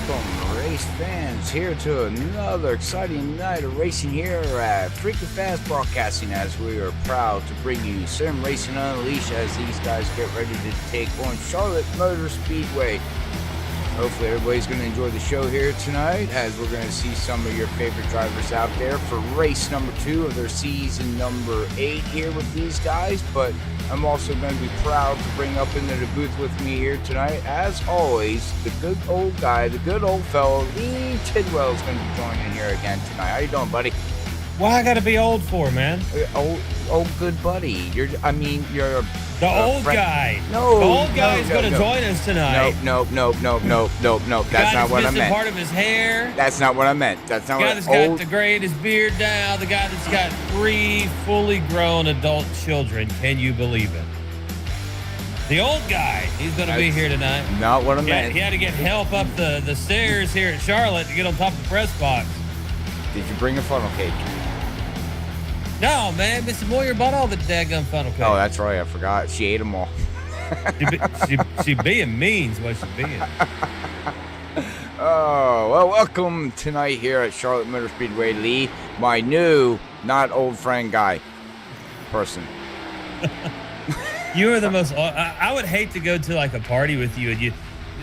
welcome, race fans, here to another exciting night of racing here at Freaking Fast Broadcasting, as we are proud to bring you Sim Racing Unleashed as these guys get ready to take on Charlotte Motor Speedway. Hopefully everybody's going to enjoy the show here tonight, as we're going to see some of your favorite drivers out there for race number 2 of their season number 8 here with these guys. But I'm also going to be proud to bring up into the booth with me here tonight, as always, the good old guy, the good old fellow, Lee Tidwell is going to be joining here again tonight. How you doing, buddy? What I gotta be old for, man? Old good buddy. You're the old guy. No, the old guy is going to join us tonight. No. That's not what I meant. Part of his hair. That's not what I meant. That's not the guy what that's got the gray in his beard now. The guy that's got 3 fully grown adult children. Can you believe it? The old guy. He's going to be here tonight. Not what I meant. He had to get help up the stairs here at Charlotte to get on top of the press box. Did you bring a funnel cake? No, man. Mr. Moyer bought all the daggum funnel cake. Oh, that's right. I forgot. She ate them all. she being mean's what she being. Oh, well, welcome tonight here at Charlotte Motor Speedway, Lee, my new, not old friend guy person. You are the most. I would hate to go to like a party with you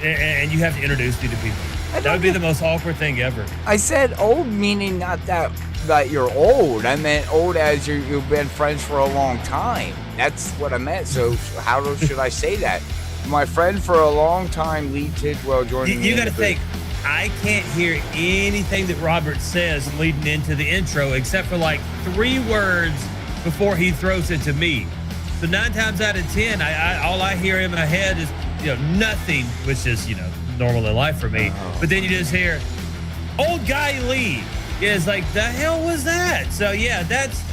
and you have to introduce me to people. That would be the most awkward thing ever. I said old meaning not that you're old. I meant old as you've been friends for a long time. That's what I meant. So how should I say that? My friend for a long time, Lee Tidwell, joining me. You got to think, I can't hear anything that Robert says leading into the intro except for like 3 words before he throws it to me. So 9 times out of 10, all I hear in my head is nothing, which is normal in life for me. But then you just hear old guy Lee. Yeah, it's like, the hell was that? So yeah, that's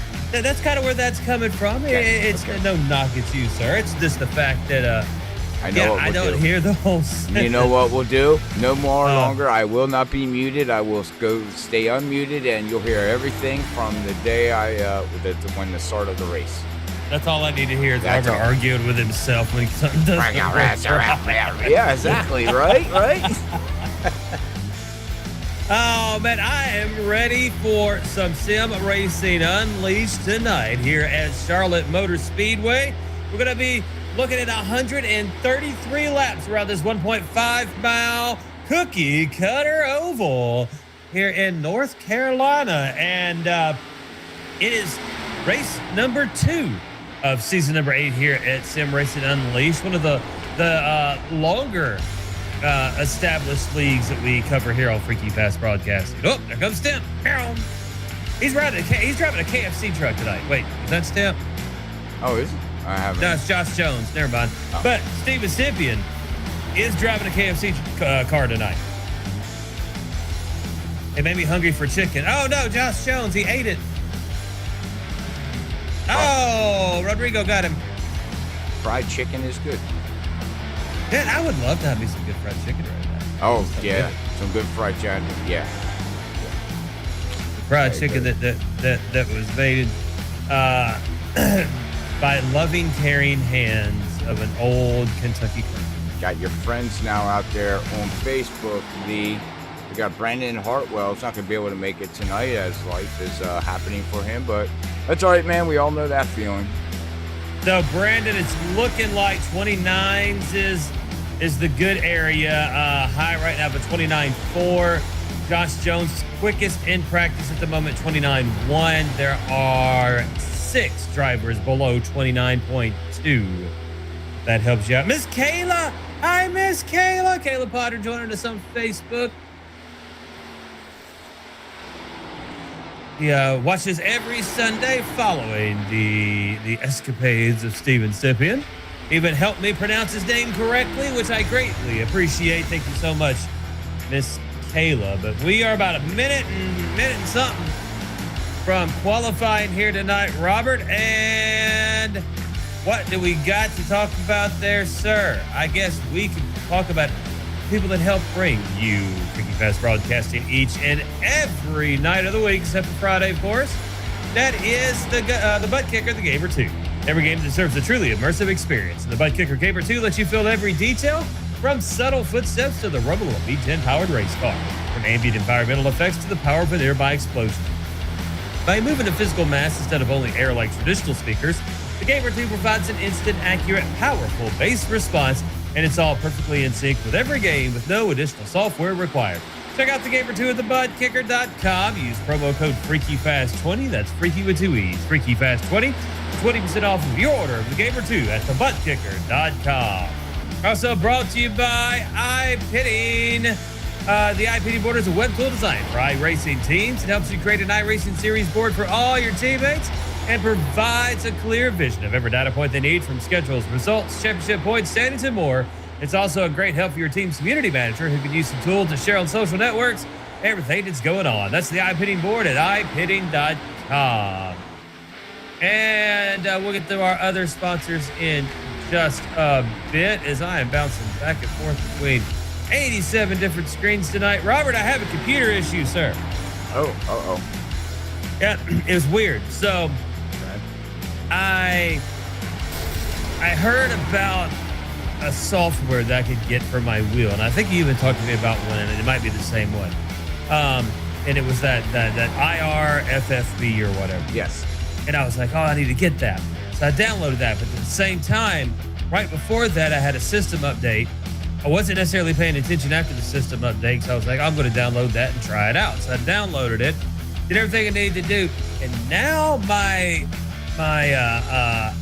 kind of where that's coming from. It's no knock at you, sir. It's just the fact that I don't hear the whole sentence. You know what we'll do? No more longer. I will not be muted. I will stay unmuted, and you'll hear everything from the day when the start of the race. That's all I need to hear is Robert arguing with himself when something doesn't Yeah, exactly. Right? Oh, man, I am ready for some sim racing unleashed tonight here at Charlotte Motor Speedway. We're going to be looking at 133 laps around this 1.5-mile cookie cutter oval here in North Carolina. And it is race number 2 of season number 8 here at Sim Racing Unleashed, one of the longer established leagues that we cover here on Freaky Fast Broadcasting. Oh, there comes Stimp. He's driving a KFC truck tonight. Wait, is that Stimp? Oh, is it? I haven't. No, it's Josh Jones. Never mind. Oh. But Steven Stipian is driving a KFC car tonight. It made me hungry for chicken. Oh, no, Josh Jones. He ate it. Oh, Rodrigo got him. Fried chicken is good. Man, I would love to have me some good fried chicken right now. Oh, yeah. Some good fried chicken. Yeah. Fried chicken that was made by loving, caring hands of an old Kentucky person. Got your friends now out there on Facebook, Lee. We got Brandon Hartwell. He's not going to be able to make it tonight as life is happening for him, but that's all right, man. We all know that feeling. So, Brandon, it's looking like 29s is the good area. High right now, but 29.4. Josh Jones, quickest in practice at the moment, 29.1. There are 6 drivers below 29.2. That helps you out. Miss Kayla. Hi, Miss Kayla. Kayla Potter joining us on Facebook. He watches every Sunday following the escapades of Steven Stipian. Even helped me pronounce his name correctly, which I greatly appreciate. Thank you so much, Miss Kayla. But we are about a minute and something from qualifying here tonight, Robert. And what do we got to talk about there, sir? I guess we can talk about people that help bring you Freaky Fast Broadcasting each and every night of the week, except for Friday, of course. That is the ButtKicker Gamer2. Every game deserves a truly immersive experience. The ButtKicker Gamer2 lets you feel every detail from subtle footsteps to the rumble of a V10 powered race car, from ambient environmental effects to the power of a nearby explosion. By moving to physical mass instead of only air like traditional speakers, the Gamer2 provides an instant, accurate, powerful bass response, and it's all perfectly in sync with every game with no additional software required. Check out the Gamer2 at thebutkicker.com. Use promo code FreakyFast20. That's Freaky with 2 E's. FreakyFast20. 20% off of your order of the Gamer2 at thebutkicker.com. Also brought to you by iPitting. The iPitting board is a web tool designed for iRacing teams. It helps you create an iRacing series board for all your teammates and provides a clear vision of every data point they need, from schedules, results, championship points, standings, and more. It's also a great help for your team's community manager who can use the tool to share on social networks everything that's going on. That's the iPitting board at iPitting.com. And we'll get to our other sponsors in just a bit, as I am bouncing back and forth between 87 different screens tonight. Robert, I have a computer issue, sir. Oh. Yeah, it was weird. So I heard about a software that I could get for my wheel, and I think you even talked to me about one, and it might be the same one. And it was that IRFFB or whatever. Yes. And I was like, oh, I need to get that. So I downloaded that, but at the same time, right before that, I had a system update. I wasn't necessarily paying attention after the system update, so I was like, I'm going to download that and try it out. So I downloaded it, did everything I needed to do, and now my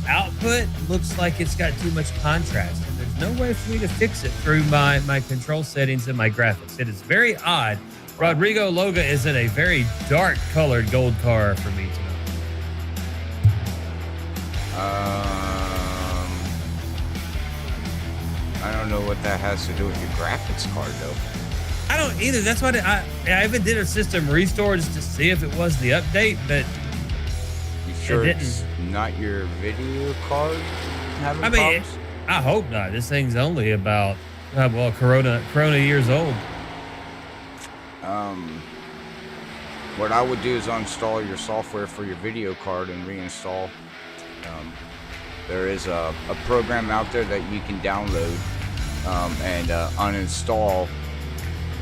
output looks like it's got too much contrast, and there's no way for me to fix it through my control settings and my graphics. It is very odd. Rodrigo Loga is in a very dark colored gold car for me tonight. I don't know what that has to do with your graphics card, though. I don't either. That's why I even did a system restore just to see if it was the update, but you sure it's not your video card having problems? I hope not. This thing's only about Corona years old. What I would do is uninstall your software for your video card and reinstall. There is a program out there that you can download and uninstall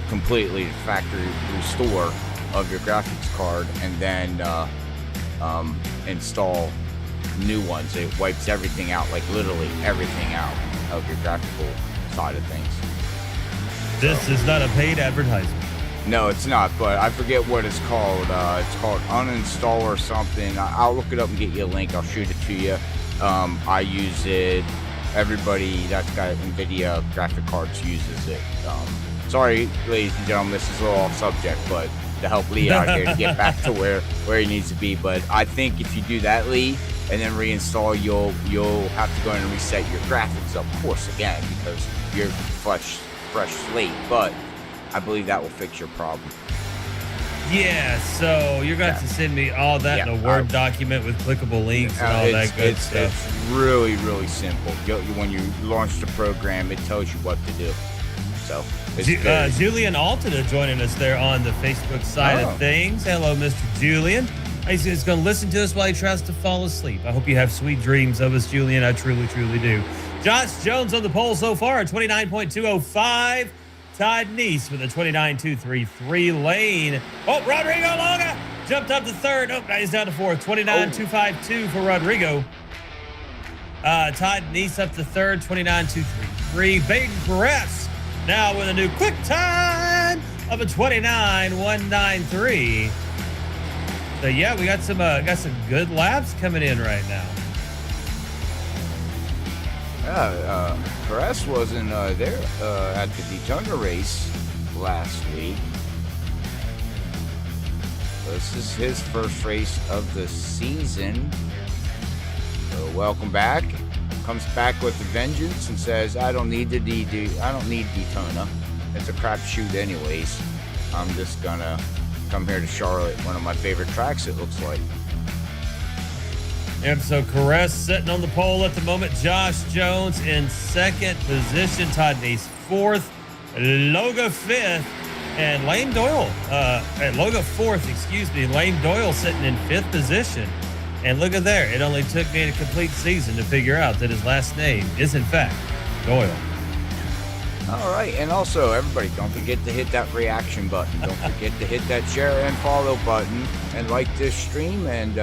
completely the factory restore of your graphics card, and then install new ones. It wipes everything out, like literally everything out of your graphical side of things. This is not a paid advertisement. No, it's not, but I forget what it's called. It's called uninstall or something. I'll look it up and get you a link. I'll shoot it to you. I use it. Everybody that's got NVIDIA graphic cards uses it. Sorry, ladies and gentlemen, this is a little off subject, but to help Lee out here to get back to where he needs to be. But I think if you do that, Lee, and then reinstall, you'll have to go in and reset your graphics, of course, again, because you're fresh slate. But I believe that will fix your problem. Yeah, so you're going to have to send me all that in a Word document with clickable links and all that good stuff. It's really, really simple. When you launch the program, it tells you what to do. So it's Julian Altada joining us there on the Facebook side of things. Hello, Mr. Julian. He's going to listen to us while he tries to fall asleep. I hope you have sweet dreams of us, Julian. I truly, truly do. Josh Jones on the poll so far at 29.205. Todd Neese with a 29.233 lane. Oh, Rodrigo Longa jumped up to third. Oh, now he's down to fourth. 29.252 for Rodrigo. Todd Neese up to third. 29.233. Baden Perez now with a new quick time of a 29.193. So yeah, we got some good laps coming in right now. Perez wasn't there at the Daytona race last week. This is his first race of the season. So welcome back. Comes back with a vengeance and says, "I don't need Daytona. It's a crapshoot anyways. I'm just gonna come here to Charlotte, one of my favorite tracks. It looks like." Yep, so Caress sitting on the pole at the moment. Josh Jones in second position. Todd Neese fourth. Loga fifth. And Lane Doyle, Loga fourth, Lane Doyle sitting in fifth position. And look at there. It only took me a complete season to figure out that his last name is, in fact, Doyle. All right, and also everybody, don't forget to hit that reaction button. Don't forget to hit that share and follow button, and like this stream, and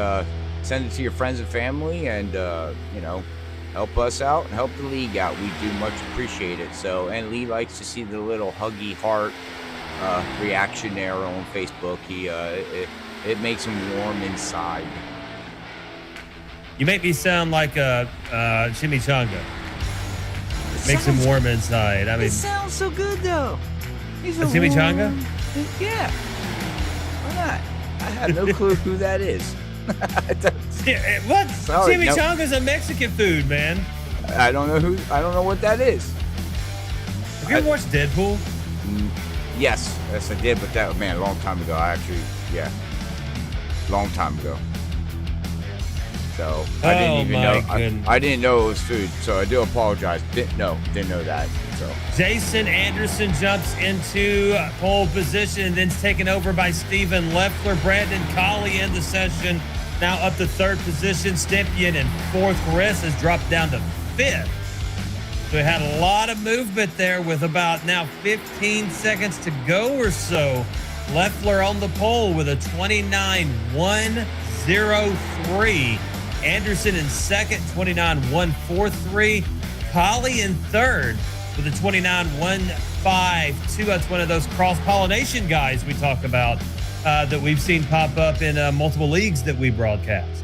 send it to your friends and family, and you know, help us out and help the league out. We do much appreciate it. So, and Lee likes to see the little huggy heart reaction there on Facebook. It makes him warm inside. You make me sound like a chimichanga. Makes him warm inside. I mean, it sounds so good though. He's a chimichanga? Yeah. Why not? I have no clue who that is. Yeah, what? Sorry, Chimichanga's a Mexican food, man. I don't know what that is. Have you ever watched Deadpool? Yes, I did, but that, man, a long time ago. Long time ago. So I didn't even know. I didn't know it was food, so I do apologize. Didn't know that. So Jason Anderson jumps into pole position and then's taken over by Steven Leffler. Brandon Colley in the session, now up to third position. Stempien in fourth. Perez has dropped down to fifth. So we had a lot of movement there with about now 15 seconds to go or so. Leffler on the pole with a 29.103. Anderson in second, 29.143. Colley in third with a 29.152. That's one of those cross-pollination guys we talk about that we've seen pop up in multiple leagues that we broadcast.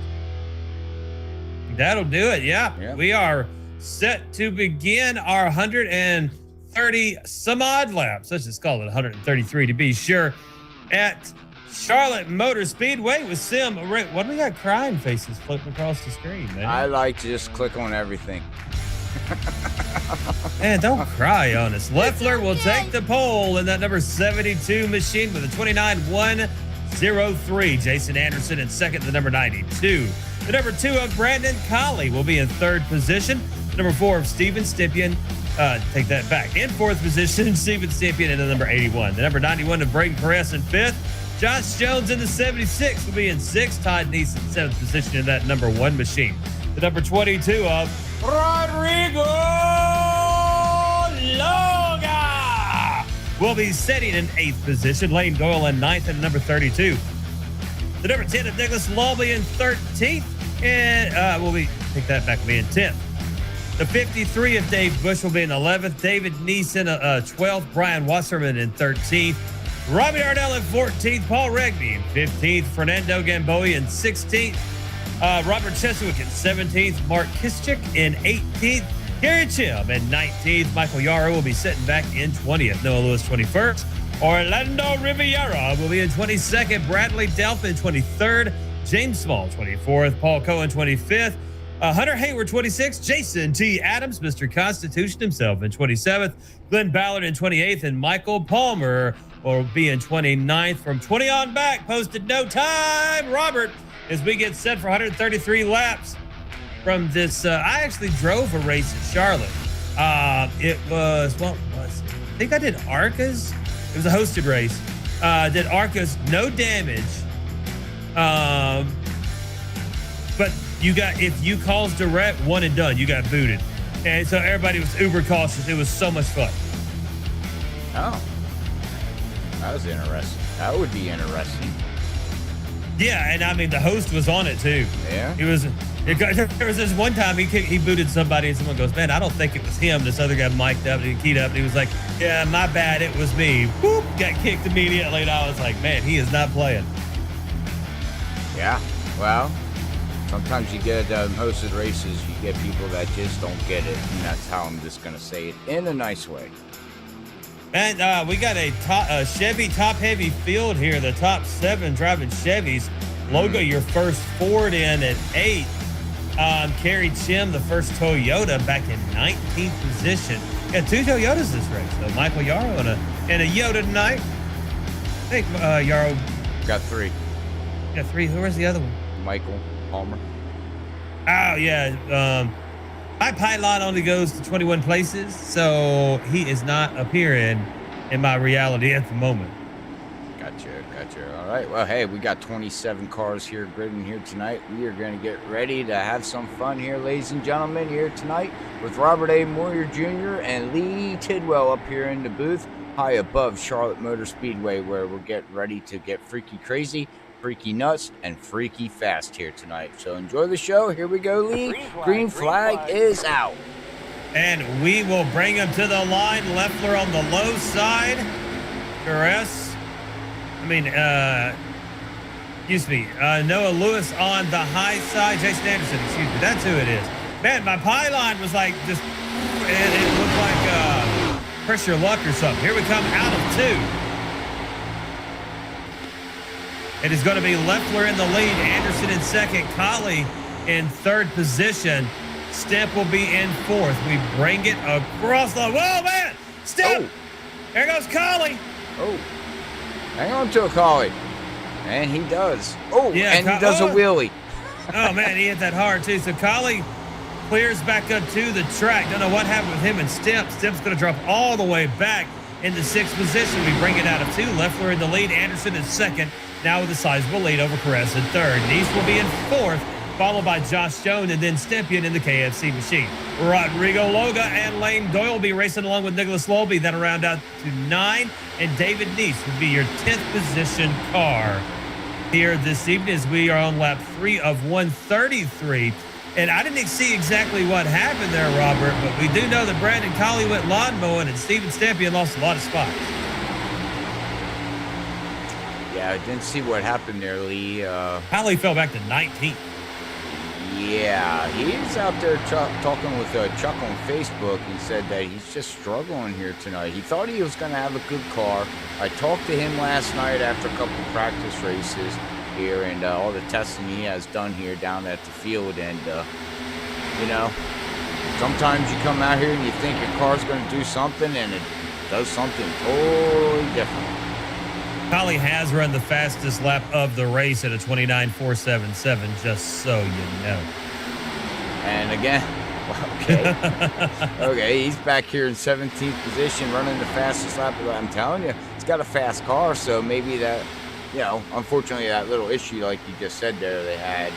That'll do it. Yeah. We are set to begin our 130 some odd laps. Let's just call it 133 to be sure, at Charlotte Motor Speedway with Sim. What do we got? Crying faces floating across the screen, man. I like to just click on everything. Man, don't cry on us. Leffler will take the pole in that number 72 machine with a 29.103. Jason Anderson in second, the number 92. The number 2 of Brandon Colley will be in third position. The number 4 of Steven Stempien. Take that back. In fourth position, Steven Stempien in the number 81. The number 91 of Braden Perez in fifth. Josh Jones in the 76 will be in sixth. Todd Neeson in seventh position in that number 1 machine. The number 22 of Rodrigo Loga will be sitting in eighth position. Lane Doyle in ninth and number 32. The number 10 of Nicholas Lawley in 13th. And take that back, will be in 10th. The 53 of Dave Bush will be in 11th. David Neeson 12th. Brian Wasserman in 13th. Robbie Ardell in 14th. Paul Regby in 15th. Fernando Gamboa in 16th. Robert Cheswick in 17th. Mark Kischik in 18th. Gary Chim in 19th. Michael Yarrow will be sitting back in 20th. Noah Lewis 21st. Orlando Riviera will be in 22nd. Bradley Delphin 23rd. James Small 24th. Paul Cohen 25th. Hunter Hayward 26th. Jason T. Adams, Mr. Constitution himself, in 27th. Glenn Ballard in 28th. And Michael Palmer will be in 29th. From 20 on back, posted no time. Robert, as we get set for 133 laps from this. I actually drove a race at Charlotte. It was, what was it? I think I did ARCA's. It was a hosted race. Did ARCA's, no damage. But you got, if you caused a wreck, one and done, you got booted. And so everybody was uber cautious. It was so much fun. Oh, that was interesting. That would be interesting. Yeah, and I mean, the host was on it too. Yeah. There was this one time he booted somebody and someone goes, man, I don't think it was him. This other guy mic'd up and he keyed up and he was like, yeah, my bad, it was me. Whoop, got kicked immediately. And I was like, man, he is not playing. Yeah, well, sometimes you get hosted races, you get people that just don't get it. And that's how I'm just going to say it in a nice way. And we got a Chevy top-heavy field here. The top 7 driving Chevys. Logo, your first Ford in at 8. Kerry Chim, the first Toyota, back in 19th position. Got 2 Toyotas this race, though. Michael Yarrow and a Yoda tonight. I think Yarrow got 3. Got 3. Where's the other one? Michael Palmer. Oh, yeah. My Pylon only goes to 21 places, so he is not appearing in my reality at the moment. Gotcha. All right. Well, hey, we got 27 cars here gridding here tonight. We are going to get ready to have some fun here, ladies and gentlemen, here tonight with Robert A. Moyer Jr. and Lee Tidwell up here in the booth, high above Charlotte Motor Speedway, where we're getting ready to get freaky crazy, freaky nuts, and freaky fast here tonight. So enjoy the show. Here we go, Lee. Green flag is out. And we will bring him to the line. Leffler on the low side. Noah Lewis on the high side. Jason Anderson, excuse me. That's who it is. Man, my pylon was like just, and it looked like pressure luck or something. Here we come out of 2. It is going to be Leffler in the lead. Anderson in second. Colley in third position. Stemp will be in fourth. We bring it across the, whoa, man! Stemp! Oh. There goes Colley. Oh. Hang on to a Colley. And he does. Oh, yeah, and he does a wheelie. Oh, man, he hit that hard, too. So Colley clears back up to the track. Don't know what happened with him and Stemp. Stemp's going to drop all the way back into 6th position. We bring it out of 2. Leffler in the lead. Anderson in second. Now with a sizable lead over Perez in third. Nice will be in fourth, followed by Josh Jones and then Stempian in the KFC machine. Rodrigo Loga and Lane Doyle will be racing along with Nicholas Lolby. That'll round out to 9. And David Neese will be your 10th position car here this evening as we are on lap 3 of 133. And I didn't see exactly what happened there, Robert, but we do know that Brandon Colley went lawn mowing and Steven Stempian lost a lot of spots. Yeah, I didn't see what happened there, Lee. Colley fell back to 19th. Yeah, he's out there talking with Chuck on Facebook. He said that he's just struggling here tonight. He thought he was going to have a good car. I talked to him last night after a couple practice races here and all the testing he has done here down at the field. And, you know, sometimes you come out here and you think your car's going to do something and it does something totally different. Colley has run the fastest lap of the race at a 29.477, just so you know. And again, okay, he's back here in 17th position, running the fastest lap. I'm telling you, he's got a fast car, so maybe that, you know, unfortunately that little issue like you just said there they had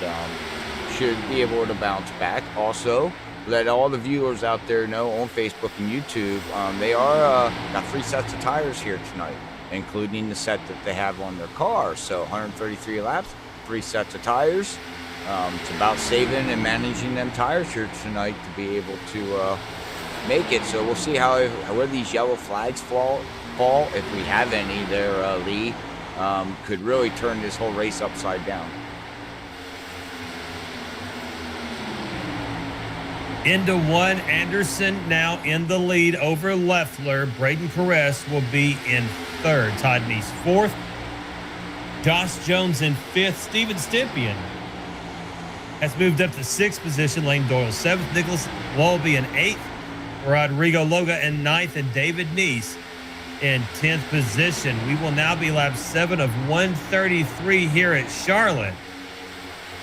should be able to bounce back. Also, let all the viewers out there know on Facebook and YouTube, they are got 3 sets of tires here tonight, including the set that they have on their car. So 133 laps, 3 sets of tires. It's about saving and managing them tires here tonight to be able to make it. So we'll see where these yellow flags fall if we have any there, Lee. Could really turn this whole race upside down. Into 1, Anderson now in the lead over Leffler. Braden Perez will be in third. Todd Neese 4th. Josh Jones in 5th. Steven Stempian has moved up to 6th position. Lane Doyle 7th. Nicholas Lolby in 8th. Rodrigo Loga in 9th. And David Neese in 10th position. We will now be lap 7 of 133 here at Charlotte.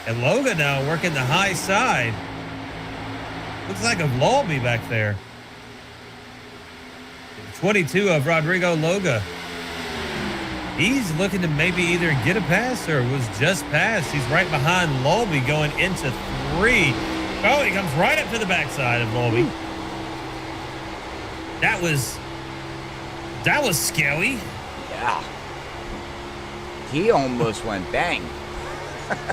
And Loga now working the high side. Looks like a Lolby back there. 22 of Rodrigo Loga. He's looking to maybe either get a pass or was just passed. He's right behind Lolby going into 3. Oh, he comes right up to the backside of Lolby. That was scary. Yeah. He almost went bang.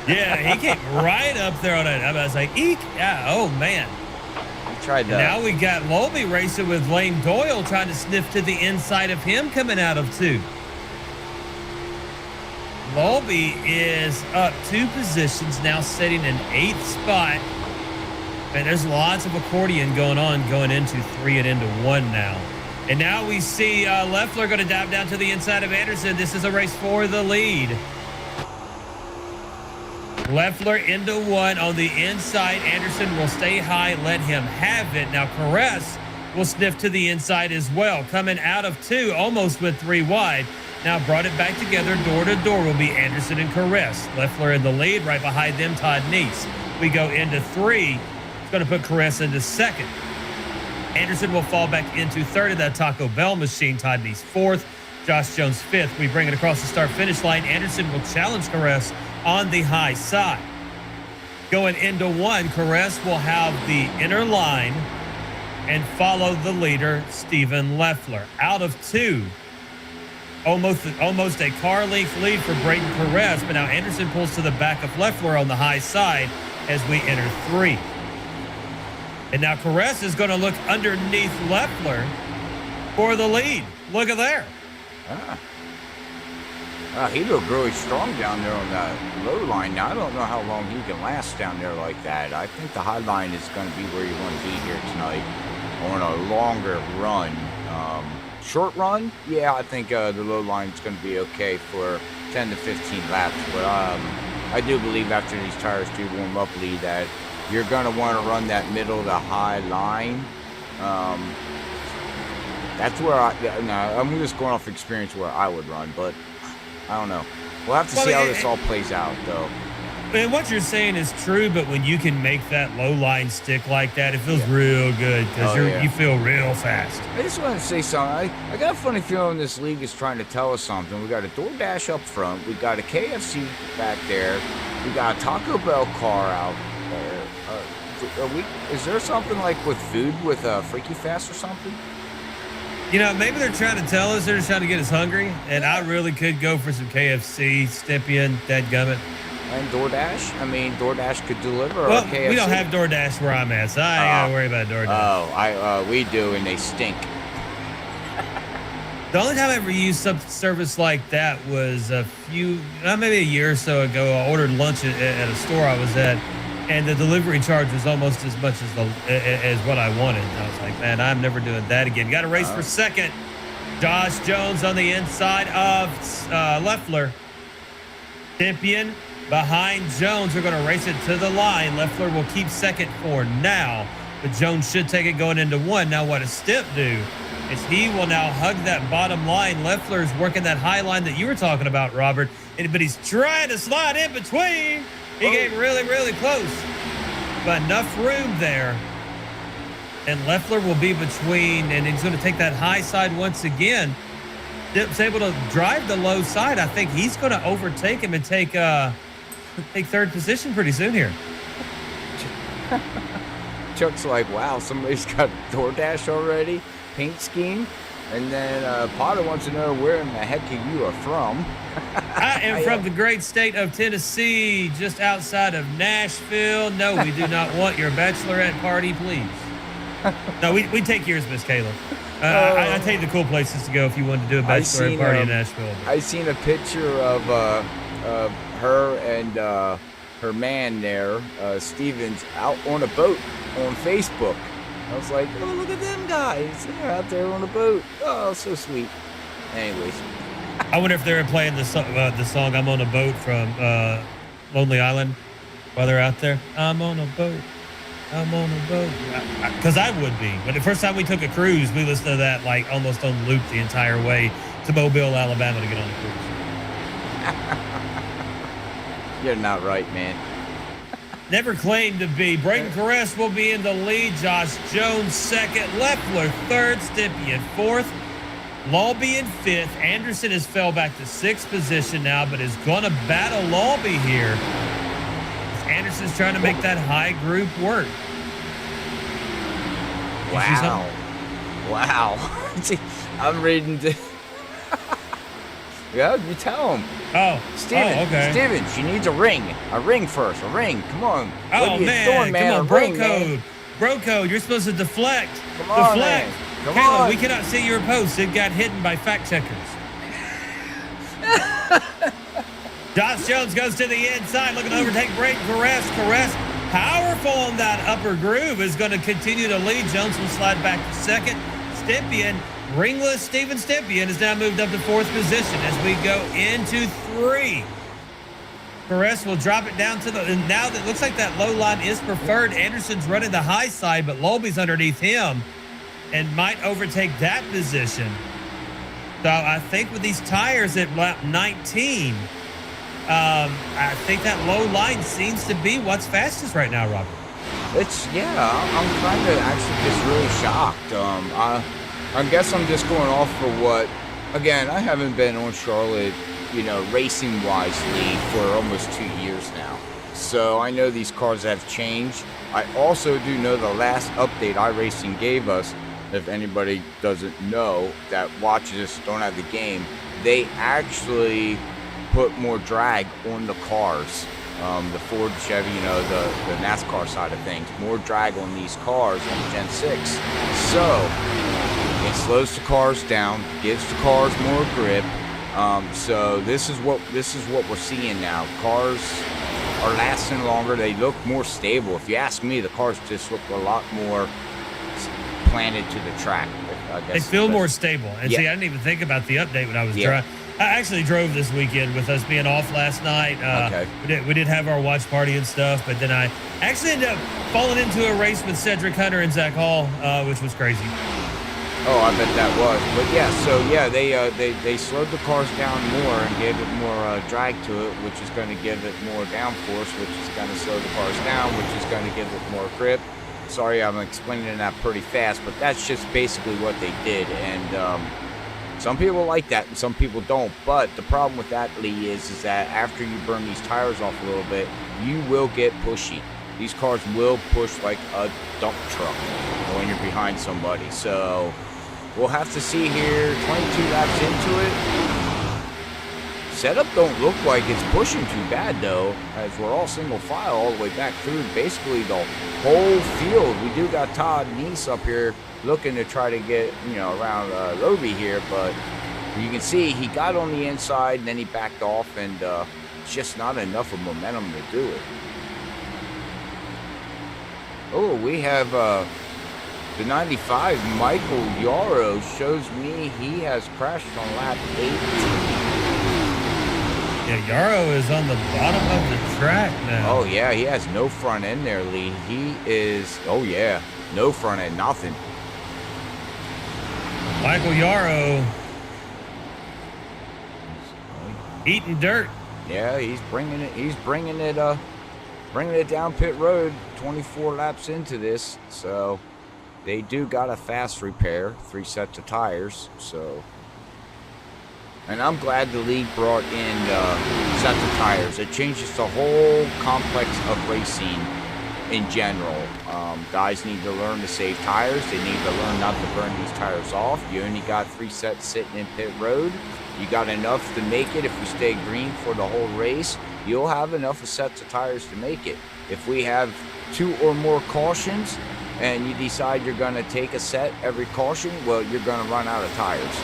Yeah, he came right up there on it. I was like, eek. Yeah, oh, man. Tried that. Now we got Lolby racing with Lane Doyle trying to sniff to the inside of him coming out of 2. Lolby is up 2 positions, now sitting in 8th spot. And there's lots of accordion going on going into 3 and into 1 now. And now we see Leffler going to dive down to the inside of Anderson. This is a race for the lead. Leffler into 1 on the inside. Anderson will stay high, let him have it. Now Perez will sniff to the inside as well. Coming out of 2, almost with 3 wide. Now brought it back together, door to door will be Anderson and Caress. Leffler in the lead, right behind them, Todd Neese. We go into 3. It's going to put Caress into 2nd. Anderson will fall back into 3rd of that Taco Bell machine. Todd Neese 4th. Josh Jones 5th. We bring it across the start-finish line. Anderson will challenge Caress on the high side. Going into 1, Caress will have the inner line and follow the leader, Steven Leffler. Out of 2, almost a car length lead for Braden Caress, but now Anderson pulls to the back of Leffler on the high side as we enter 3. And now Caress is going to look underneath Leffler for the lead. Look at there. He looked really strong down there on that low line. Now, I don't know how long he can last down there like that. I think the high line is going to be where you want to be here tonight on a longer run. Short run, yeah, I think the low line is going to be okay for 10 to 15 laps. But I do believe after these tires do warm up, Lee, that you're going to want to run that middle to high line. That's where I'm just going off experience where I would run, but I don't know. We'll have to see how this all plays out, though. And what you're saying is true, but when you can make that low line stick like that, it feels real good because you feel real fast. I just want to say something. I got a funny feeling this league is trying to tell us something. We got a DoorDash up front. We got a KFC back there. We got a Taco Bell car out there. Is there something like with food with Freaky Fast or something? You know, maybe they're trying to tell us, they're just trying to get us hungry, and I really could go for some KFC, Stippian, dadgummit. And DoorDash? I mean, DoorDash could deliver well, KFC. We don't have DoorDash where I'm at, so I ain't got to worry about DoorDash. We do, and they stink. The only time I ever used some service like that was maybe a year or so ago. I ordered lunch at a store I was at, and the delivery charge was almost as much as what I wanted. And I was like, man, I'm never doing that again. Got to race for second. Josh Jones on the inside of Leffler. Stippian behind Jones. We're going to race it to the line. Leffler will keep second for now, but Jones should take it going into 1. Now what does Stip do? Is he will now hug that bottom line. Leffler's working that high line that you were talking about, Robert, but he's trying to slide in between. He came really, really close, but enough room there. And Leffler will be between, and he's going to take that high side once again. Stip's able to drive the low side. I think he's going to overtake him and take third position pretty soon here. Chuck's like, wow, somebody's got DoorDash already, paint scheme. And then Potter wants to know where in the heck you are from. I am from the great state of Tennessee, just outside of Nashville. No, we do not want your bachelorette party, please. No, we take yours, Miss Kayla. I tell you the cool places to go if you want to do a bachelorette party in Nashville. I seen a picture of her and her man there, Stevens, out on a boat on Facebook. I was like, oh, look at them guys. They're out there on a boat. Oh, so sweet. Anyways. I wonder if they're playing the song I'm on a Boat from Lonely Island while they're out there. I'm on a boat. I'm on a boat. Because I would be. But the first time we took a cruise, we listened to that like almost on loop the entire way to Mobile, Alabama to get on the cruise. You're not right, man. Never claimed to be. Braden Caress will be in the lead. Josh Jones second. Leffler third. Stippian fourth. Lawby in fifth. Anderson has fell back to sixth position now, but is going to battle Lawby here. Anderson's trying to make that high group work. Wow. I'm reading the... Yeah, you tell him. Oh, okay. Steven, she needs a ring. A ring first. A ring. Come on. Oh, man. Come on, bro code. Bro code. You're supposed to deflect. Come on, deflect. Man. Come Caleb, on. We cannot see your post. It got hidden by fact checkers. Josh Jones goes to the inside, looking to overtake Braden Caress. Caress, powerful on that upper groove, is going to continue to lead. Jones will slide back to second. Stippian, ringless Steven Stippian, has now moved up to fourth position as we go into 3. Caress will drop it down to and now that looks like that low line is preferred. Anderson's running the high side, but Lawby's underneath him and might overtake that position. So I think with these tires at lap 19, I think that low line seems to be what's fastest right now, Robert. I'm kind of actually just really shocked. I guess I'm just going off for what Again, I haven't been on Charlotte, racing wisely for almost 2 years now. So I know these cars have changed. I also do know the last update iRacing gave us, if anybody doesn't know that watches this, don't have the game, they actually put more drag on the cars. The Ford, Chevy, the NASCAR side of things, more drag on these cars on Gen 6. So it slows the cars down, gives the cars more grip. So this is what we're seeing now. Cars are lasting longer. They look more stable. If you ask me, the cars just look a lot more planted to the track. I guess they feel more stable. And see, I didn't even think about the update when I was driving. I actually drove this weekend with us being off last night. Okay. We did have our watch party and stuff, but then I actually ended up falling into a race with Cedric Hunter and Zach Hall, which was crazy. Oh, I bet that was. But they slowed the cars down more and gave it more drag to it, which is going to give it more downforce, which is going to slow the cars down, which is going to give it more grip. Sorry, I'm explaining that pretty fast, but that's just basically what they did. And some people like that and some people don't. But the problem with that, Lee, is that after you burn these tires off a little bit, you will get pushy. These cars will push like a dump truck when you're behind somebody. So we'll have to see here. 22 laps into it. Setup don't look like it's pushing too bad, though, as we're all single file all the way back through basically the whole field. We do got Todd Neese up here looking to try to get, around Lobe here, but you can see he got on the inside and then he backed off, and it's just not enough of momentum to do it. Oh, we have the 95, Michael Yarrow, shows me he has crashed on lap 18. Yeah, Yarrow is on the bottom of the track now. Oh, yeah, he has no front end there, Lee. He is, no front end, nothing. Michael Yarrow eating dirt. Yeah, he's bringing it down pit road 24 laps into this. So they do got a fast repair, 3 sets of tires. So, and I'm glad the league brought in sets of tires. It changes the whole complex of racing in general. Guys need to learn to save tires. They need to learn not to burn these tires off. You only got 3 sets sitting in pit road. You got enough to make it. If we stay green for the whole race, you'll have enough sets of tires to make it. If we have 2 or more cautions and you decide you're going to take a set every caution, well, you're going to run out of tires.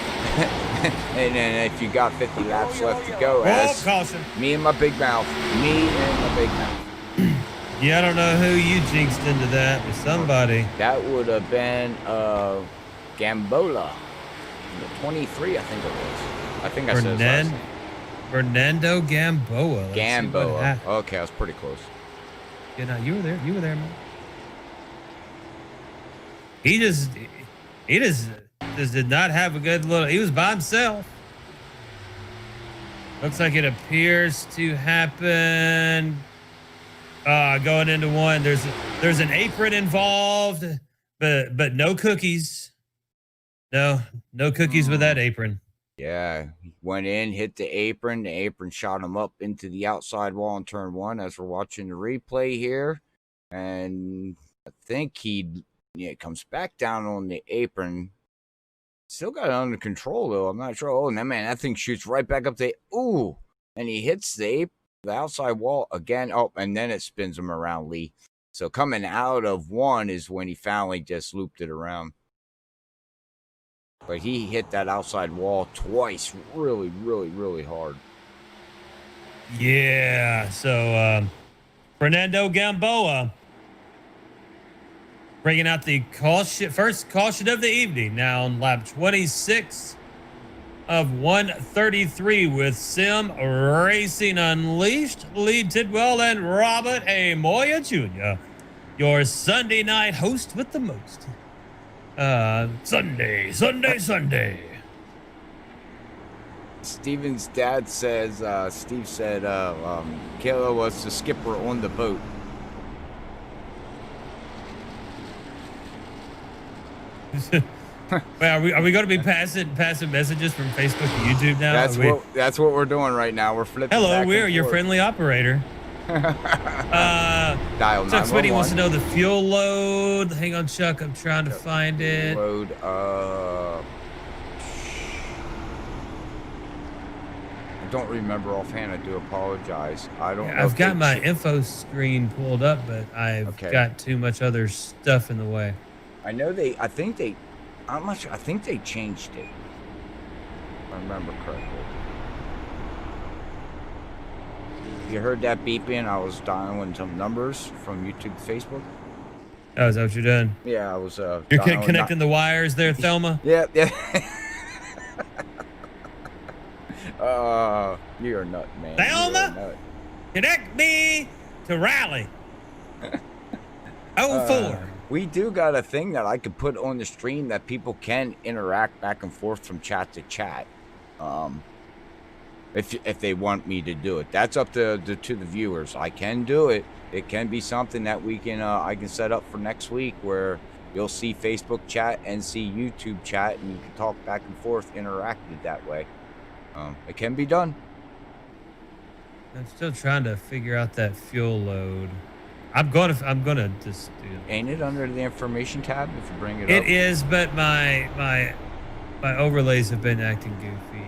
And then if you got 50 laps left to go, as caution. Me and my big mouth. Yeah, I don't know who you jinxed into that, but somebody. That would have been Gambola. 23, I think it was. I think I said his last name. Fernando Gamboa. Gamboa. Okay, I was pretty close. Yeah, no, you were there. You were there, man. He just did not have a good little. He was by himself. Looks like it appears to happen. Going into one, there's an apron involved, but no cookies. No cookies with that apron. Yeah, he went in, hit the apron. The apron shot him up into the outside wall in turn 1 as we're watching the replay here. And I think he comes back down on the apron. Still got it under control, though. I'm not sure. Oh, that thing shoots right back up the... Ooh! And he hits the outside wall again. Oh, and then it spins him around, Lee. So coming out of 1 is when he finally just looped it around. But he hit that outside wall twice really, really, really hard. Yeah, so Fernando Gamboa bringing out the first caution of the evening now on lap 26 of 133 with Sim Racing Unleashed, Lee Tidwell and Robert A. Moya Jr., your Sunday night host with the most. Sunday. Steven's dad says, Steve said, Kayla was the skipper on the boat. Well, are we going to be passing messages from Facebook to YouTube now? That's what we're doing right now. We're flipping. Hello, back we're and your forth. friendly operator. Dial Chuck Sweetie 911. wants to know the fuel load. Hang on, Chuck. I'm trying to find it. Load. I don't remember offhand. I do apologize. I don't. I've got my info screen pulled up, but I've got too much other stuff in the way. I know they. I think they. I'm not sure. I think they changed it. If I remember correctly. You heard that beeping? I was dialing some numbers from YouTube to Facebook. Oh, is that what you're doing? Yeah, I was. You're connecting the wires there, Thelma? Yeah. You're a nut, man. Thelma, connect me to Raleigh. 04. We do got a thing that I could put on the stream that people can interact back and forth from chat to chat. If they want me to do it, that's up to the viewers. I can do it. It can be something that we can I can set up for next week where you'll see Facebook chat and see YouTube chat, and you can talk back and forth, interacted that way. It can be done. I'm still trying to figure out that fuel load. I'm gonna just do it. Ain't it under the information tab if you bring it up? It is, but my overlays have been acting goofy.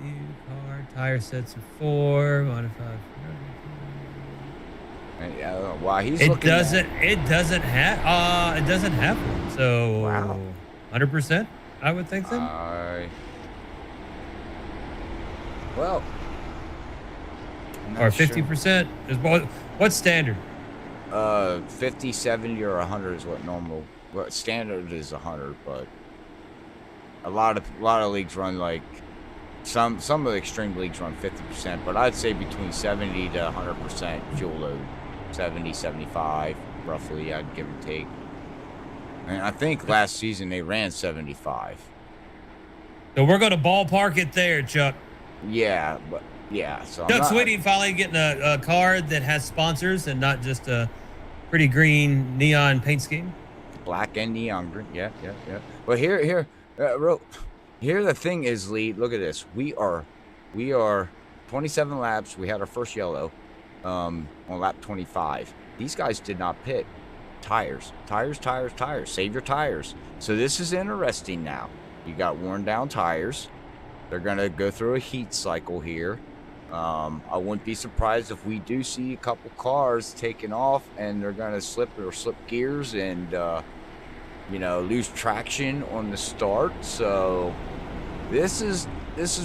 New car tire sets of 4 modified. Yeah, wow, he's it looking doesn't have one. So wow. 100%, I would think so. Well, or 50% is what's standard? 50, 70, or 100 is what normal. What standard is 100, but a lot of leagues run like some of the extreme leagues run 50%, but I'd say between 70 to 100% fuel load. 70, 75, roughly, I'd give or take. And I think last season they ran 75. So we're going to ballpark it there, Chuck. Yeah, but yeah. So Chuck Sweetie finally getting a card that has sponsors and not just a pretty green neon paint scheme. Black and neon green. Yeah. But here, the thing is, Lee. Look at this. We are 27 laps. We had our first yellow. On lap 25. These guys did not pit. Tires. Save your tires. So this is interesting now. You got worn down tires. They're going to go through a heat cycle here. I wouldn't be surprised if we do see a couple cars taking off and they're going to slip gears and, lose traction on the start. So this is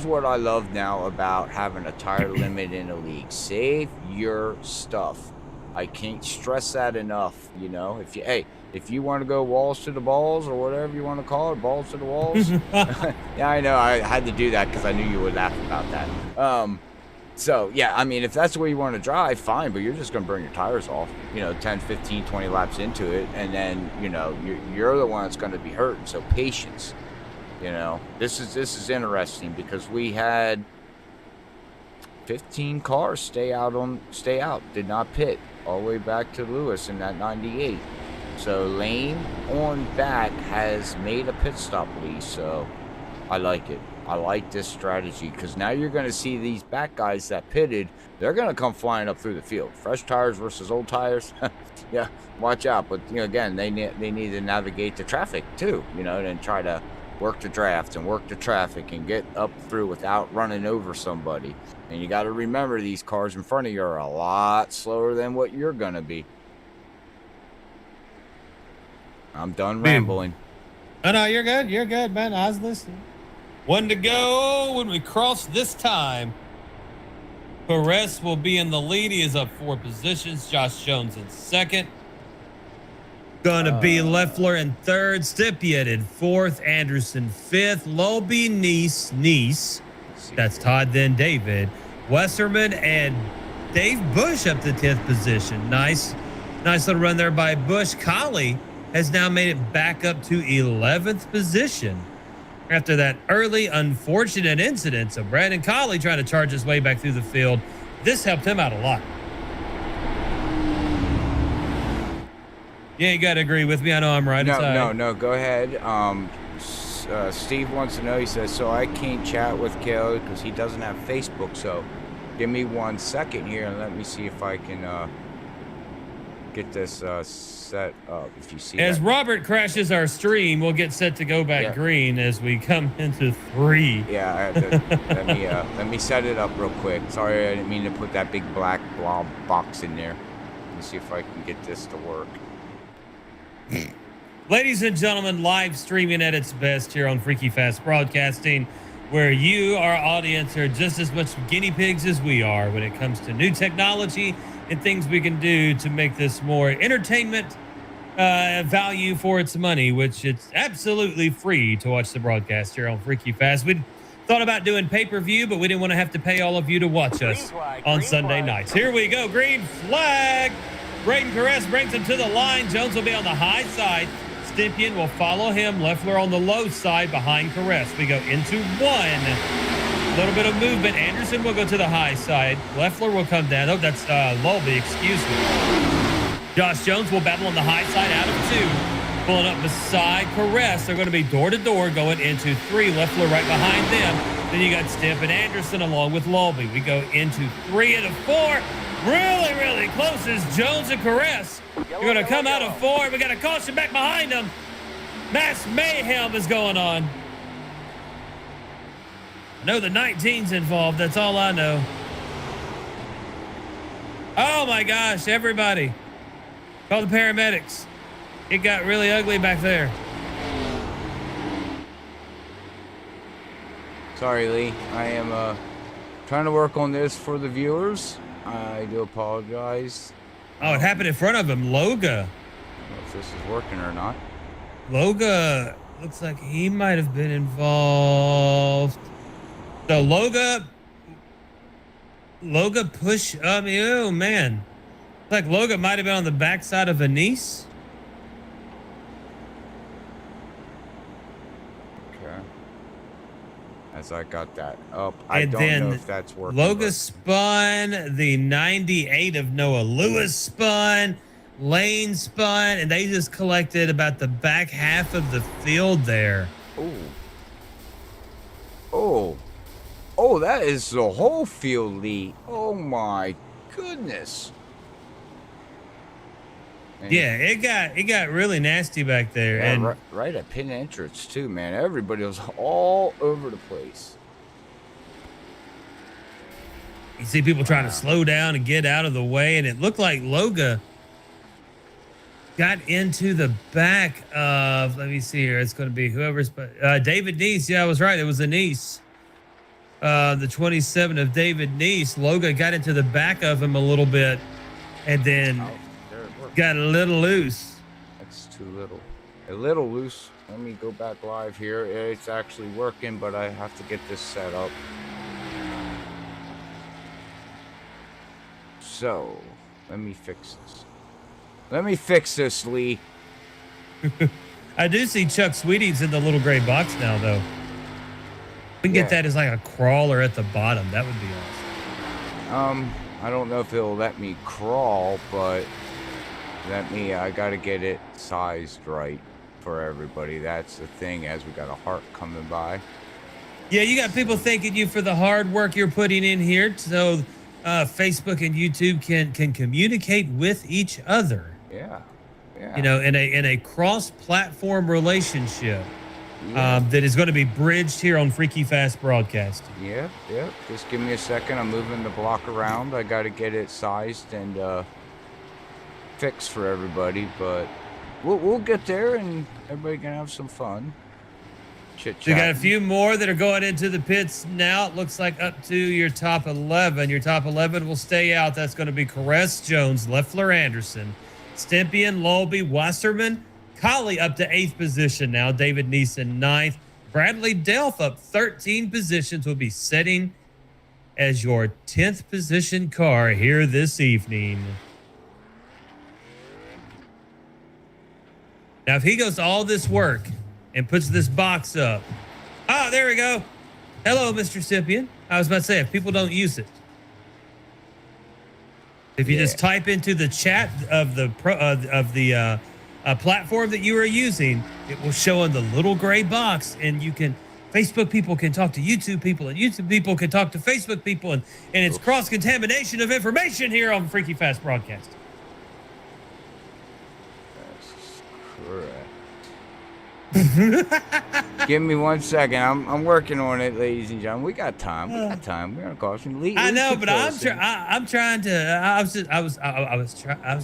what I love now about having a tire limit in a league. Save your stuff. I can't stress that enough. If you want to go walls to the balls or whatever you want to call it, balls to the walls. Yeah, I know. I had to do that because I knew you would laugh about that. So yeah, I mean, if that's the way you want to drive, fine, but you're just going to burn your tires off, 10, 15, 20 laps into it. And then, you're the one that's going to be hurting. So patience. This is interesting because we had 15 cars stay out, did not pit all the way back to Lewis in that 98. So Lane on back has made a pit stop, Lee. So I like it. I like this strategy because now you're going to see these back guys that pitted. They're going to come flying up through the field. Fresh tires versus old tires. Yeah, watch out. But again, they need to navigate the traffic too. And try to work the draft and work the traffic and get up through without running over somebody. And you got to remember these cars in front of you are a lot slower than what you're going to be. I'm done rambling. Oh, no, you're good. You're good, man. I was listening. 1 to go when we cross this time. Perez will be in the lead. He is up 4 positions. Josh Jones in second. Gonna be Leffler in third. Stippiett in fourth. Anderson fifth. Lobe, Nice. That's Todd, then David. Westerman and Dave Bush up to 10th position. Nice little run there by Bush. Colley has now made it back up to 11th position after that early unfortunate incident. So Brandon Colley trying to charge his way back through the field. This helped him out a lot. Yeah, you got to agree with me. I know I'm right. No. Go ahead. Steve wants to know. He says, so I can't chat with Kale because he doesn't have Facebook. So give me 1 second here and let me see if I can get this set up. If you see as that. Robert crashes our stream, we'll get set to go back green as we come into 3. Yeah, I had to, let me set it up real quick. Sorry, I didn't mean to put that big black blob box in there. Let me see if I can get this to work. Ladies and gentlemen, live streaming at its best here on Freaky Fast Broadcasting, where you, our audience, are just as much guinea pigs as we are when it comes to new technology and things we can do to make this more entertainment value for its money, which it's absolutely free to watch the broadcast here on Freaky Fast. We thought about doing pay-per-view, but we didn't want to have to pay all of you to watch us on Sunday nights. Here we go. Green flag. Braden Caress brings him to the line. Jones will be on the high side. Stympian will follow him. Leffler on the low side behind Caress. We go into 1. A little bit of movement. Anderson will go to the high side. Leffler will come down. Oh, that's Lulby, excuse me. Josh Jones will battle on the high side out of 2. Pulling up beside Caress. They're going to be door-to-door going into 3. Leffler right behind them. Then you got Stimp and Anderson along with Lulby. We go into 3 and a 4. Really, really close is Jones and Caress. You're going to come out of 4. We got a caution back behind them. Mass mayhem is going on. I know the 19's involved. That's all I know. Oh, my gosh, everybody. Call the paramedics. It got really ugly back there. Sorry, Lee. I am trying to work on this for the viewers. I do apologize. Oh, it happened in front of him. Loga. I don't know if this is working or not. Loga looks like he might have been involved. So Loga push. Oh man, like Loga might have been on the backside of Venice. Okay. As I got that up, I don't know if that's working. Loga spun. The 98 of Noah Lewis spun. Lane spun, and they just collected about the back half of the field there. Oh, that is the whole field, Lee. Oh my goodness. And yeah, it got really nasty back there. yeah, And right at pin entrance too, man. Everybody was all over the place. you see people trying to slow down and get out of the way, and it looked like Loga got into the back of, let me see here, it's going to be whoever's, David Neese. Yeah, I was right. It was a Neese. The 27 of David Neese. Loga got into the back of him a little bit and then got a little loose. That's too little. A little loose. Let me go back live here. It's actually working, but I have to get this set up. So, let me fix this. Let me fix this, Lee. I do see Chuck Sweetie's in the little gray box now, though. We can get that as like a crawler at the bottom. That would be awesome. I don't know if it'll let me crawl, but I gotta get it sized right for everybody. That's the thing, as we got a heart coming by. Yeah, you got people thanking you for the hard work you're putting in here, so Facebook and YouTube can communicate with each other. Yeah. You know, in a cross-platform relationship that is going to be bridged here on Freaky Fast Broadcasting. Yeah. Just give me a second. I'm moving the block around. I got to get it sized and fixed for everybody, but we'll get there and everybody can have some fun. Chit-chat. We got a few more that are going into the pits now. It looks like up to your top 11. Your top 11 will stay out. That's going to be Caress, Jones, Leffler, Anderson, Stympian, Lulby, Wasserman, Collie up to 8th position now. David Neeson 9th. Bradley Delph up 13 positions, will be setting as your 10th position car here this evening. Now, if he goes to all this work and puts this box up. Oh, there we go. Hello, Mr. Stympian. I was about to say, if people don't use it, if you just type into the chat of the platform that you are using, it will show in the little gray box, and you can Facebook people can talk to YouTube people, and YouTube people can talk to Facebook people, and it's cross-contamination of information here on Freaky Fast Broadcasting. That's correct. Give me 1 second. I'm working on it, ladies and gentlemen. We got time. We're on caution. I know, but I'm trying to. I was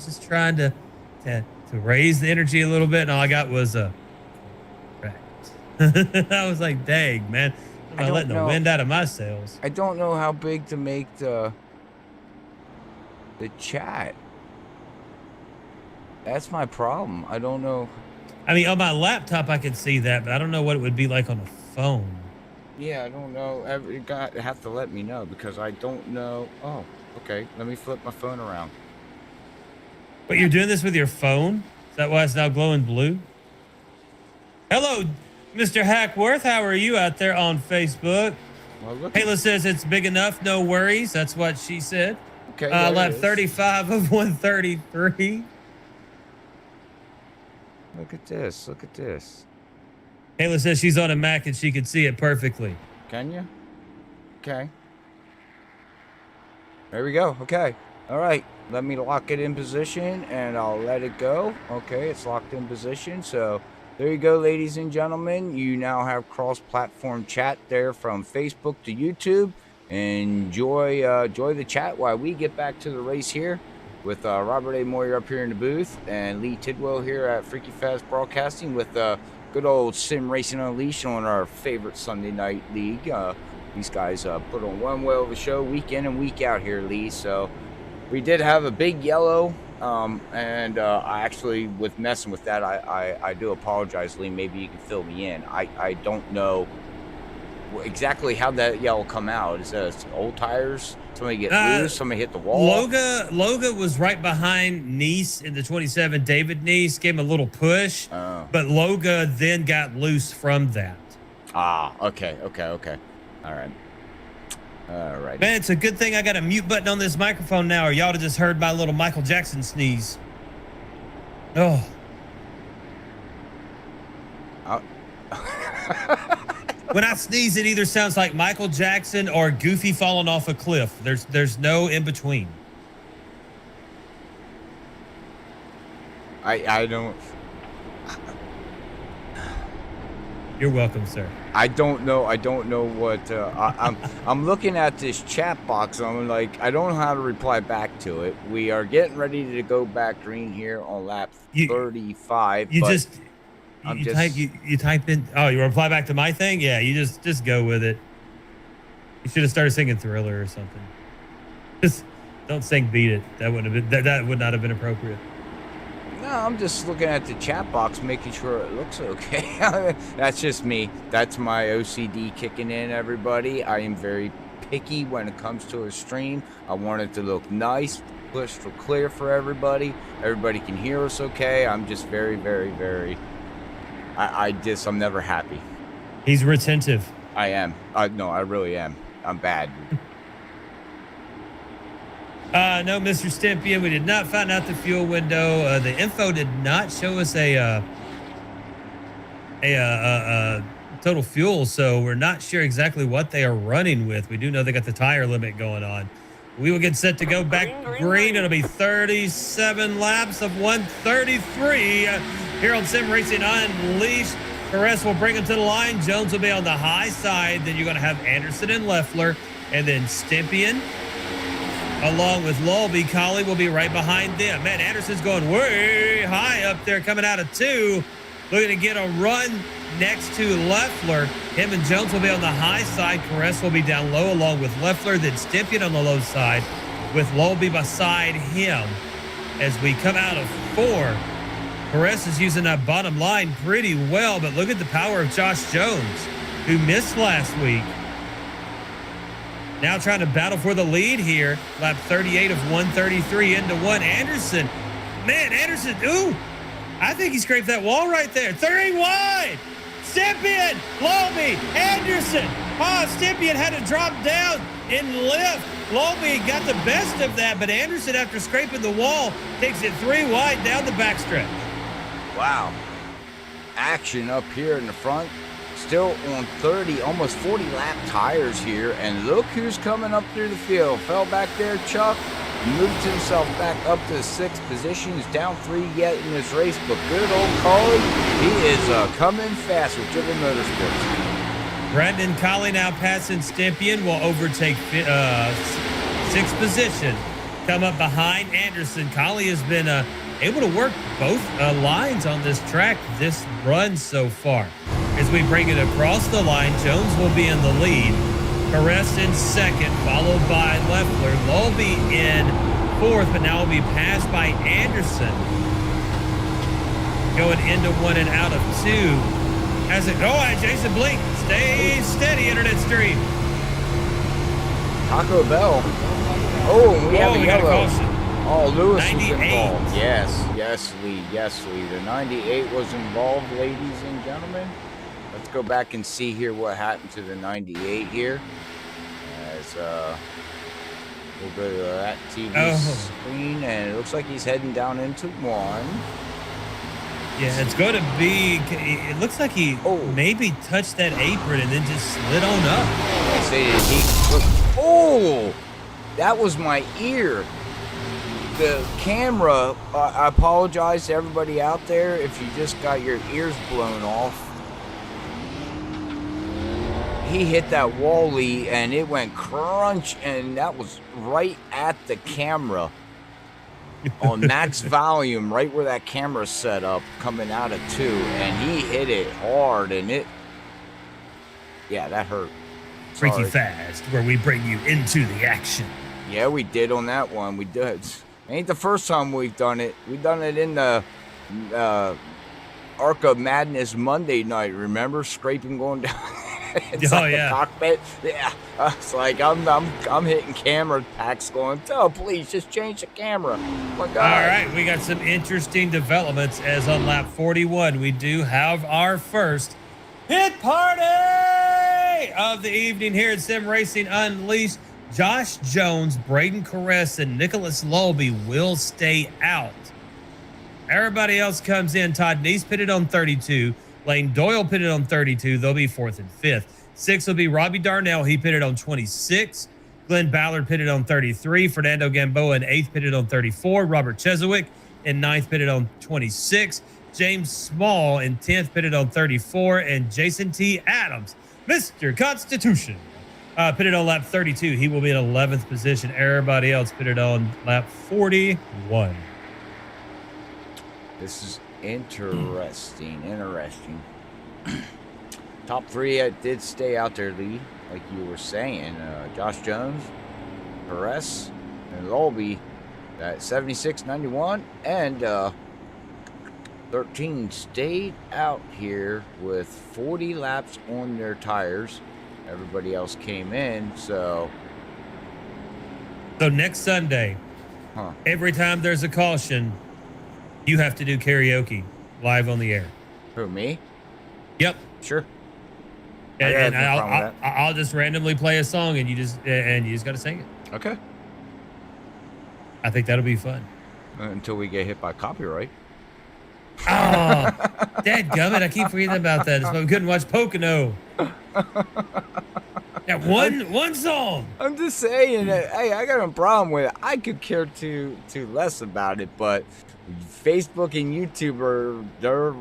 just trying to raise the energy a little bit, and all I got was a. I was like, dang, man. I'm letting the wind out of my sails. I don't know how big to make the chat. That's my problem. I don't know. I mean, on my laptop, I can see that, but I don't know what it would be like on a phone. Yeah, I don't know. You have to let me know because I don't know. Oh, okay. Let me flip my phone around. But you're doing this with your phone? Is that why it's now glowing blue? Hello, Mr. Hackworth. How are you out there on Facebook? Well, Kayla says it's big enough. No worries. That's what she said. Okay. Lap 35 of 133. Look at this. Look at this. Kayla says she's on a Mac and she can see it perfectly. Can you? Okay. There we go. Okay. All right. Let me lock it in position and I'll let it go. Okay. It's locked in position. So there you go, ladies and gentlemen. You now have cross-platform chat there from Facebook to YouTube. Enjoy the chat while we get back to the race here with Robert A. Moyer up here in the booth and Lee Tidwell here at Freaky Fast Broadcasting with good old Sim Racing Unleashed on our favorite Sunday night league. These guys put on one whale of a show week in and week out here, Lee. So we did have a big yellow, and I actually, with messing with that, I do apologize, Lee. Maybe you can fill me in. I don't know exactly how that yellow come out. Is that old tires? Somebody get loose? Somebody hit the wall? Loga was right behind Nice in the 27. David Nice gave him a little push, but Loga then got loose from that. Okay. All right. Man, it's a good thing I got a mute button on this microphone now, or y'all would have just heard my little Michael Jackson sneeze. Oh. When I sneeze, it either sounds like Michael Jackson or Goofy falling off a cliff. There's no in between. I don't. You're welcome, sir. I don't know what I'm looking at this chat box. I'm like, I don't know how to reply back to it. We are getting ready to go back green here on lap 35. You type in. Oh, you reply back to my thing? Yeah, you just go with it. You should have started singing Thriller or something. Just don't sing Beat It. That wouldn't have been. That would not have been appropriate. No, I'm just looking at the chat box, making sure it looks okay. That's just me. That's my OCD kicking in, everybody. I am very picky when it comes to a stream. I want it to look nice, crystal clear for everybody. Everybody can hear us okay. I'm just very, very, very... I'm never happy. He's retentive. I am. No, I really am. I'm bad. No, Mr. Stempian, we did not find out the fuel window. The info did not show us a total fuel, so we're not sure exactly what they are running with. We do know they got the tire limit going on. We will get set to go back green. It'll be 37 laps of 133 here on Sim Racing Unleashed. Perez will bring him to the line. Jones will be on the high side. Then you're going to have Anderson and Leffler, and then Stempian along with Lulby. Collie will be right behind them. Man, Anderson's going way high up there, coming out of 2. Looking to get a run next to Leffler. Him and Jones will be on the high side. Perez will be down low along with Leffler. Then Stempian on the low side with Lulby beside him. As we come out of 4, Perez is using that bottom line pretty well, but look at the power of Josh Jones, who missed last week. Now trying to battle for the lead here. Lap 38 of 133 into 1. Anderson. Man, Anderson. Ooh. I think he scraped that wall right there. 30 wide. Stempian. Lulby. Anderson. Stempian had to drop down and lift. Lulby got the best of that, but Anderson, after scraping the wall, takes it 3 wide down the backstretch. Wow. Action up here in the front. Still on 30, almost 40 lap tires here. And look who's coming up through the field. Fell back there, Chuck. Moved himself back up to the 6th position. He's down 3 yet in this race. But good old Collie, he is coming fast with Dribble Motorsports. Brandon Colley now passing Stympian will overtake 6th position. Come up behind Anderson. Colley has been able to work both lines on this track this run so far. As we bring it across the line, Jones will be in the lead. Perez in 2nd, followed by Leffler. Lowby in 4th, but now will be passed by Anderson. Going into 1 and out of 2. As it Jason Blink, stay steady, Internet Stream. Taco Bell. Oh, we have a got yellow. a caution. Oh, Lewis 98. was involved. Yes, Lee. The 98 was involved, ladies and gentlemen. Let's go back and see here what happened to the 98 here. As we'll go to that TV screen, and it looks like he's heading down into 1. Yeah, it's going to be. It looks like he maybe touched that apron and then just slid on up. I say oh, that was my ear. The camera. I apologize to everybody out there if you just got your ears blown off. He hit that wall-lee and it went crunch, and that was right at the camera on max volume, right where that camera's set up coming out of 2, and he hit it hard, and that hurt. Freaky Fast, where we bring you into the action. Yeah, we did on that one. We did. Ain't the first time we've done it. We've done it in the Arc of Madness Monday night. Remember, scraping going down inside the cockpit? Yeah, it's like I'm hitting camera packs, going, "Oh, please, just change the camera." Oh my God. All right, we got some interesting developments. As on lap 41, we do have our first hit party of the evening here at Sim Racing Unleashed. Josh Jones, Braden Caress, and Nicholas Lowby will stay out. Everybody else comes in. Todd Neese pitted on 32. Lane Doyle pitted on 32. They'll be 4th and 5th. 6th will be Robbie Darnell. He pitted on 26. Glenn Ballard pitted on 33. Fernando Gamboa in 8th pitted on 34. Robert Chesawick in 9th pitted on 26. James Small in 10th pitted on 34. And Jason T. Adams, Mr. Constitution, pitted on lap 32. He will be in 11th position. Everybody else pitted on lap 41. This is interesting. Top 3 did stay out there, Lee, like you were saying. Josh Jones, Perez, and Lowby at 76, 91, and 13 stayed out here with 40 laps on their tires. Everybody else came in, so next Sunday, every time there's a caution, you have to do karaoke live on the air. Who, me? Yep. Sure. And I'll just randomly play a song, and you just got to sing it. Okay. I think that'll be fun. Until we get hit by copyright. Oh, dadgummit, I keep forgetting about that. It's why we couldn't watch Pocono. Yeah, one song. I'm just saying that, hey, I got no problem with it. I could care too less about it, but Facebook and YouTube they're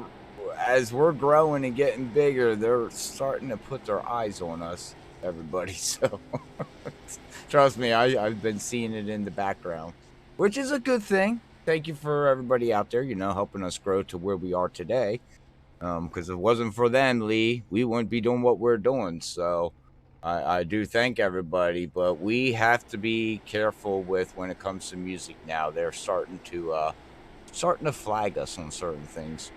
as we're growing and getting bigger, they're starting to put their eyes on us, everybody. So trust me, I've been seeing it in the background, which is a good thing. Thank you for everybody out there, helping us grow to where we are today. Because if it wasn't for them, Lee, we wouldn't be doing what we're doing. So I do thank everybody, but we have to be careful with when it comes to music now. They're starting to flag us on certain things.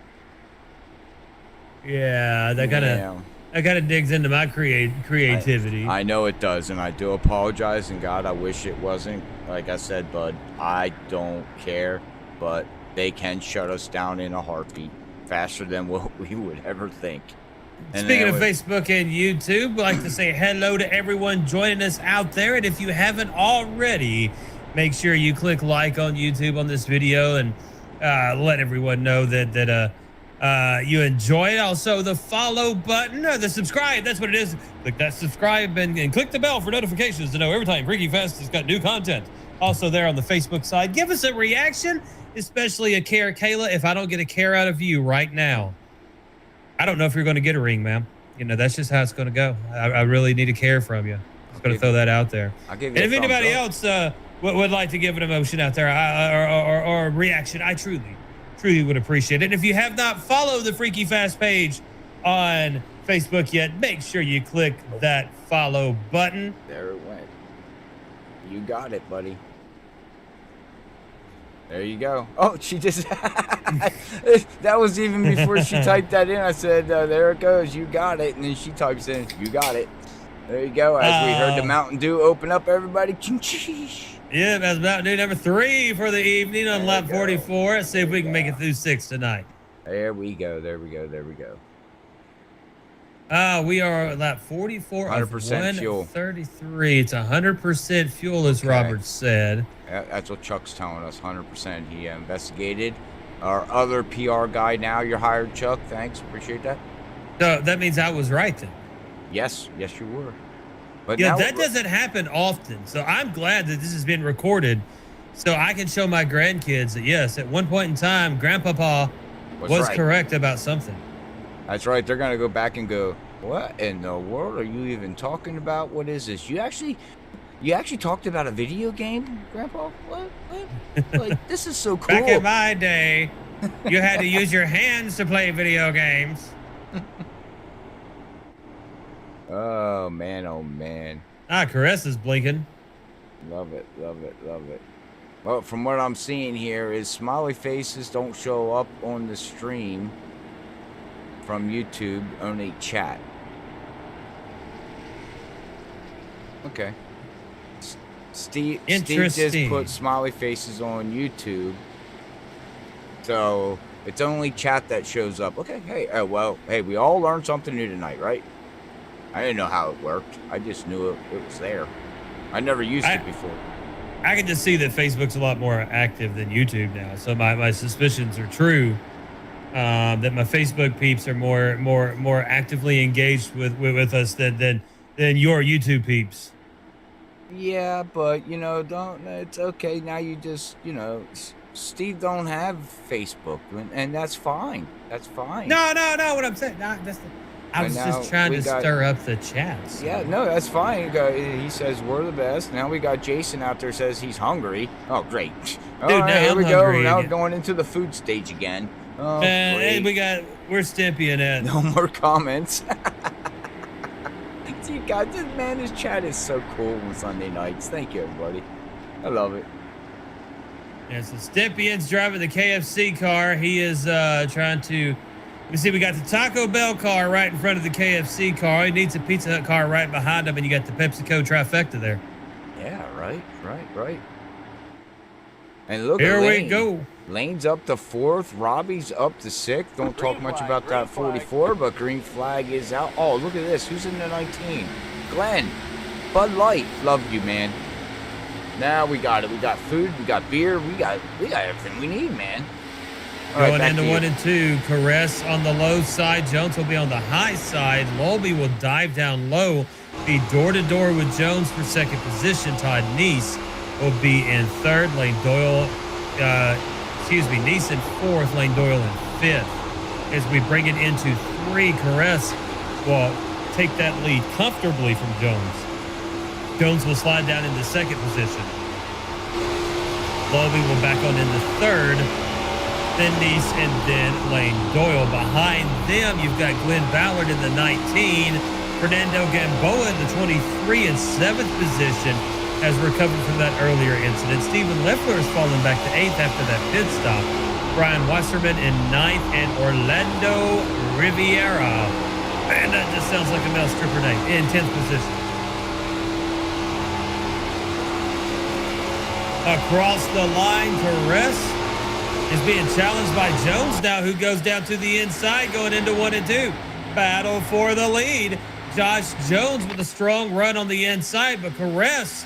Yeah, that kind of digs into my creativity. I know it does, and I do apologize, and God, I wish it wasn't. Like I said, bud, I don't care, but they can shut us down in a heartbeat faster than what we would ever think. And speaking of Facebook and YouTube, I'd like to say hello to everyone joining us out there. And if you haven't already, make sure you click like on YouTube on this video and let everyone know that you enjoy it. Also, the follow button or the subscribe. That's what it is. Click that subscribe and click the bell for notifications to know every time Freaky Fast has got new content. Also, there on the Facebook side, give us a reaction, especially a care. Kayla, if I don't get a care out of you right now, I don't know if you're going to get a ring, ma'am. You know, that's just how it's going to go. I really need a care from you. Just going to throw that out there. I'll give you and if anybody else would like to give an emotion out there or a reaction, I truly would appreciate it. And if you have not followed the Freaky Fast page on Facebook yet, make sure you click that follow button. There it went. You got it, buddy. There you go. Oh, she just... that was even before she typed that in. I said, there it goes. You got it. And then she types in, you got it. There you go. As we heard the Mountain Dew open up, everybody. Yeah, that's Mountain Dew number 3 for the evening on lap 44. Let's see if we can make it through 6 tonight. There we go. There we go. There we go. We are at lap 44 100% fuel. 33. It's 100% fuel, as Robert said. Yeah, that's what Chuck's telling us, 100%. He investigated. Our other PR guy now, you're hired, Chuck. Thanks. Appreciate that. So that means I was right then. Yes. Yes, you were. But yeah, that doesn't happen often. So I'm glad that this has been recorded so I can show my grandkids that, yes, at one point in time, Grandpapa was correct about something. That's right. They're going to go back and go, what in the world are you even talking about? What is this? You actually talked about a video game, Grandpa? What? Like, this is so cool. Back in my day, you had to use your hands to play video games. Oh, man. Oh, man. Caress is blinking. Love it. Love it. Love it. Well, from what I'm seeing here is smiley faces don't show up on the stream from YouTube, only chat. Okay. Steve just put smiley faces on YouTube, so it's only chat that shows up. Okay, hey, well, hey, we all learned something new tonight, right? I didn't know how it worked. I just knew it was there. I never used it before. I can just see that Facebook's a lot more active than YouTube now, so my suspicions are true. That my Facebook peeps are more actively engaged with us than your YouTube peeps. Yeah, but you know, it's okay. Now you just, you know, Steve don't have Facebook, and that's fine. That's fine. No. What I'm saying, I was just trying to stir up the chats. Yeah, no, that's fine. He says we're the best. Now we got Jason out there says he's hungry. Oh, great. All Dude, right, here we go. Hungry Now again. going into the food stage again. Oh, and we're Stimpy and Ed. No more comments. See, God, this chat is so cool on Sunday nights. Thank you, everybody. I love it. Yeah, so Stimpy's driving the KFC car. He is trying to. You see, we got the Taco Bell car right in front of the KFC car. He needs a Pizza Hut car right behind him, and you got the PepsiCo trifecta there. Yeah, right. And look, here we go. Lane's up to 4th. Robbie's up to 6th. Don't talk much about that 44, but green flag is out. Oh, look at this. Who's in the 19? Glenn. Bud Light. Loved you, man. Now we got it. We got food. We got beer. We got everything we need, man. All Going right, into 1 and 2. Caress on the low side. Jones will be on the high side. Lolby will dive down low. Be door-to-door with Jones for 2nd position. Todd Neese will be in 3rd. Lane Doyle... Neese in 4th, Lane Doyle in 5th. As we bring it into 3, Caress will take that lead comfortably from Jones. Jones will slide down into 2nd position. Lolby will back on into 3rd. Then Neese and then Lane Doyle. Behind them, you've got Glenn Ballard in the 19. Fernando Gamboa in the 23 and 7th position. Has recovered from that earlier incident. Stephen Leffler has fallen back to 8th after that pit stop. Brian Wasserman in 9th and Orlando Riviera. Man, that just sounds like a male stripper name. In 10th position. Across the line, Caress is being challenged by Jones now, who goes down to the inside going into 1 and 2. Battle for the lead. Josh Jones with a strong run on the inside, but Caress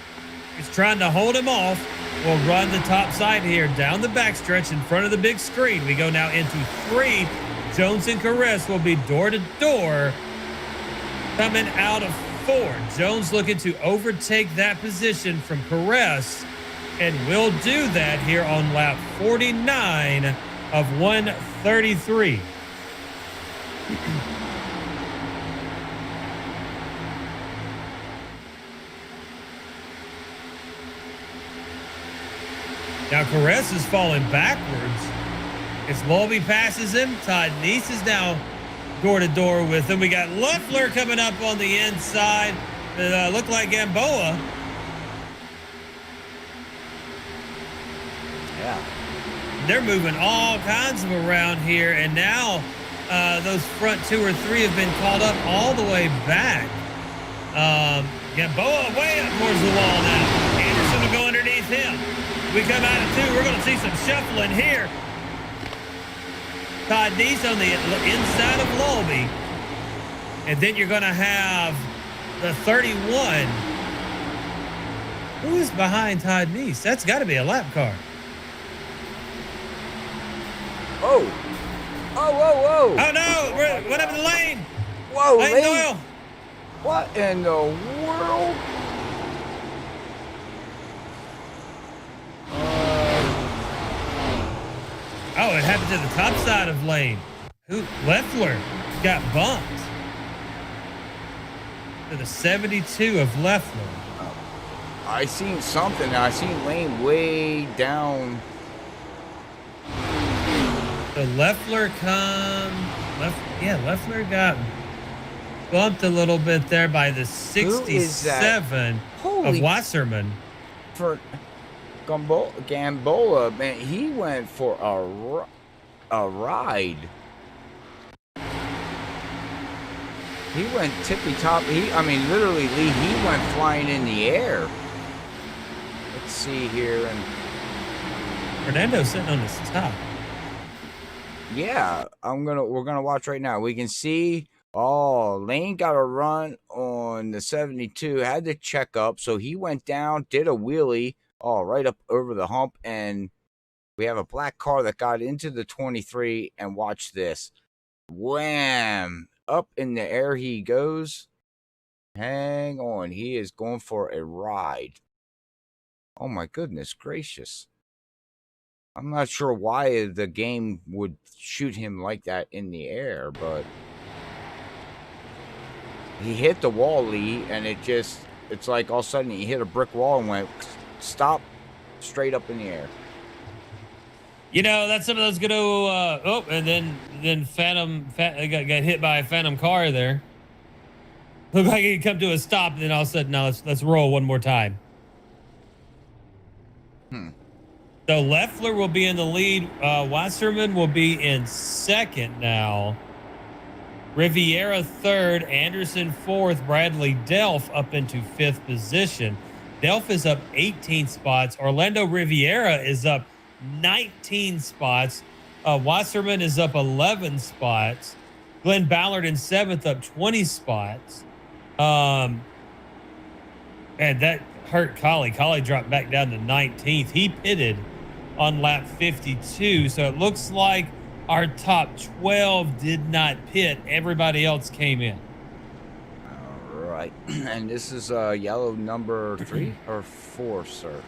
is trying to hold him off. We'll run the top side here down the backstretch in front of the big screen. We go now into 3. Jones and Caress will be door to door coming out of 4. Jones looking to overtake that position from Caress, and will do that here on lap 49 of 133. Now Caress is falling backwards. As Mulvey passes him, Todd Neese is now door to door with him. We got Leffler coming up on the inside. It looked like Gamboa. Yeah. They're moving all kinds of around here, and now those front 2 or 3 have been called up all the way back. Gamboa way up towards the wall now. Anderson will go underneath him. We come out of 2. We're going to see some shuffling here. Todd Neese on the inside of Lulby. And then you're going to have the 31. Who is behind Todd Neese? That's got to be a lap car. Oh. Oh, whoa, whoa. Oh, no. What happened to Lane? Whoa, Lane Doyle. What in the world? Oh, it happened to the top side of Lane. Leffler got bumped to the 72 of Leffler. I seen something. I seen Lane way down. So Leffler Leffler got bumped a little bit there by the 67 of Wasserman. For Gamboa, man, he went for a ride. He went tippy top. Literally, Lee, he went flying in the air. Let's see here, and Fernando's sitting on his top. yeah, we're gonna watch right now. We can see. Oh, Lane got a run on the 72. Had to check up, so he went down, did a wheelie. Oh, right up over the hump, and we have a black car that got into the 23, and watch this. Wham! Up in the air he goes. Hang on. He is going for a ride. Oh, my goodness gracious. I'm not sure why the game would shoot him like that in the air, but he hit the wall, Lee, and it's like all of a sudden he hit a brick wall and went stop straight up in the air. You know, that's some of those good old, and then Phantom got hit by a Phantom car there. Looked like he'd come to a stop, and then all of a sudden, now let's roll one more time. So Leffler will be in the lead. Wasserman will be in second now. Riviera third, Anderson fourth, Bradley Delph up into fifth position. Delph is up 18 spots. Orlando Riviera is up 19 spots. Wasserman is up 11 spots. Glenn Ballard in seventh, up 20 spots. And that hurt Collie. Collie dropped back down to 19th. He pitted on lap 52. So it looks like our top 12 did not pit. Everybody else came in. All right. And this is yellow number 3 or 4, sir?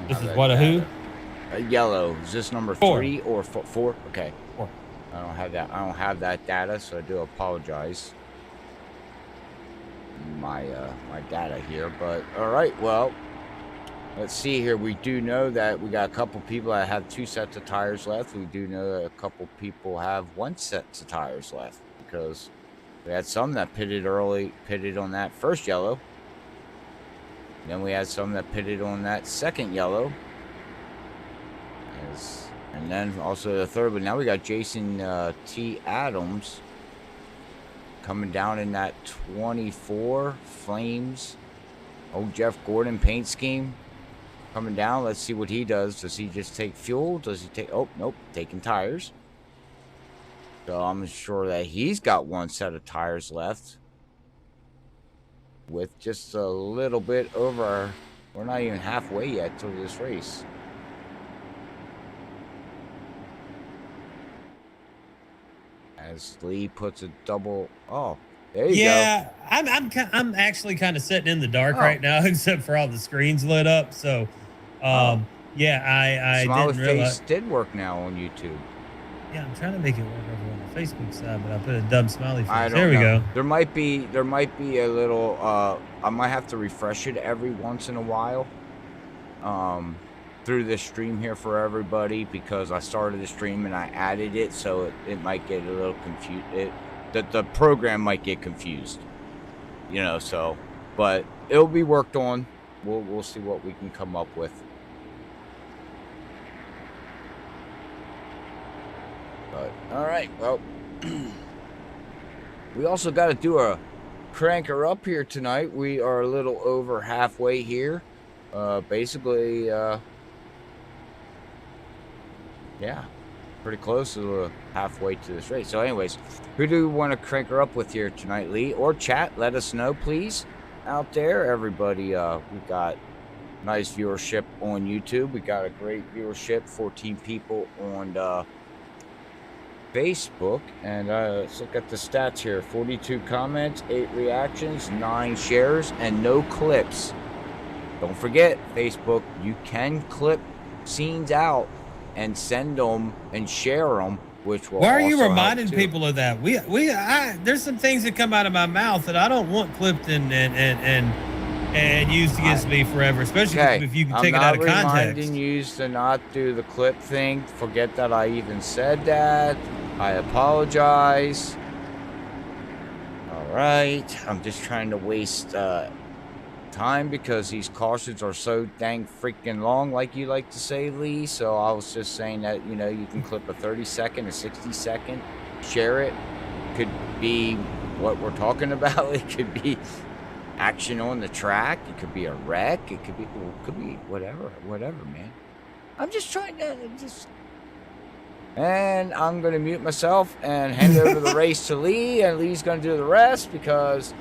This is what, a who? Yellow. Is this number 4. 3 or 4? Okay. 4. I don't have that data, so I do apologize. My data here, but all right. Well, let's see here. We do know that we got a couple people that have 2 sets of tires left. We do know that a couple people have 1 set of tires left because we had some that pitted on that first yellow. Then we had some that pitted on that second yellow. And then also the third, but now we got Jason T. Adams coming down in that 24 Flames. Old Jeff Gordon paint scheme coming down. Let's see what he does. Does he just take fuel? Does he take... Oh, nope. Taking tires. So I'm sure that he's got 1 set of tires left. With just a little bit over... We're not even halfway yet to this race. as Lee puts a double. Oh, there you go. Yeah, I'm actually kind of sitting in the dark right now, except for all the screens lit up. So, yeah, I Smiley didn't realize. face did work now on YouTube. Yeah, I'm trying to make it work over on the Facebook side, but I put a dumb smiley face. I don't There we know. go. There might be a little. I might have to refresh it every once in a while. Through this stream here for everybody, because I started the stream and I added it, so it might get a little confused. The program might get confused, you know. So, but it'll be worked on. We'll see what we can come up with. But all right, well, we also got to do a cranker up here tonight. We are a little over halfway here. Basically, yeah, pretty close to the halfway to this race. So anyways, who do we want to crank her up with here tonight, Lee? Or chat, let us know, please, out there. Everybody, we got nice viewership on YouTube. We got a great viewership, 14 people on Facebook. And let's look at the stats here. 42 comments, 8 reactions, 9 shares, and no clips. Don't forget, Facebook, you can clip scenes out and send them and share them, which will. Why are you reminding people of that? There's some things that come out of my mouth that I don't want clipped and used against me forever, especially if you can take it out of context. I'm not reminding you to not do the clip thing. Forget that I even said that. I apologize. All right, I'm just trying to waste time because these cautions are so dang freaking long, like you like to say, Lee. So I was just saying that, you know, you can clip a 30-second, a 60-second, share it. Could be what we're talking about. It could be action on the track. It could be a wreck. It could be whatever, man. I'm just trying to and I'm gonna mute myself and hand over the race to Lee, and Lee's gonna do the rest because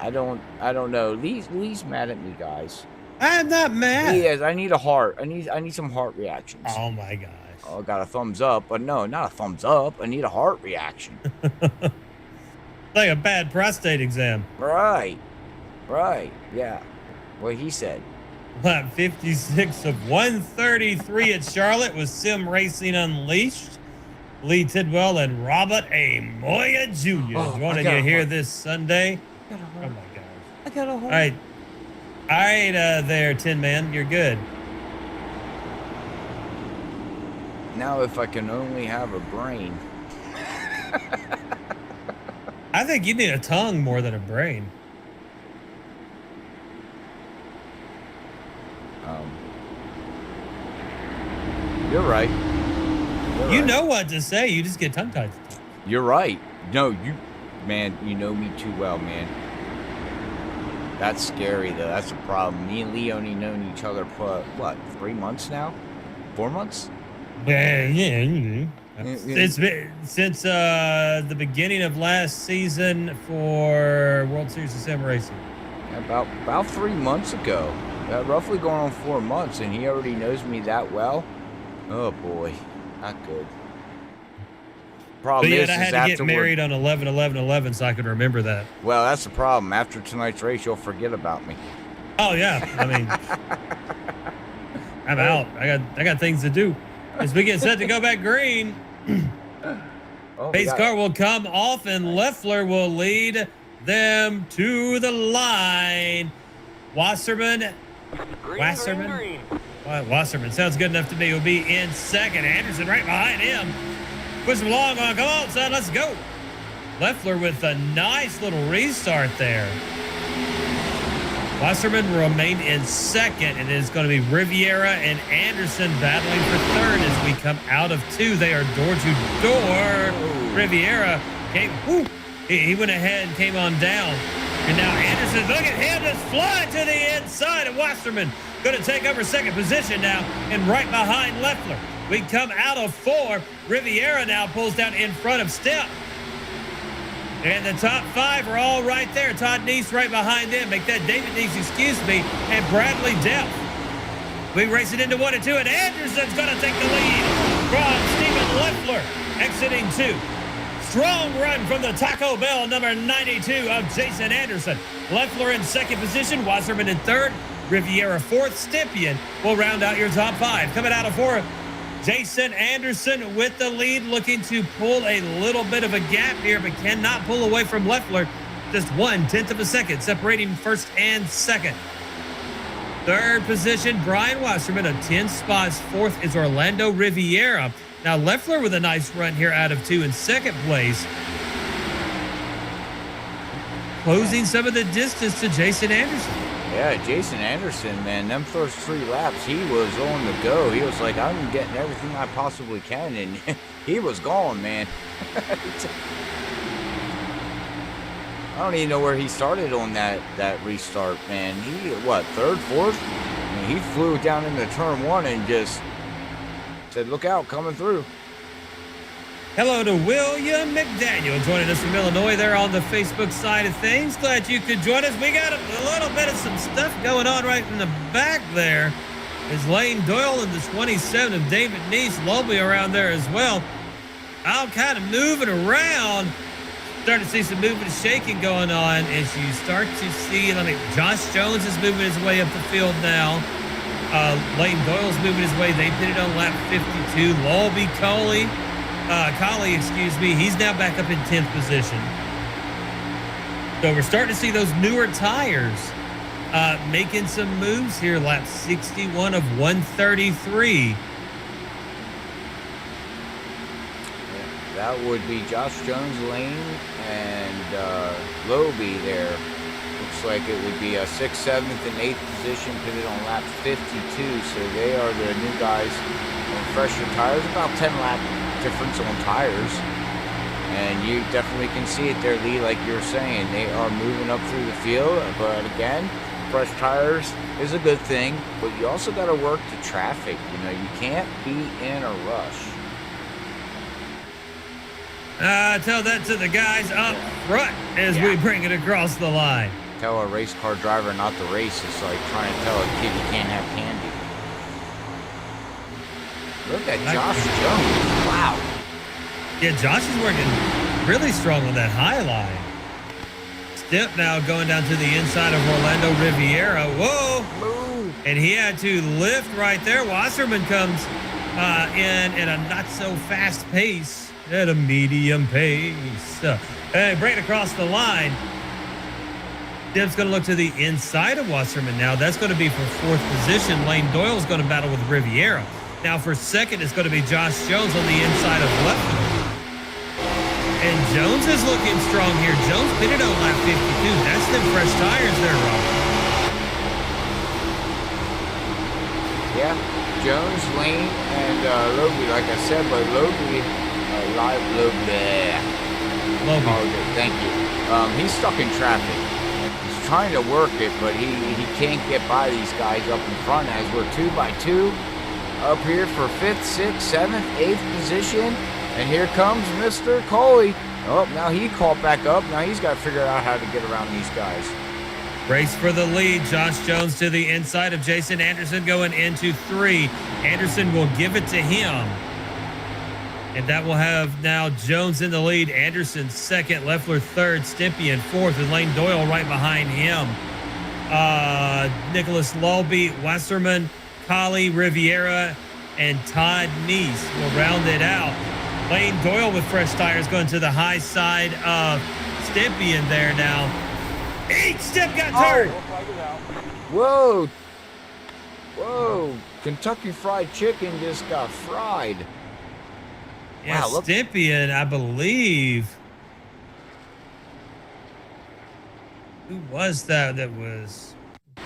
I don't know. Lee's mad at me, guys. I'm not mad. He is. I need a heart. I need some heart reactions. Oh my gosh. Oh, I got a thumbs up, but no, not a thumbs up. I need a heart reaction. Like a bad prostate exam. Right. Yeah. What he said. Lap 56 of 133 at Charlotte with Sim Racing Unleashed. Lee Tidwell and Robert A. Moya Jr. joining you here this Sunday. Oh my gosh. I got a heart. All right, there, Tin Man. You're good. Now, if I can only have a brain. I think you need a tongue more than a brain. You're right. You know what to say. You just get tongue-tied. You're right. No, you know me too well, man. That's scary, though. That's a problem. Me and Lee only known each other for, what, 3 months now? 4 months? Yeah. It's been since the beginning of last season for World Series of Sim Racing. About 3 months ago. Roughly going on 4 months, and he already knows me that well. Oh, boy. Not good. Problem but is, I had to get married on 11/11/11 so I could remember that. Well, that's the problem. After tonight's race, you'll forget about me. Oh yeah, I mean, I'm out. I got things to do. As we get set to go back green, pace car will come off and Leffler will lead them to the line. Wasserman sounds good enough to me. Will be in second. Anderson right behind him. Push him along. Come on, son. Let's go. Leffler with a nice little restart there. Wasserman remained in second, and it is going to be Riviera and Anderson battling for third as we come out of 2. They are door to door. Riviera came. He went ahead and came on down. And now Anderson, look at him just flying to the inside of Wasserman. Going to take over second position now and right behind Leffler. We come out of 4. Riviera now pulls down in front of Step. And the top 5 are all right there. Todd Neese right behind them. Make that David Neese, excuse me, and Bradley Depp. We race it into 1 and 2, and Anderson's going to take the lead from Stephen Leffler. Exiting 2. Strong run from the Taco Bell, number 92 of Jason Anderson. Leffler in second position, Wasserman in third, Riviera fourth. Stipien will round out your top 5. Coming out of 4th, Jason Anderson with the lead, looking to pull a little bit of a gap here, but cannot pull away from Leffler. Just 1/10 of a second separating first and second. Third position, Brian Wasserman of 10 spots. 4th is Orlando Riviera. Now, Leffler with a nice run here out of 2 in second place. Closing some of the distance to Jason Anderson. Yeah, Jason Anderson, man, them first 3 laps, he was on the go. He was like, I'm getting everything I possibly can, and he was gone, man. I don't even know where he started on that restart, man. He, what, 3rd, 4th? I mean, he flew down into turn 1 and just said, look out, coming through. Hello to William McDaniel joining us from Illinois there on the Facebook side of things. Glad you could join us. We got a little bit of some stuff going on right in the back there. Is Lane Doyle in the 27 of David Neese. Lobby around there as well. All kind of moving around. Starting to see some moving and shaking going on as you start to see, Josh Jones is moving his way up the field now. Lane Doyle's moving his way. They pitted on lap 52. Lobby Coley, he's now back up in 10th position. So we're starting to see those newer tires making some moves here. Lap 61 of 133. That would be Josh Jones, Lane, and Lobe there. Looks like it would be a 6th, 7th, and 8th position pitted on lap 52. So they are the new guys on fresher tires. About 10 lap difference on tires. And you definitely can see it there, Lee, like you're saying. They are moving up through the field. But again, fresh tires is a good thing. But you also got to work the traffic. You know, you can't be in a rush. Tell that to the guys up front as we bring it across the line. Tell a race car driver not to race. It's like trying to tell a kid you can't have candy. Look at Josh Jones. Wow. Yeah, Josh is working really strong on that high line. Step now going down to the inside of Orlando Riviera. Whoa. Move. And he had to lift right there. Wasserman comes in at a not so fast pace. At a medium pace. Hey, breaking across the line. Dib's going to look to the inside of Wasserman now. That's going to be for 4th position. Lane Doyle's going to battle with Riviera. Now for 2nd, it's going to be Josh Jones on the inside of Leffler. And Jones is looking strong here. Jones pitted on lap 52. That's them fresh tires there, Rob. Yeah, Jones, Lane, and Lobe, like I said, but Lobe, thank you. He's stuck in traffic. He's trying to work it, but he can't get by these guys up in front as we're 2 by 2 up here for 5th, 6th, 7th, 8th position. And here comes Mr. Coley. Oh, now he caught back up. Now he's got to figure out how to get around these guys. Race for the lead. Josh Jones to the inside of Jason Anderson going into 3. Anderson will give it to him. And that will have now Jones in the lead. Anderson 2nd, Leffler 3rd, Stipien 4th, and Lane Doyle right behind him. Nicholas Lobby, Wasserman, Collie, Riviera, and Todd Neese will round it out. Lane Doyle with fresh tires going to the high side of Stipien there now. Each step got turned. Whoa. Whoa. Kentucky Fried Chicken just got fried. Yeah, wow, Stipien, I believe. Who was that was? Let's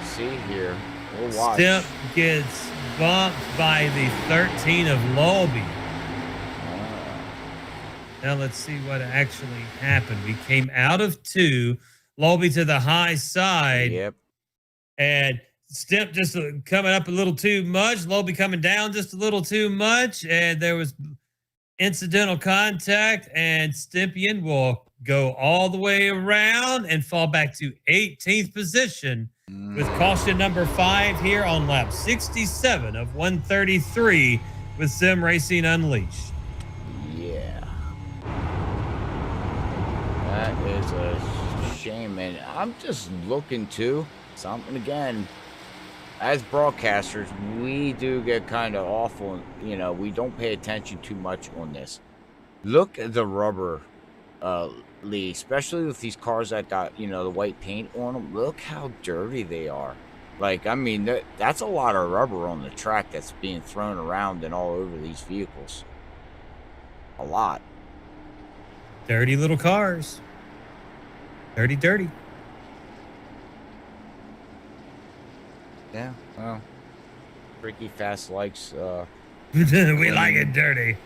see here. We'll watch. Stip gets bumped by the 13 of Lobby. Now let's see what actually happened. We came out of 2. Lobby to the high side. Yep. And Stip just coming up a little too much. Lobby coming down just a little too much. And there was incidental contact. And Stipien will go all the way around and fall back to 18th position with caution number 5 here on lap 67 of 133. with Sim Racing Unleashed. Yeah. That is a shame, and I'm just looking to something again. As broadcasters, we do get kind of awful, you know, we don't pay attention too much on this. Look at the rubber, Lee, especially with these cars that got, you know, the white paint on them. Look how dirty they are. Like, I mean, that's a lot of rubber on the track that's being thrown around and all over these vehicles. A lot. Dirty little cars. Dirty, dirty. Yeah, well, Freaky Fast likes, we like it dirty.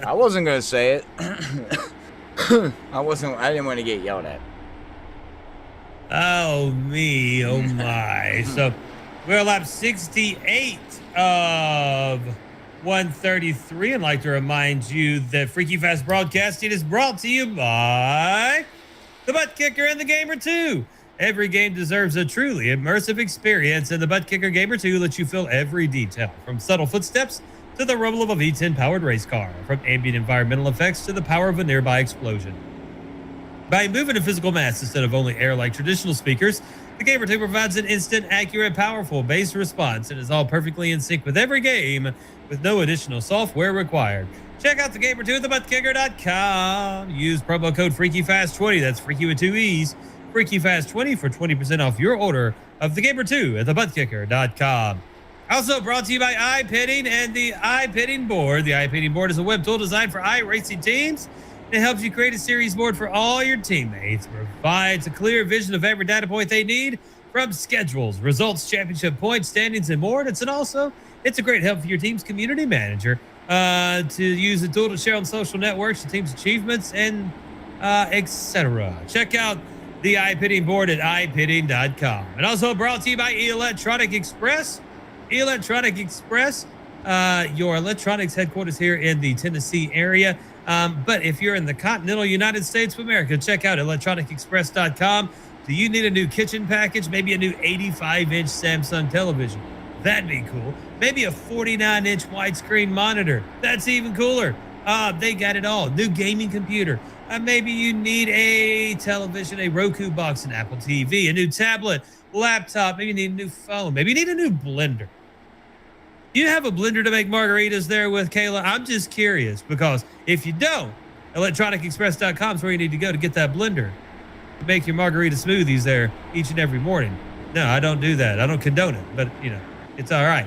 I wasn't going to say it. I didn't want to get yelled at. Oh, me. Oh, my. So we're lap 68 of 133. I'd like to remind you that Freaky Fast Broadcasting is brought to you by the ButtKicker and the Gamer2. Every game deserves a truly immersive experience, and the ButtKicker Gamer2 lets you feel every detail, from subtle footsteps to the rumble of a V10-powered race car, from ambient environmental effects to the power of a nearby explosion. By moving to physical mass instead of only air like traditional speakers, the Gamer2 provides an instant, accurate, powerful bass response and is all perfectly in sync with every game with no additional software required. Check out the Gamer2 at thebuttkicker.com. Use promo code FreakyFast20, that's Freaky with 2 E's, FreakyFast20 for 20% off your order of the Gamer2 at thebuttkicker.com. Also brought to you by iPitting and the iPitting board. The iPitting board is a web tool designed for iRacing teams. It helps you create a series board for all your teammates. It provides a clear vision of every data point they need, from schedules, results, championship points, standings, and more. And it's a great help for your team's community manager to use the tool to share on social networks, your team's achievements, and etc. Check out the iPitting board at ipitting.com. And also brought to you by Electronic Express. Electronic Express, your electronics headquarters here in the Tennessee area. But if you're in the continental United States of America, check out electronicexpress.com. Do you need a new kitchen package? Maybe a new 85-inch Samsung television? That'd be cool. Maybe a 49-inch widescreen monitor. That's even cooler. They got it all. New gaming computer. Maybe you need a television, a Roku box, an Apple TV, a new tablet, laptop. Maybe you need a new phone. Maybe you need a new blender. Do you have a blender to make margaritas there with, Kayla? I'm just curious, because if you don't, electronicexpress.com is where you need to go to get that blender to make your margarita smoothies there each and every morning. No, I don't do that. I don't condone it, but, you know, it's all right.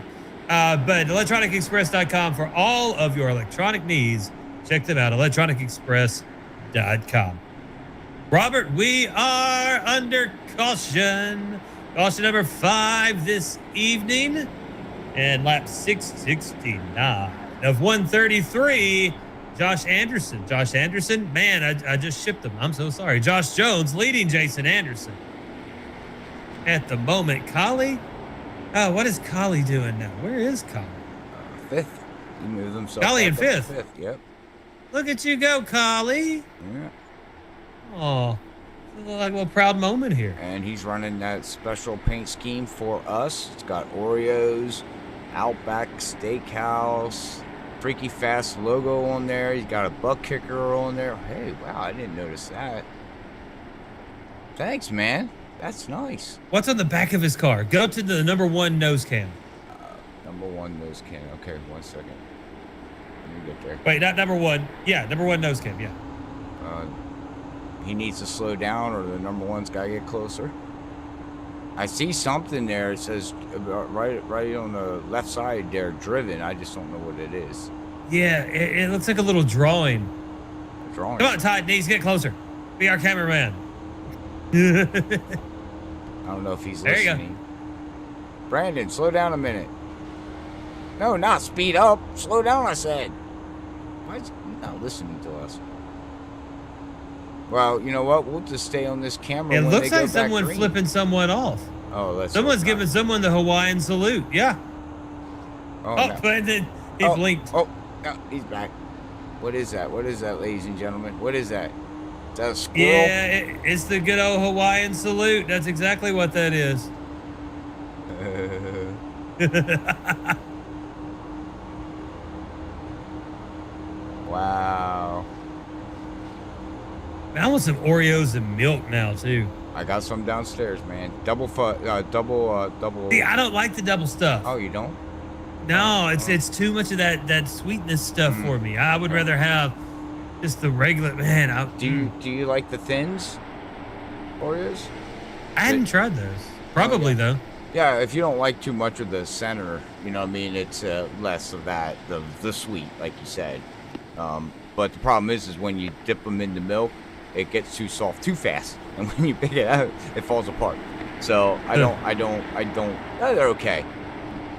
But electronicexpress.com for all of your electronic needs. Check them out, electronicexpress.com. Robert, we are under caution. Caution number 5 this evening. And lap 669 of 133, Josh Anderson. Josh Anderson, man, I just shipped him. I'm so sorry. Josh Jones leading Jason Anderson. At the moment, Collie? Oh, what is Collie doing now? Where is Collie? 5th. He moved himself. Collie in 5th. 5th, yep. Look at you go, Collie. Yeah. Oh, like a proud moment here. And he's running that special paint scheme for us. It's got Oreos, Outback Steakhouse, Freaky Fast logo on there. He's got a ButtKicker on there. Hey, wow, I didn't notice that. Thanks, man. That's nice. What's on the back of his car? Go to the number 1 nose cam. Number 1 nose cam. Okay, 1 second. Let me get there. Wait, not number 1. Yeah, number 1 nose cam, yeah. He needs to slow down, or the number 1's got to get closer. I see something there. It says right on the left side there, driven. I just don't know what it is. Yeah, it looks like a little drawing. Drawing. Come on, Todd. Needs to get closer. Be our cameraman. I don't know if he's there listening. You go. Brandon, slow down a minute. No, not speed up. Slow down, I said. Why is he not listening to us? Well, you know what? We'll just stay on this camera. It looks like someone flipping someone off. Oh, that's someone's giving someone the Hawaiian salute. Yeah. Oh, no. But then he blinked. Oh, no, he's back. What is that? What is that, ladies and gentlemen? What is that? Is that a squirrel? Yeah, it's the good old Hawaiian salute. That's exactly what that is. Wow. Man, I want some Oreos and milk now too. I got some downstairs, man. Double. See, I don't like the double stuff. Oh, you don't? No, it's too much of that sweetness stuff for me. I would rather have just the regular. Man, do you like the thins Oreos? I hadn't tried those. Probably though. Yeah, if you don't like too much of the center, you know what I mean, it's less of that, the sweet, like you said. But the problem is when you dip them into milk, it gets too soft too fast, and when you pick it out, it falls apart. So they're okay.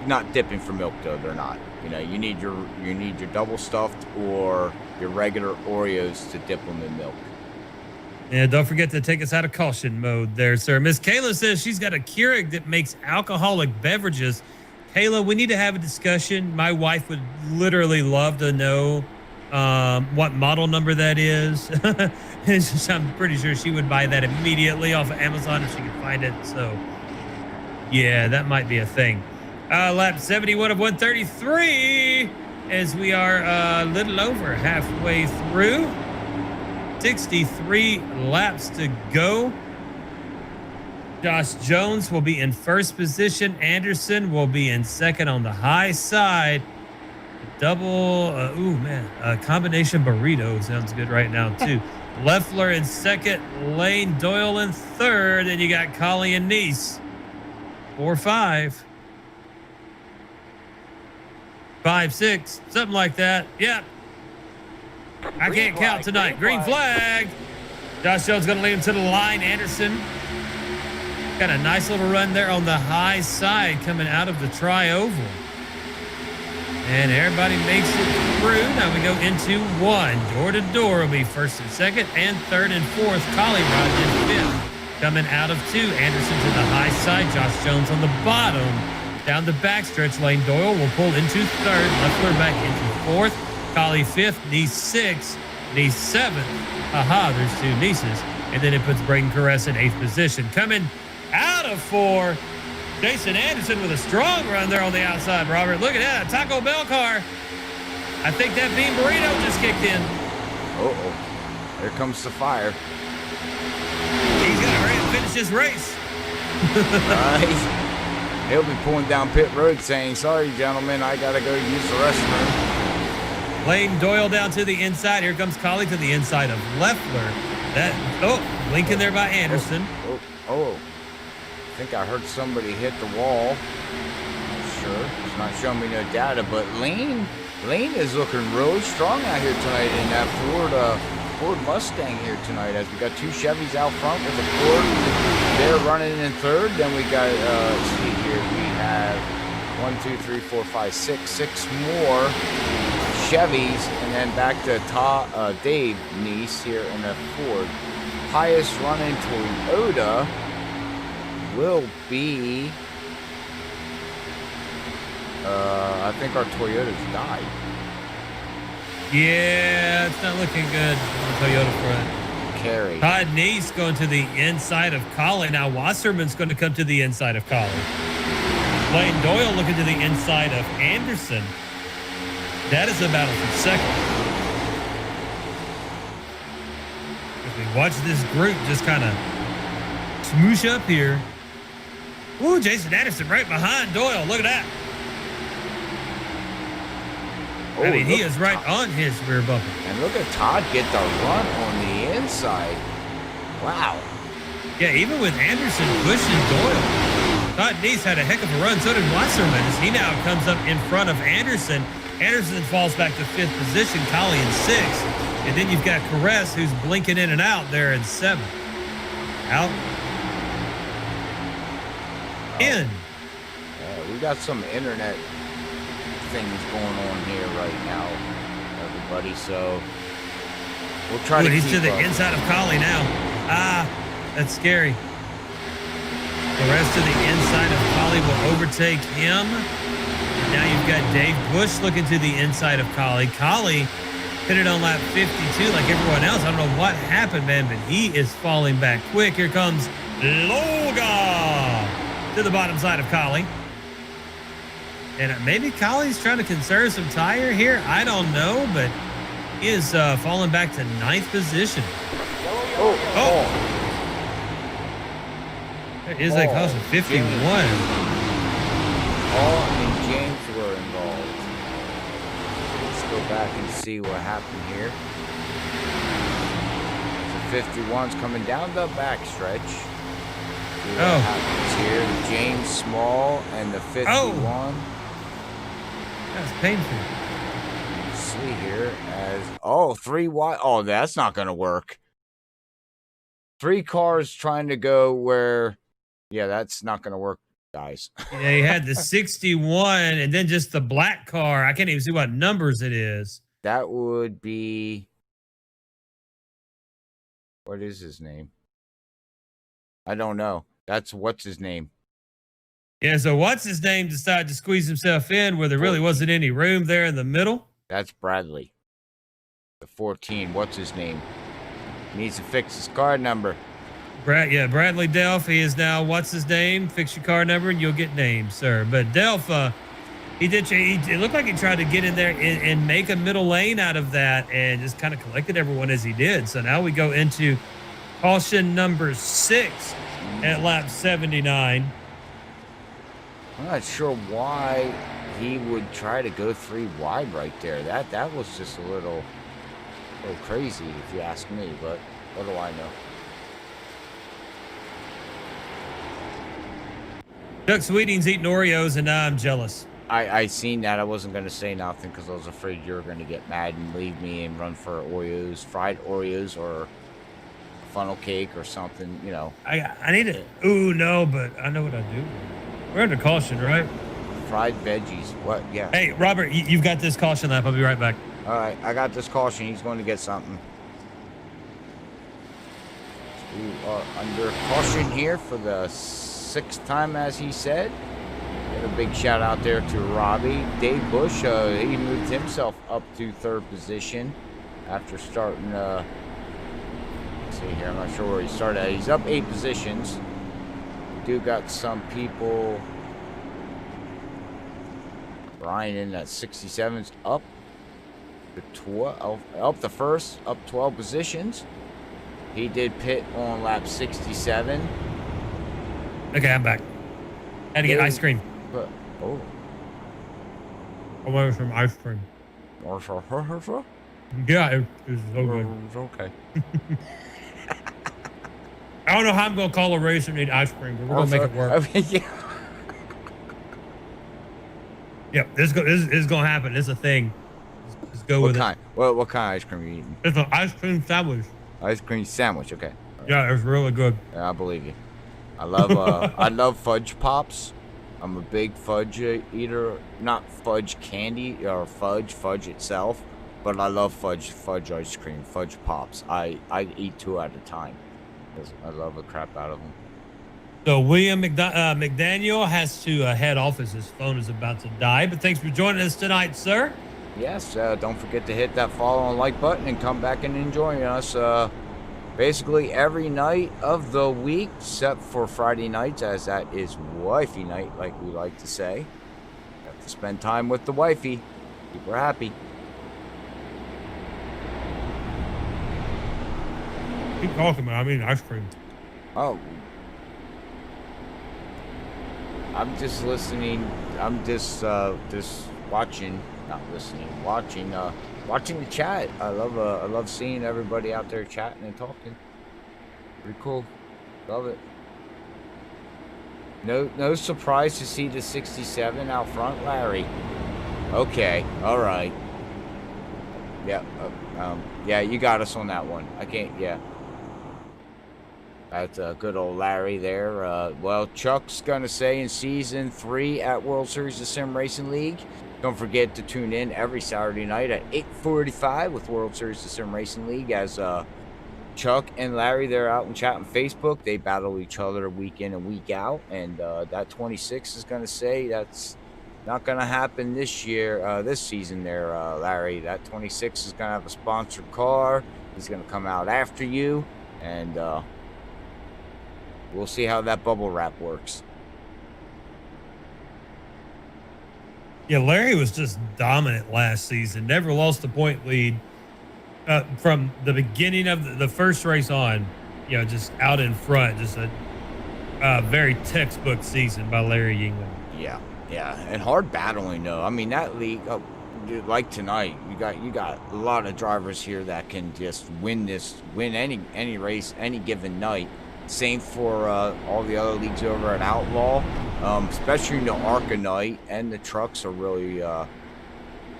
Not dipping for milk though, they're not. You know, you need your double stuffed or your regular Oreos to dip them in milk. Yeah, don't forget to take us out of caution mode there, sir. Miss Kayla says she's got a Keurig that makes alcoholic beverages. Kayla, we need to have a discussion. My wife would literally love to know what model number that is. I'm pretty sure she would buy that immediately off of Amazon if she could find it. So, yeah, that might be a thing. Lap 71 of 133 as we are a little over halfway through. 63 laps to go. Josh Jones will be in first position. Anderson will be in second on the high side. Double, combination burrito sounds good right now, too. Leffler in second, Lane Doyle in third, and you got Collie and Nice. 4-5. 5-6, something like that. Yep. I can't count tonight. Green flag. Josh Jones going to lead him to the line. Anderson got a nice little run there on the high side coming out of the tri-oval. And everybody makes it through. Now we go into one. Door to door will be first and second, and third and fourth. Collie Rod in fifth. Coming out of two. Anderson to the high side. Josh Jones on the bottom. Down the backstretch, Lane Doyle will pull into third. Leffler back into fourth. Collie fifth, Nice sixth, Nice seventh. Aha, there's two Nices. And then it puts Braden Caress in eighth position. Coming out of four, Jason Anderson with a strong run there on the outside, Robert. Look at that, Taco Bell car. I think that bean burrito just kicked in. Uh-oh. Here comes the fire. He's got to hurry and finish this race. He'll be pulling down pit road saying, sorry, gentlemen, I got to go use the restroom. Lane Doyle down to the inside. Here comes Collie to the inside of Leffler. Lincoln there by Anderson. I think I heard somebody hit the wall. Not sure. It's not showing me no data, but Lane is looking really strong out here tonight in that Ford Mustang here tonight, as we got two Chevys out front with a Ford. They're running in third. Then we got, let's see here, we have 6 more Chevys, and then back to Dave Nice here in the Ford. Highest running Toyota will be, I think our Toyota's died. Yeah, it's not looking good on the Toyota front. Carry. Todd Nice going to the inside of Collie. Now Wasserman's going to come to the inside of Collie. Lane Doyle looking to the inside of Anderson. That is the battle for second. If we watch this group just kind of smoosh up here. Ooh, Jason Anderson right behind Doyle. Look at that. Oh, I mean, he is right on his rear bumper. And look at Todd get the run on the inside. Wow. Yeah, even with Anderson pushing Doyle, Todd Nice had a heck of a run. So did Wasserman, as he now comes up in front of Anderson. Anderson falls back to fifth position, Collie in sixth. And then you've got Caress, who's blinking in and out there in seventh. Out. In. We got some internet things going on here right now, everybody. So we'll try to he's keep to the up. inside of Collie now. That's scary. The rest of the inside of Collie will overtake him. Now you've got Dave Bush looking to the inside of Collie. Collie hit it on lap 52 like everyone else. I don't know what happened, man, but he is falling back quick. Here comes Loga to the bottom side of Collie. And maybe Collie's trying to conserve some tire here. I don't know, but He is falling back to 9th position. Oh. There is a cost of 51. Paul and James were involved. Let's go back and see what happened here. The 51's coming down the backstretch. See what happens here. James Small and the 51. That's painful. See here as 3 wide. Oh, that's not gonna work. 3 cars trying to go where. Yeah, that's not gonna work, guys. Yeah, he had the 61 and then just the black car. I can't even see what numbers it is. That would be. What is his name? I don't know. That's what's his name. Yeah, so what's his name decided to squeeze himself in where there really wasn't any room there in the middle? That's Bradley. The 14. What's his name? Needs to fix his card number. Bradley Delph. He is now, what's his name? Fix your car number and you'll get named, sir. But Delph, it looked like he tried to get in there and make a middle lane out of that and just kind of collected everyone as he did. So now we go into caution number 6 at lap 79. I'm not sure why he would try to go 3 wide right there. That was just a little crazy, if you ask me. But what do I know? Chuck Sweeting's eating Oreos, and now I'm jealous. I seen that. I wasn't going to say nothing because I was afraid you were going to get mad and leave me and run for Oreos, fried Oreos, or funnel cake or something, you know. I need it. Ooh, no, but I know what I do. We're under caution, right? Fried veggies. What? Yeah. Hey, Robert, you've got this caution lap. I'll be right back. All right, I got this caution. He's going to get something. We are under caution here for the 6th time, as he said. And a big shout out there to Robbie. Dave Bush, he moved himself up to 3rd position after starting, let's see here, I'm not sure where he started at. He's up 8 positions. We do got some people. Brian in that 67's up to 12, up the first, up 12 positions. He did pit on lap 67. Okay, I'm back. Had to get ice cream. But, I wanted some ice cream. Yeah, it was so good. Okay. I don't know how I'm going to call a race and eat ice cream, but we're going to make it work. Yeah. Yep, this is going to happen. It's a thing. Just go with it. What kind of ice cream are you eating? It's an ice cream sandwich. Ice cream sandwich, okay. Yeah, it's really good. Yeah, I believe you. I love I love fudge pops. I'm a big fudge eater, not fudge candy or fudge itself, but I love fudge ice cream, fudge pops. I eat 2 at a time. I love the crap out of them. So William McDaniel has to head off as his phone is about to die. But thanks for joining us tonight, sir. Yes, don't forget to hit that follow and like button and come back and enjoy us. Basically every night of the week, except for Friday nights, as that is wifey night, like we like to say. Have to spend time with the wifey. Keep her happy. Keep talking, man. I mean ice cream. Oh. I'm just listening. I'm just watching, not listening, watching the chat. I love seeing everybody out there chatting and talking. Pretty cool. Love it. No surprise to see the 67 out front, Larry. Okay. All right. Yeah. Yeah, you got us on that one. I can't. Yeah. That's good old Larry there. Well, Chuck's going to say in Season 3 at World Series of Sim Racing League. Don't forget to tune in every Saturday night at 8:45 with World Series of Sim Racing League as Chuck and Larry, they're out and chat on Facebook. They battle each other week in and week out. And that 26 is going to say that's not going to happen this year, this season there, Larry. That 26 is going to have a sponsored car. He's going to come out after you. And we'll see how that bubble wrap works. Yeah, Larry was just dominant last season. Never lost a point lead. from the beginning of the first race on, just out in front, just a very textbook season by Larry Yingling. Yeah, yeah, and hard battling though. I mean, that league, like tonight, you got a lot of drivers here that can just win any race any given night. Same for all the other leagues over at Outlaw, especially the ARCA night, and the trucks are really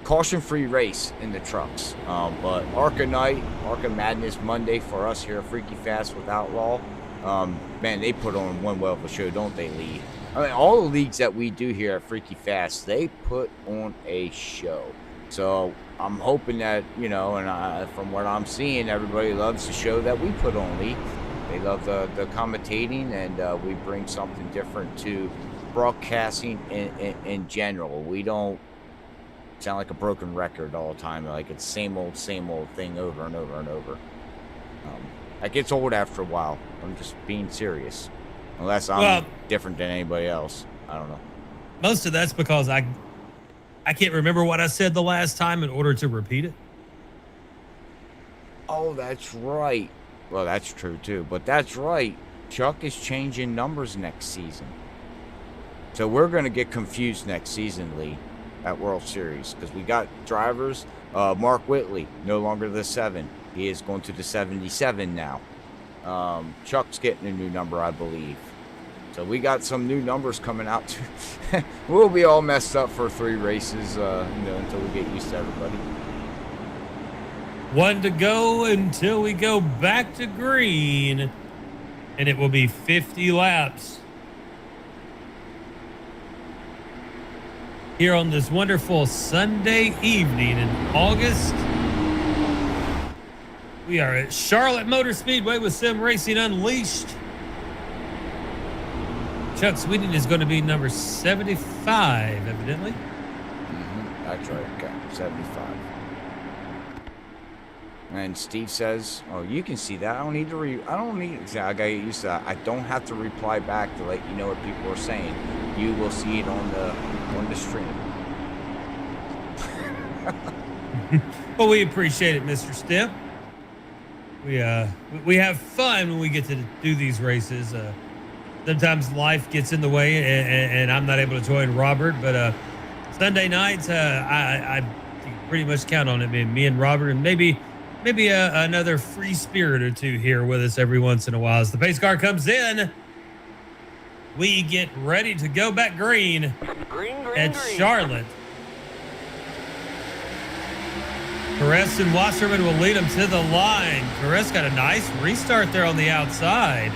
caution-free race in the trucks. But ARCA night, ARCA Madness Monday for us here at Freaky Fast with Outlaw. Man, they put on one well of a show, don't they, Lee? I mean, all the leagues that we do here at Freaky Fast, they put on a show. So I'm hoping that, and from what I'm seeing, everybody loves the show that we put on, Lee. They love the commentating, and we bring something different to broadcasting in general. We don't sound like a broken record all the time, like it's same old thing over and over and over. That gets old after a while. I'm just being serious. Unless I'm different than anybody else. I don't know. Most of that's because I can't remember what I said the last time in order to repeat it. Oh, that's right. Well, that's true too. But that's right. Chuck is changing numbers next season. So we're going to get confused next season, Lee, at World Series. Because we got drivers. Mark Whitley, no longer the 7. He is going to the 77 now. Chuck's getting a new number, I believe. So we got some new numbers coming out too. We'll be all messed up for 3 races, until we get used to everybody. 1 to go until we go back to green, and it will be 50 laps here on this wonderful Sunday evening in August. We are at Charlotte Motor Speedway with Sim Racing Unleashed. Chuck Sweeting is going to be number 75, evidently. That's right. Okay, 75. And Steve says, "Oh, you can see that. I don't need to I gotta get used to that. I don't have to reply back to let you know what people are saying. You will see it on the stream." Well, we appreciate it, Mr. Stimp. We have fun when we get to do these races. Sometimes life gets in the way, and I'm not able to join Robert. But Sunday nights, I pretty much count on it being me and Robert, and maybe another free spirit or two here with us every once in a while. As the pace car comes in, we get ready to go back green at Charlotte. Perez and Wasserman will lead them to the line. Perez got a nice restart there on the outside.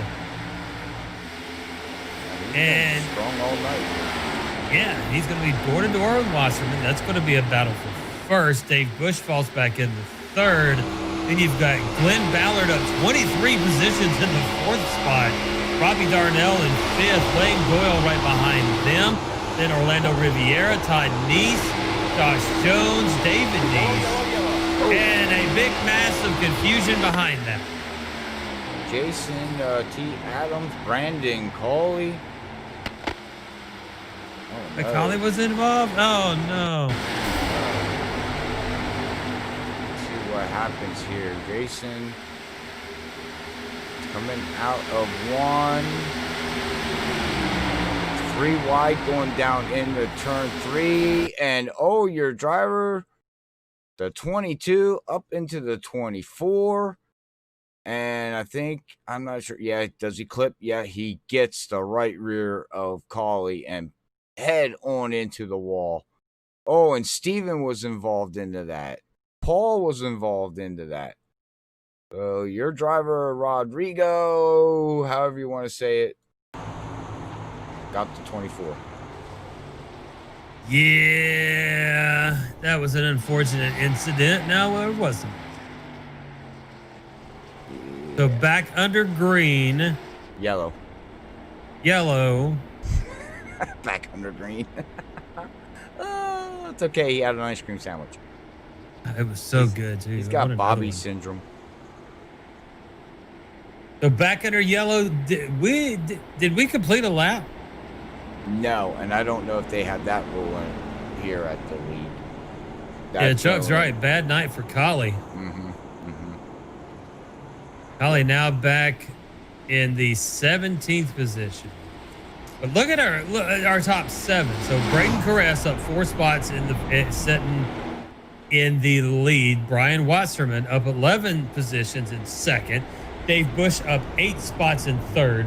And strong all night. Yeah, he's going to be door to door with Wasserman. That's going to be a battle for first. Dave Bush falls back in the third. Then you've got Glenn Ballard up 23 positions in the 4th spot. Robbie Darnell in 5th. Lane Doyle right behind them. Then Orlando Riviera, Todd Neese, Josh Jones, David Neese. And a big mass of confusion behind them. Jason T. Adams, Brandon Coley. Oh, no. McCauley was involved? Oh, no. Let's see what happens here. Jason coming out of 1. 3 wide going down into turn 3. And, your driver, the 22, up into the 24. And I'm not sure. Yeah, does he clip? Yeah, he gets the right rear of Collie and head on into the wall. Oh, and Steven was involved into that. Paul was involved into that. So your driver, Rodrigo, however you want to say it, got the 24. Yeah, that was an unfortunate incident. No, it wasn't. So back under green. Yellow. Back under green. It's okay. He had an ice cream sandwich. It was so good, too. He's got Bobby syndrome. So back under yellow. Did we complete a lap? No, and I don't know if they had that rule in here at the league. Yeah, Chuck's right. Bad night for Collie. Holly now back in the 17th position. But look at our top 7. So Braden Caress up 4 spots sitting in the lead. Brian Wasserman up 11 positions in 2nd. Dave Bush up 8 spots in 3rd.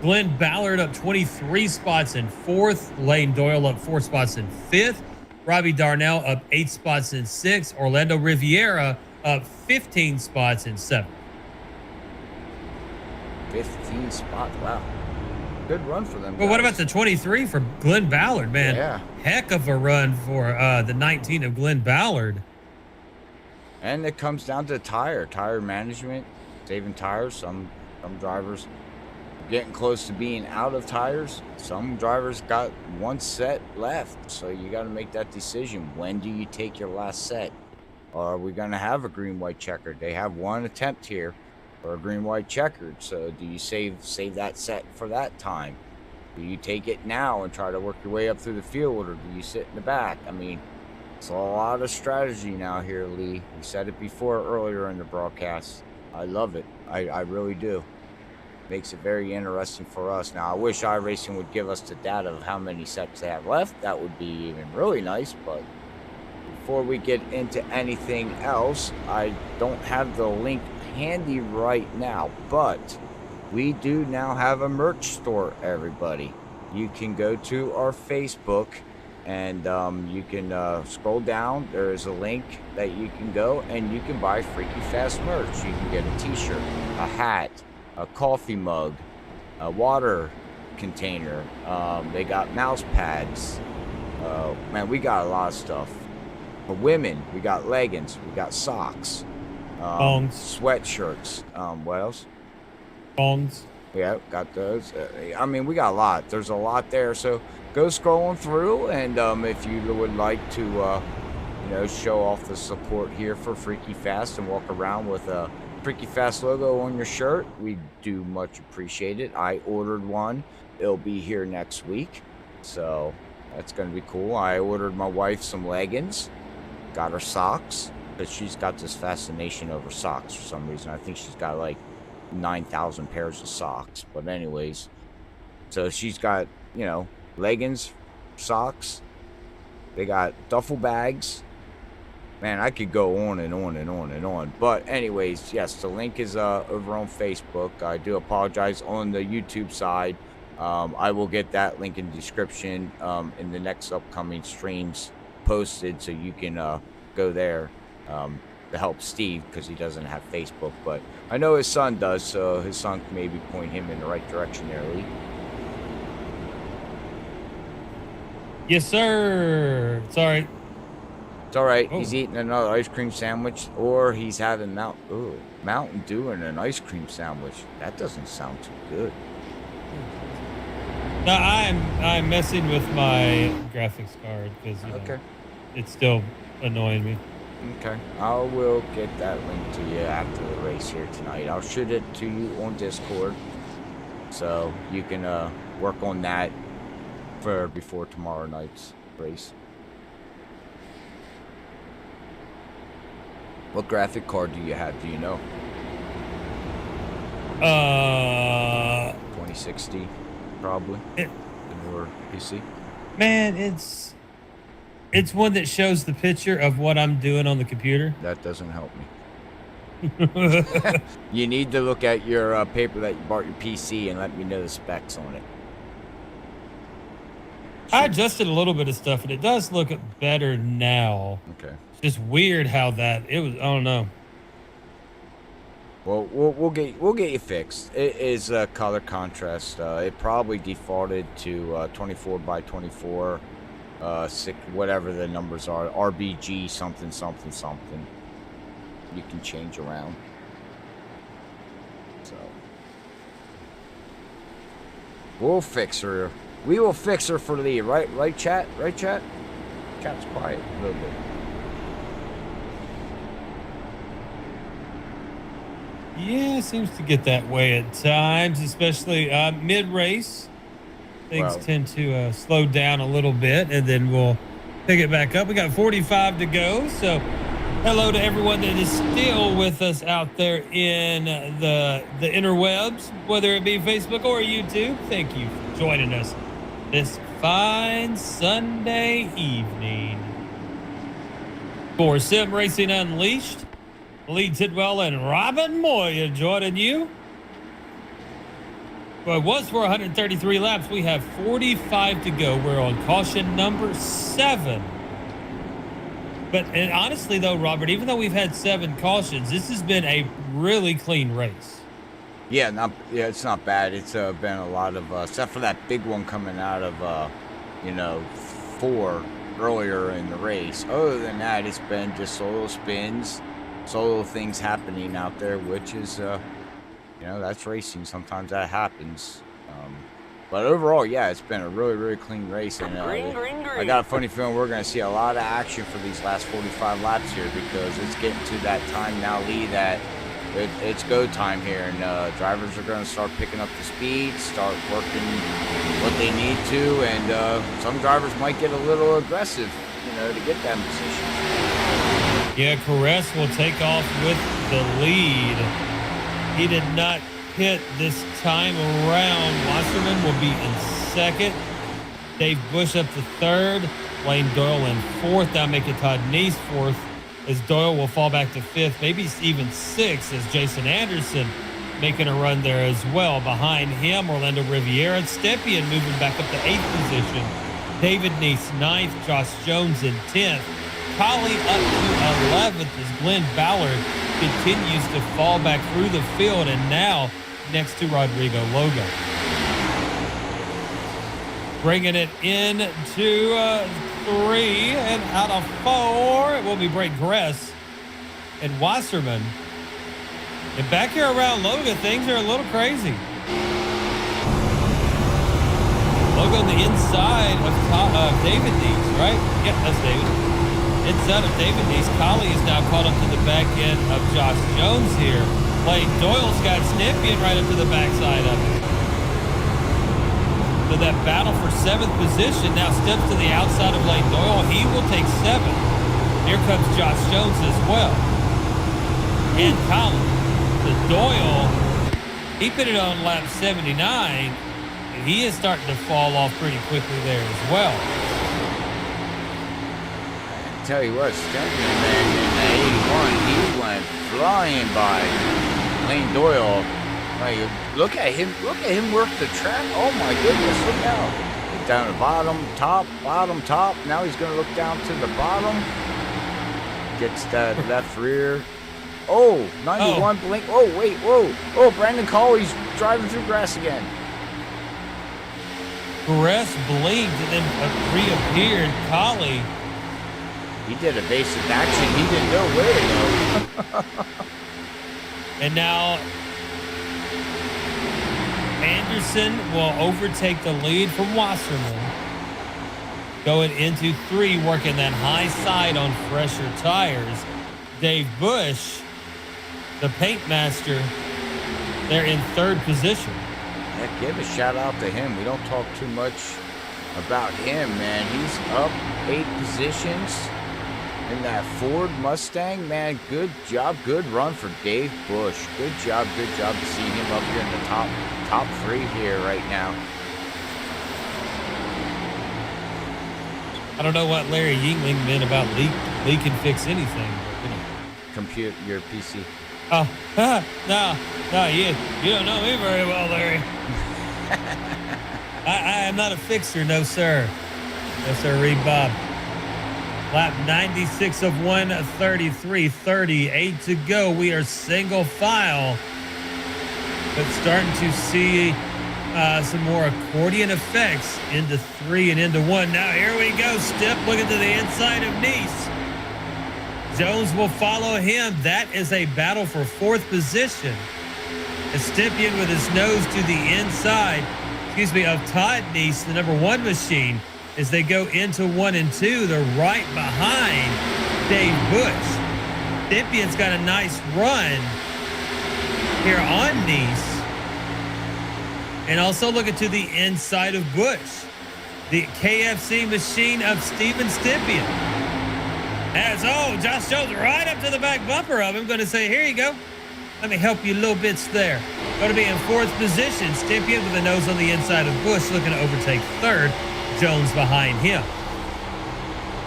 Glenn Ballard up 23 spots in 4th. Lane Doyle up 4 spots in 5th. Robbie Darnell up 8 spots in 6th. Orlando Riviera up 15 spots in 7th. 15 spots, wow. Good run for them. But what about the 23 for Glenn Ballard, man? Yeah. Heck of a run for the 19 of Glenn Ballard. And it comes down to tire management, saving tires. Some drivers getting close to being out of tires. Some drivers got 1 set left, so you got to make that decision. When do you take your last set? Or are we going to have a green-white checkered? They have 1 attempt here for a green-white checkered, so do you save that set for that time? Do you take it now and try to work your way up through the field, or do you sit in the back? I mean, it's a lot of strategy now here, Lee. We said it before earlier in the broadcast. I love it. I really do. Makes it very interesting for us. Now, I wish iRacing would give us the data of how many sets they have left. That would be even really nice, but before we get into anything else, I don't have the link handy right now, but we do now have a merch store, everybody. You can go to our Facebook and you can scroll down. There is a link that you can go and you can buy Freaky Fast merch. You can get a t-shirt, a hat, a coffee mug, a water container. They got mouse pads. Man, we got a lot of stuff. For women, we got leggings, we got socks, sweatshirts. What else? Bongs. Yeah, got those. I mean, we got a lot. There's a lot there. So go scrolling through, and if you would like to, you know, show off the support here for Freaky Fast and walk around with a Freaky Fast logo on your shirt, we do much appreciate it. I ordered one. It'll be here next week, so that's going to be cool. I ordered my wife some leggings, got her socks, but she's got this fascination over socks for some reason. I think she's got like 9,000 pairs of socks. But anyways, so she's got, you know, leggings, socks. They got duffel bags. Man, I could go on and on and on and on. But anyways, yes, the link is over on Facebook. I do apologize on the YouTube side. I will get that link in the description in the next upcoming streams posted, so you can go there to help Steve, because he doesn't have Facebook. But I know his son does, so his son can maybe point him in the right direction there, Lee. Yes, sir. Sorry. It's all right. Oh. He's eating another ice cream sandwich, or he's having Mountain Dew and an ice cream sandwich. That doesn't sound too good. No, I'm messing with my graphics card because Okay. it's still annoying me. Okay. I will get that link to you after the race here tonight. I'll shoot it to you on Discord, so you can work on that for before tomorrow night's race. What graphic card do you have? Do you know? 2060, probably. Or PC. Man, it's one that shows the picture of what I'm doing on the computer. That doesn't help me. You need to look at your paper that you bought your PC and let me know the specs on it. I adjusted a little bit of stuff, and it does look better now. Okay. It's just weird how it was. I don't know. Well, we'll get you fixed. It is color contrast. It probably defaulted to 24 by 24, whatever the numbers are. RBG something something something. You can change around. So we'll fix her. We will fix her for Lee, right? Right, chat? Right, chat? Chat's quiet a little bit. Yeah, it seems to get that way at times, especially mid-race. Things tend to slow down a little bit, and then we'll pick it back up. We got 45 to go, so Hello to everyone that is still with us out there in the interwebs, whether it be Facebook or YouTube. Thank you for joining us this fine Sunday evening for Sim Racing Unleashed. Lee Tidwell and Robin Moya joining you. Well, it was for 133 laps. We have 45 to go. We're on caution number 7. And honestly, though, Robert, even though we've had 7 cautions, this has been a really clean race. Yeah, it's not bad. It's been a lot of, except for that big one coming out of, 4 earlier in the race. Other than that, it's been just solo spins, solo things happening out there, which is, that's racing. Sometimes that happens. But overall, yeah, it's been a really, really clean race. And I got a funny feeling we're going to see a lot of action for these last 45 laps here, because it's getting to that time now, Lee, that it's go time here. And drivers are going to start picking up the speed, start working what they need to. And some drivers might get a little aggressive, to get that position. Yeah, Caress will take off with the lead. He did not hit this time around. Wasserman will be in second. Dave Bush up to third. Wayne Doyle in fourth. Now making Todd Neese fourth, as Doyle will fall back to fifth, maybe even sixth, as Jason Anderson making a run there as well. Behind him, Orlando Riviera. Stepien moving back up to 8th position. David Neese 9th. Josh Jones in 10th. Collie up to 11th as Glenn Ballard continues to fall back through the field, and now next to Rodrigo Logo. Bringing it into 3, and out of 4, it will be Brake Gress and Wasserman. And back here around Logo, things are a little crazy. Logo on the inside of David Neese, right? Yeah, that's David. Inside of David Neese. Collie is now caught up to the back end of Josh Jones here. Lane Doyle's got Stepien right up to the backside of it. So that battle for 7th position now steps to the outside of Lane Doyle. He will take 7th. Here comes Josh Jones as well. And Collie. The Doyle, he put it on lap 79, and he is starting to fall off pretty quickly there as well. Tell you what, Stepien, man, in the 81, he went flying by Lane Doyle. Like, look at him work the track. Oh my goodness, look out. He's down the bottom, top. Now he's gonna look down to the bottom. Gets that left rear. Oh, 91 blink. Oh, wait, whoa. Oh, Brandon Colley's driving through grass again. Grass blinked and then reappeared. Colley, he did evasive action. He didn't know where to go. And now Anderson will overtake the lead from Wasserman. Going into 3, working that high side on fresher tires. Dave Bush, the paint master, they're in 3rd position. Yeah, give a shout out to him. We don't talk too much about him, man. He's up 8 positions. In that Ford Mustang, man, good job, good run for Dave Bush. Good job to see him up here in the top 3 here right now. I don't know what Larry Yingling meant about leak can fix anything. Compute your PC. Oh, no, you don't know me very well, Larry. I am not a fixer, no sir. No sir, Reed Bob. Lap 96 of 133, 38 to go. We are single file, but starting to see some more accordion effects into 3 and into 1. Now here we go. Step looking to the inside of Neese. Jones will follow him. That is a battle for 4th position. Stepien with his nose to the inside, of Todd Neese, the number 1 machine. As they go into 1 and 2, they're right behind Dave Bush. Stepien's got a nice run here on Neese. And also looking to the inside of Bush, the KFC machine of Steven Stepien. Josh Jones right up to the back bumper of him. Going to say, here you go. Let me help you little bits there. Going to be in fourth position. Stympian with the nose on the inside of Busch, looking to overtake third. Jones behind him.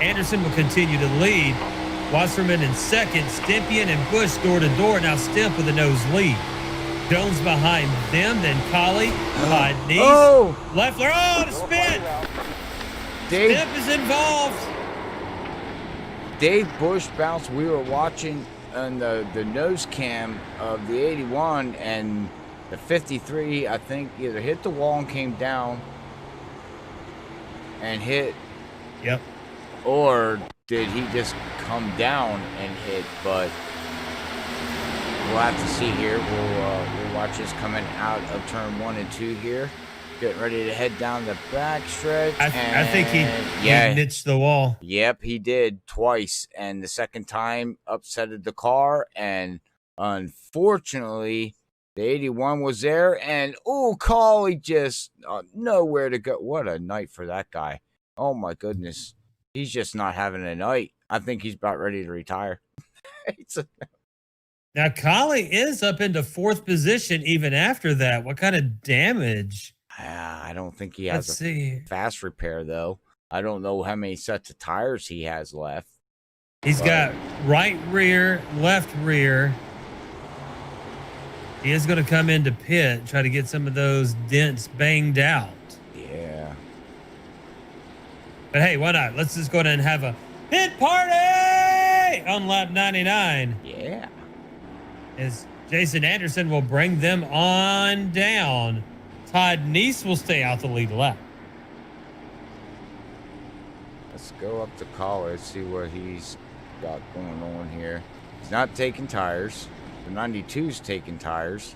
Anderson will continue to lead. Wasserman in second. Stympian and Busch door to door. Now Stimp with the nose lead. Jones behind them. Then Colley, Todd Nice, Leffler. Oh, the spin. Stimp is involved. Dave Busch bounced. We were watching on the nose cam of the 81, and the 53, I think, either hit the wall and came down and hit. Yep. Or did he just come down and hit? But we'll have to see here. We'll watch this coming out of turn 1 and 2 here. Getting ready to head down the back stretch. I think he niched the wall. Yep, he did twice. And the second time upsetted the car. And unfortunately, the 81 was there. And, Colley just nowhere to go. What a night for that guy. Oh, my goodness. He's just not having a night. I think he's about ready to retire. Now, Colley is up into fourth position even after that. What kind of damage? I don't think he has fast repair, though. I don't know how many sets of tires he has left. He's got right rear, left rear. He is going to come into pit, try to get some of those dents banged out. Yeah. But hey, why not? Let's just go ahead and have a pit party on lap 99. Yeah. As Jason Anderson will bring them on down. Todd Nice will stay out the lead lap. Let's go up to Colley, see what he's got going on here. He's not taking tires. The 92's taking tires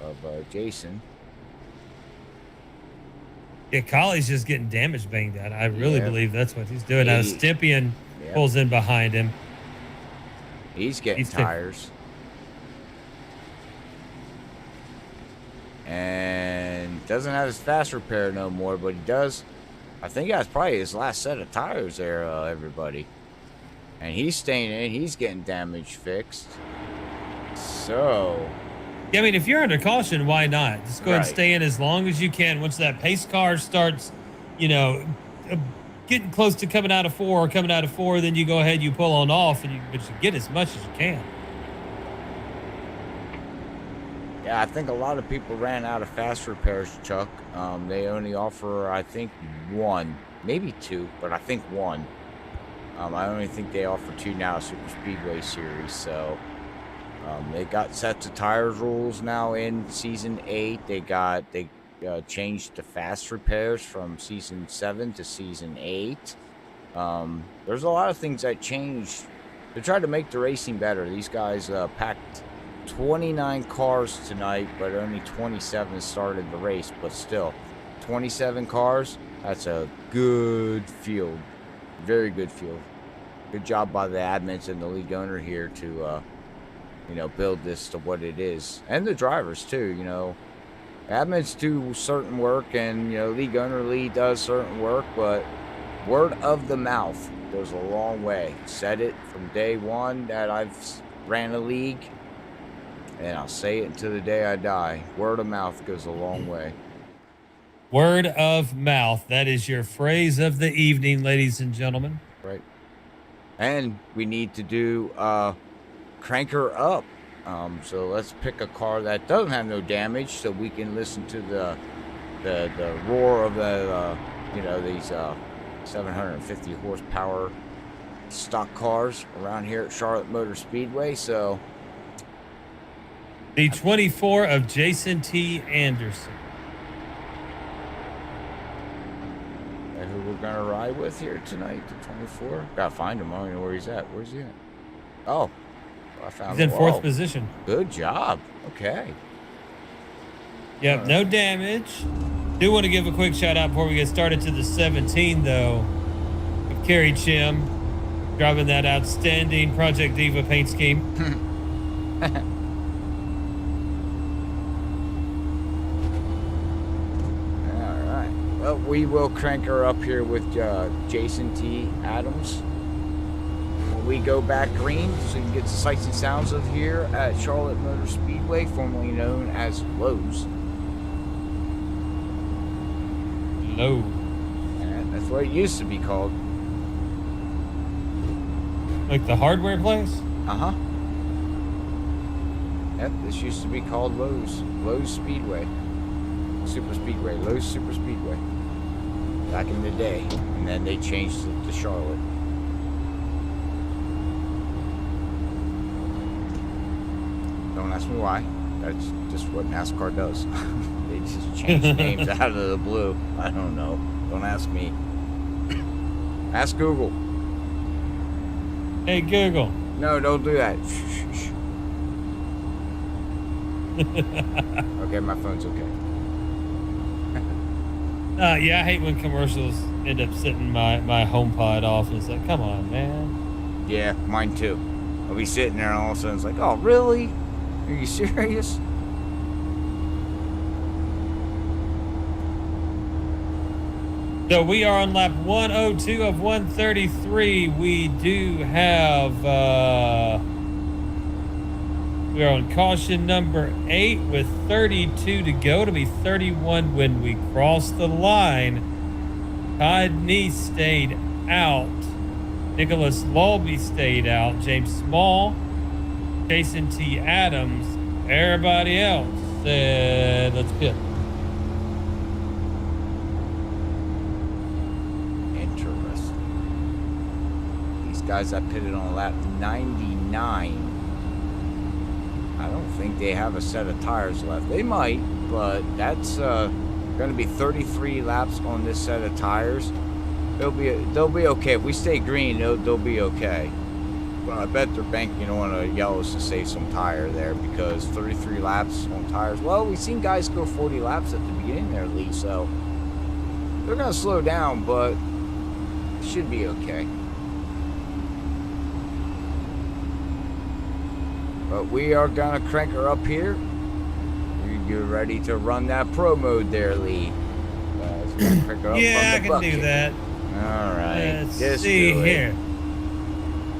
of Jason. Yeah, Colley's just getting damage banged out. I really believe that's what he's doing. Now Stympian pulls in behind him. He's getting tires. And doesn't have his fast repair no more, but he does. I think that's probably his last set of tires there, everybody. And he's staying in. He's getting damage fixed. So. Yeah, I mean, if you're under caution, why not? Just go ahead and stay in as long as you can. Once that pace car starts, getting close to coming out of four, then you go ahead, you pull on off, but you get as much as you can. Yeah, I think a lot of people ran out of fast repairs, Chuck. They only offer, I think, one, maybe two, but I think one. I only think they offer two now, Super Speedway Series. So they got sets of tires rules now in Season 8. They changed the fast repairs from Season 7 to Season 8. There's a lot of things that changed to try to make the racing better. These guys packed 29 cars tonight, but only 27 started the race. But still, 27 cars, that's a good field. Very good field. Good job by the admins and the league owner here to, build this to what it is. And the drivers, too, Admins do certain work, and, league owner Lee does certain work, but word of the mouth goes a long way. Said it from day one that I've ran a league. And I'll say it until the day I die. Word of mouth goes a long way. Word of mouth. That is your phrase of the evening, ladies and gentlemen. Right. And we need to do crank her up. So let's pick a car that doesn't have no damage, so we can listen to the roar of the these 750 horsepower stock cars around here at Charlotte Motor Speedway. So. The 24 of Jason T. Anderson. And who we're going to ride with here tonight, the 24? Got to find him. I don't know where he's at. Where's he at? Oh, I found him. He's in fourth position. Good job. Okay. Yep, no damage. Do want to give a quick shout out before we get started to the 17, though, of Kerry Chim, driving that outstanding Project Diva paint scheme. We will crank her up here with Jason T. Adams. we go back green so you can get the sights and sounds of here at Charlotte Motor Speedway, formerly known as Lowe's. Low. And that's what it used to be called. Like the hardware place? Uh-huh. Yep, this used to be called Lowe's. Lowe's Speedway. Super Speedway. Lowe's Super Speedway. Back in the day. And then they changed it to Charlotte. Don't ask me why. That's just what NASCAR does. They just change names out of the blue. I don't know. Don't ask me. Ask Google. Hey, Google. No, don't do that. Okay, my phone's okay. Yeah, I hate when commercials end up setting my HomePod off, and it's like, come on, man. Yeah, mine too. I'll be sitting there and all of a sudden it's like, oh, really? Are you serious? So we are on lap 102 of 133. We do have, we are on caution number 8 with 32 to go. It'll be 31 when we cross the line. Todd Nee stayed out. Nicholas Lawby stayed out. James Small, Jason T. Adams. Everybody else said, let's pit. Interesting. These guys that pitted on lap 99. I don't think they have a set of tires left. They might, but that's going to be 33 laps on this set of tires. They'll be okay. If we stay green, they'll be okay. But I bet they're banking on a yellows to save some tire there, because 33 laps on tires. Well, we've seen guys go 40 laps at the beginning there, Lee. So they're going to slow down, but it should be okay. But we are going to crank her up here. You're ready to run that pro mode there, Lee. Crank her up Yeah, I from the can do bucket. that. All right. Let's Just see do it. here.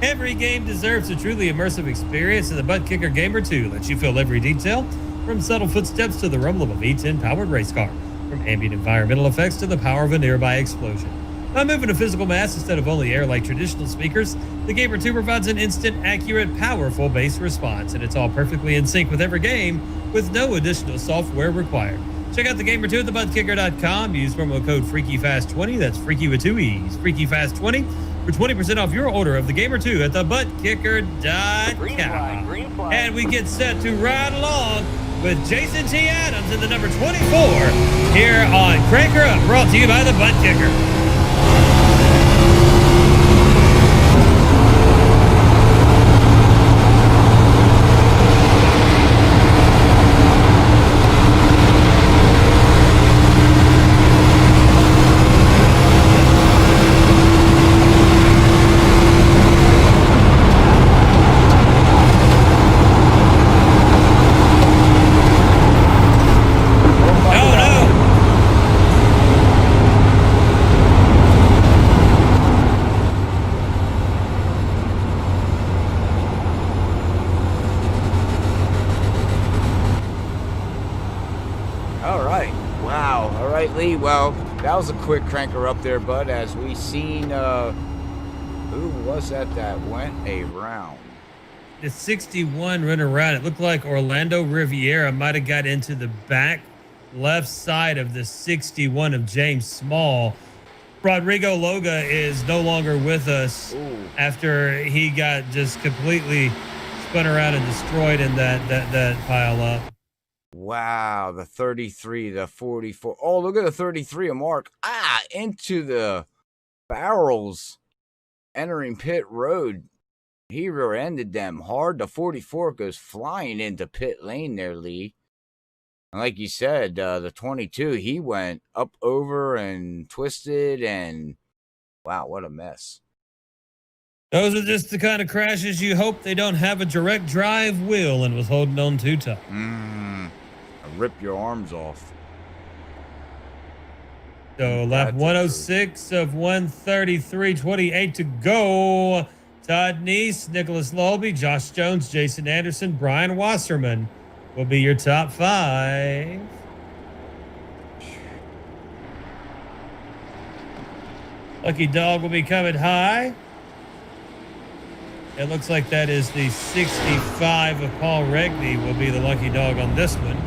Every game deserves a truly immersive experience, and the ButtKicker Gamer2 lets you feel every detail, from subtle footsteps to the rumble of a V10 powered race car, from ambient environmental effects to the power of a nearby explosion. By moving a physical mass instead of only air like traditional speakers, the Gamer2 provides an instant, accurate, powerful bass response, and it's all perfectly in sync with every game with no additional software required. Check out the Gamer2 at thebuttkicker.com. Use promo code FreakyFast20. That's Freaky with 2 E's. FreakyFast20 for 20% off your order of the Gamer2 at thebuttkicker.com. Green flag. And we get set to ride along with Jason T. Adams in the number 24 here on Cranker Up, brought to you by the ButtKicker. Lee, well, that was a quick cranker up there, bud, as we seen, who was that went around? The 61 run around. It looked like Orlando Riviera might have got into the back left side of the 61 of James Small. Rodrigo Loga is no longer with us. Ooh. After he got just completely spun around and destroyed in that pile up. Wow, the 33, the 44. Oh, look at the 33 of Mark. Into the barrels entering pit road. He rear-ended them hard. The 44 goes flying into pit lane there, Lee. And like you said, the 22, he went up over and twisted, and wow, what a mess. Those are just the kind of crashes you hope they don't have a direct drive wheel and was holding on too tough. Rip your arms off. So lap 106 of 133, 28 to go. Todd Neese, Nicholas Lobby, Josh Jones, Jason Anderson, Brian Wasserman will be your top 5. Lucky Dog will be coming high. It looks like that is the 65 of Paul Regney will be the lucky dog on this one.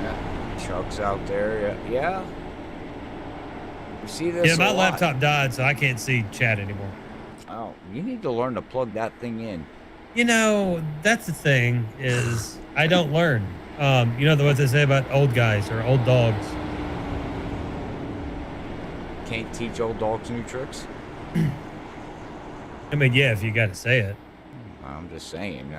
Yeah, Chuck's out there. Yeah. You see this? Yeah, my laptop died, so I can't see chat anymore. Oh, you need to learn to plug that thing in. You know, that's the thing is I don't learn. You know what they say about old guys or old dogs. Can't teach old dogs new tricks? I mean, yeah, if you got to say it. I'm just saying.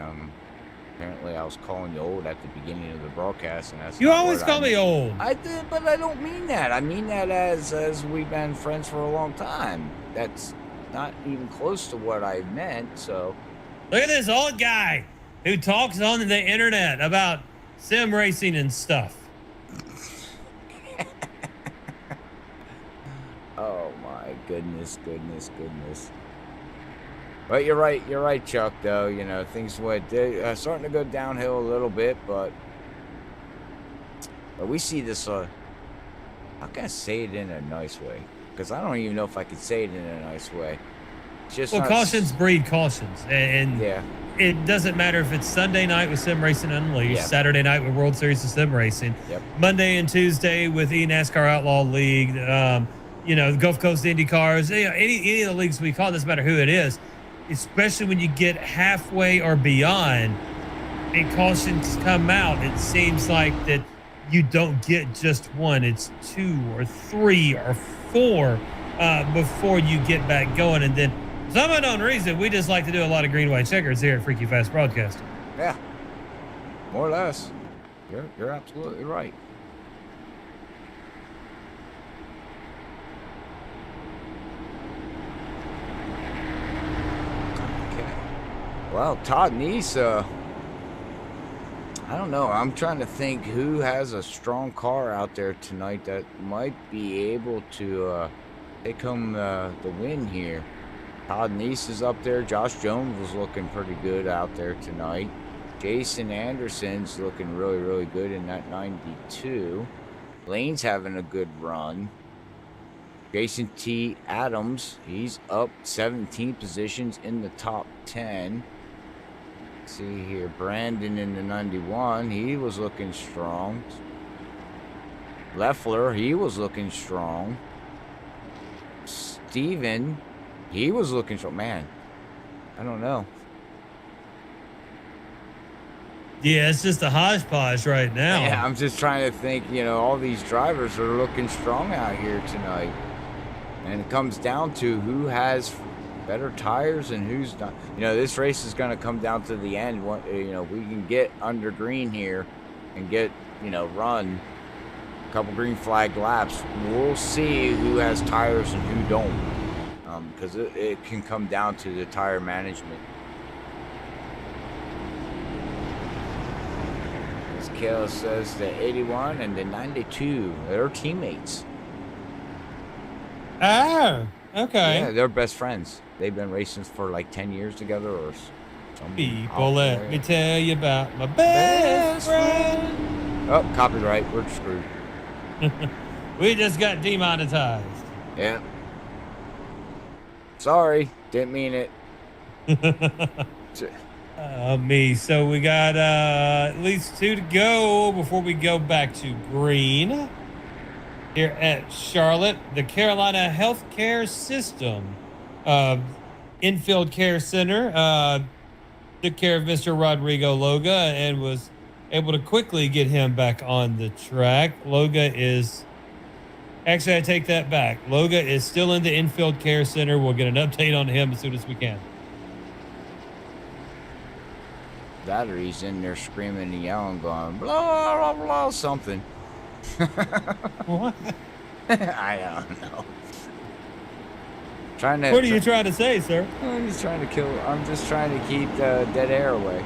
Apparently, I was calling you old at the beginning of the broadcast, and that's you always call me old. I did, but I don't mean that. I mean that as we've been friends for a long time. That's not even close to what I meant. So, look at this old guy who talks on the internet about sim racing and stuff. Oh my goodness. But you're right, Chuck, though. You know, things went starting to go downhill a little bit, but we see this, how can I say it in a nice way? Because I don't even know if I could say it in a nice way. It's just cautions breed cautions. And yeah, it doesn't matter if it's Sunday night with Sim Racing Unleashed, Yep. Saturday night with World Series of Sim Racing, Yep. Monday and Tuesday with eNASCAR Outlaw League, you know, Gulf Coast Indy Cars, you know, any of the leagues we call, doesn't matter who it is, especially when you get halfway or beyond and cautions come out, it seems like that you don't get just one, it's 2 or 3 or 4 before you get back going. And then for some unknown reason, we just like to do a lot of green, white checkers here at Freaky Fast Broadcasting. Yeah, more or less. You're absolutely right. Well, Todd Neese, I don't know. I'm trying to think who has a strong car out there tonight that might be able to take home the win here. Todd Neese is up there. Josh Jones was looking pretty good out there tonight. Jason Anderson's looking really, really good in that 92. Lane's having a good run. Jason T. Adams, he's up 17 positions in the top 10. See here, Brandon in the 91, he was looking strong. Leffler, he was looking strong. Steven, he was looking strong. Man, I don't know. Yeah, it's just a hodgepodge right now. Yeah, I'm just trying to think, you know, all these drivers are looking strong out here tonight. And it comes down to who has better tires and who's not. You know, this race is going to come down to the end. You know, we can get under green here and get, you know, run a couple green flag laps. We'll see who has tires and who don't, because it can come down to the tire management. As Kayla says, the 81 and the 92, they're teammates. Oh, okay. Yeah, they're best friends. They've been racing for like 10 years together or something. People, let me tell you about my best friend. Oh, copyright. We're screwed. We just got demonetized. Yeah. Sorry. Didn't mean it. Me. So we got at least 2 to go before we go back to green. Here at Charlotte, the Carolina Healthcare System Infield Care Center took care of Mr. Rodrigo Loga and was able to quickly get him back on the track. Loga is... Actually, I take that back. Loga is still in the Infield Care Center. We'll get an update on him as soon as we can. That or he's in there screaming and yelling, going, blah, blah, blah, something. What? I don't know. What are you trying to say, sir? I'm just trying to keep the dead air away.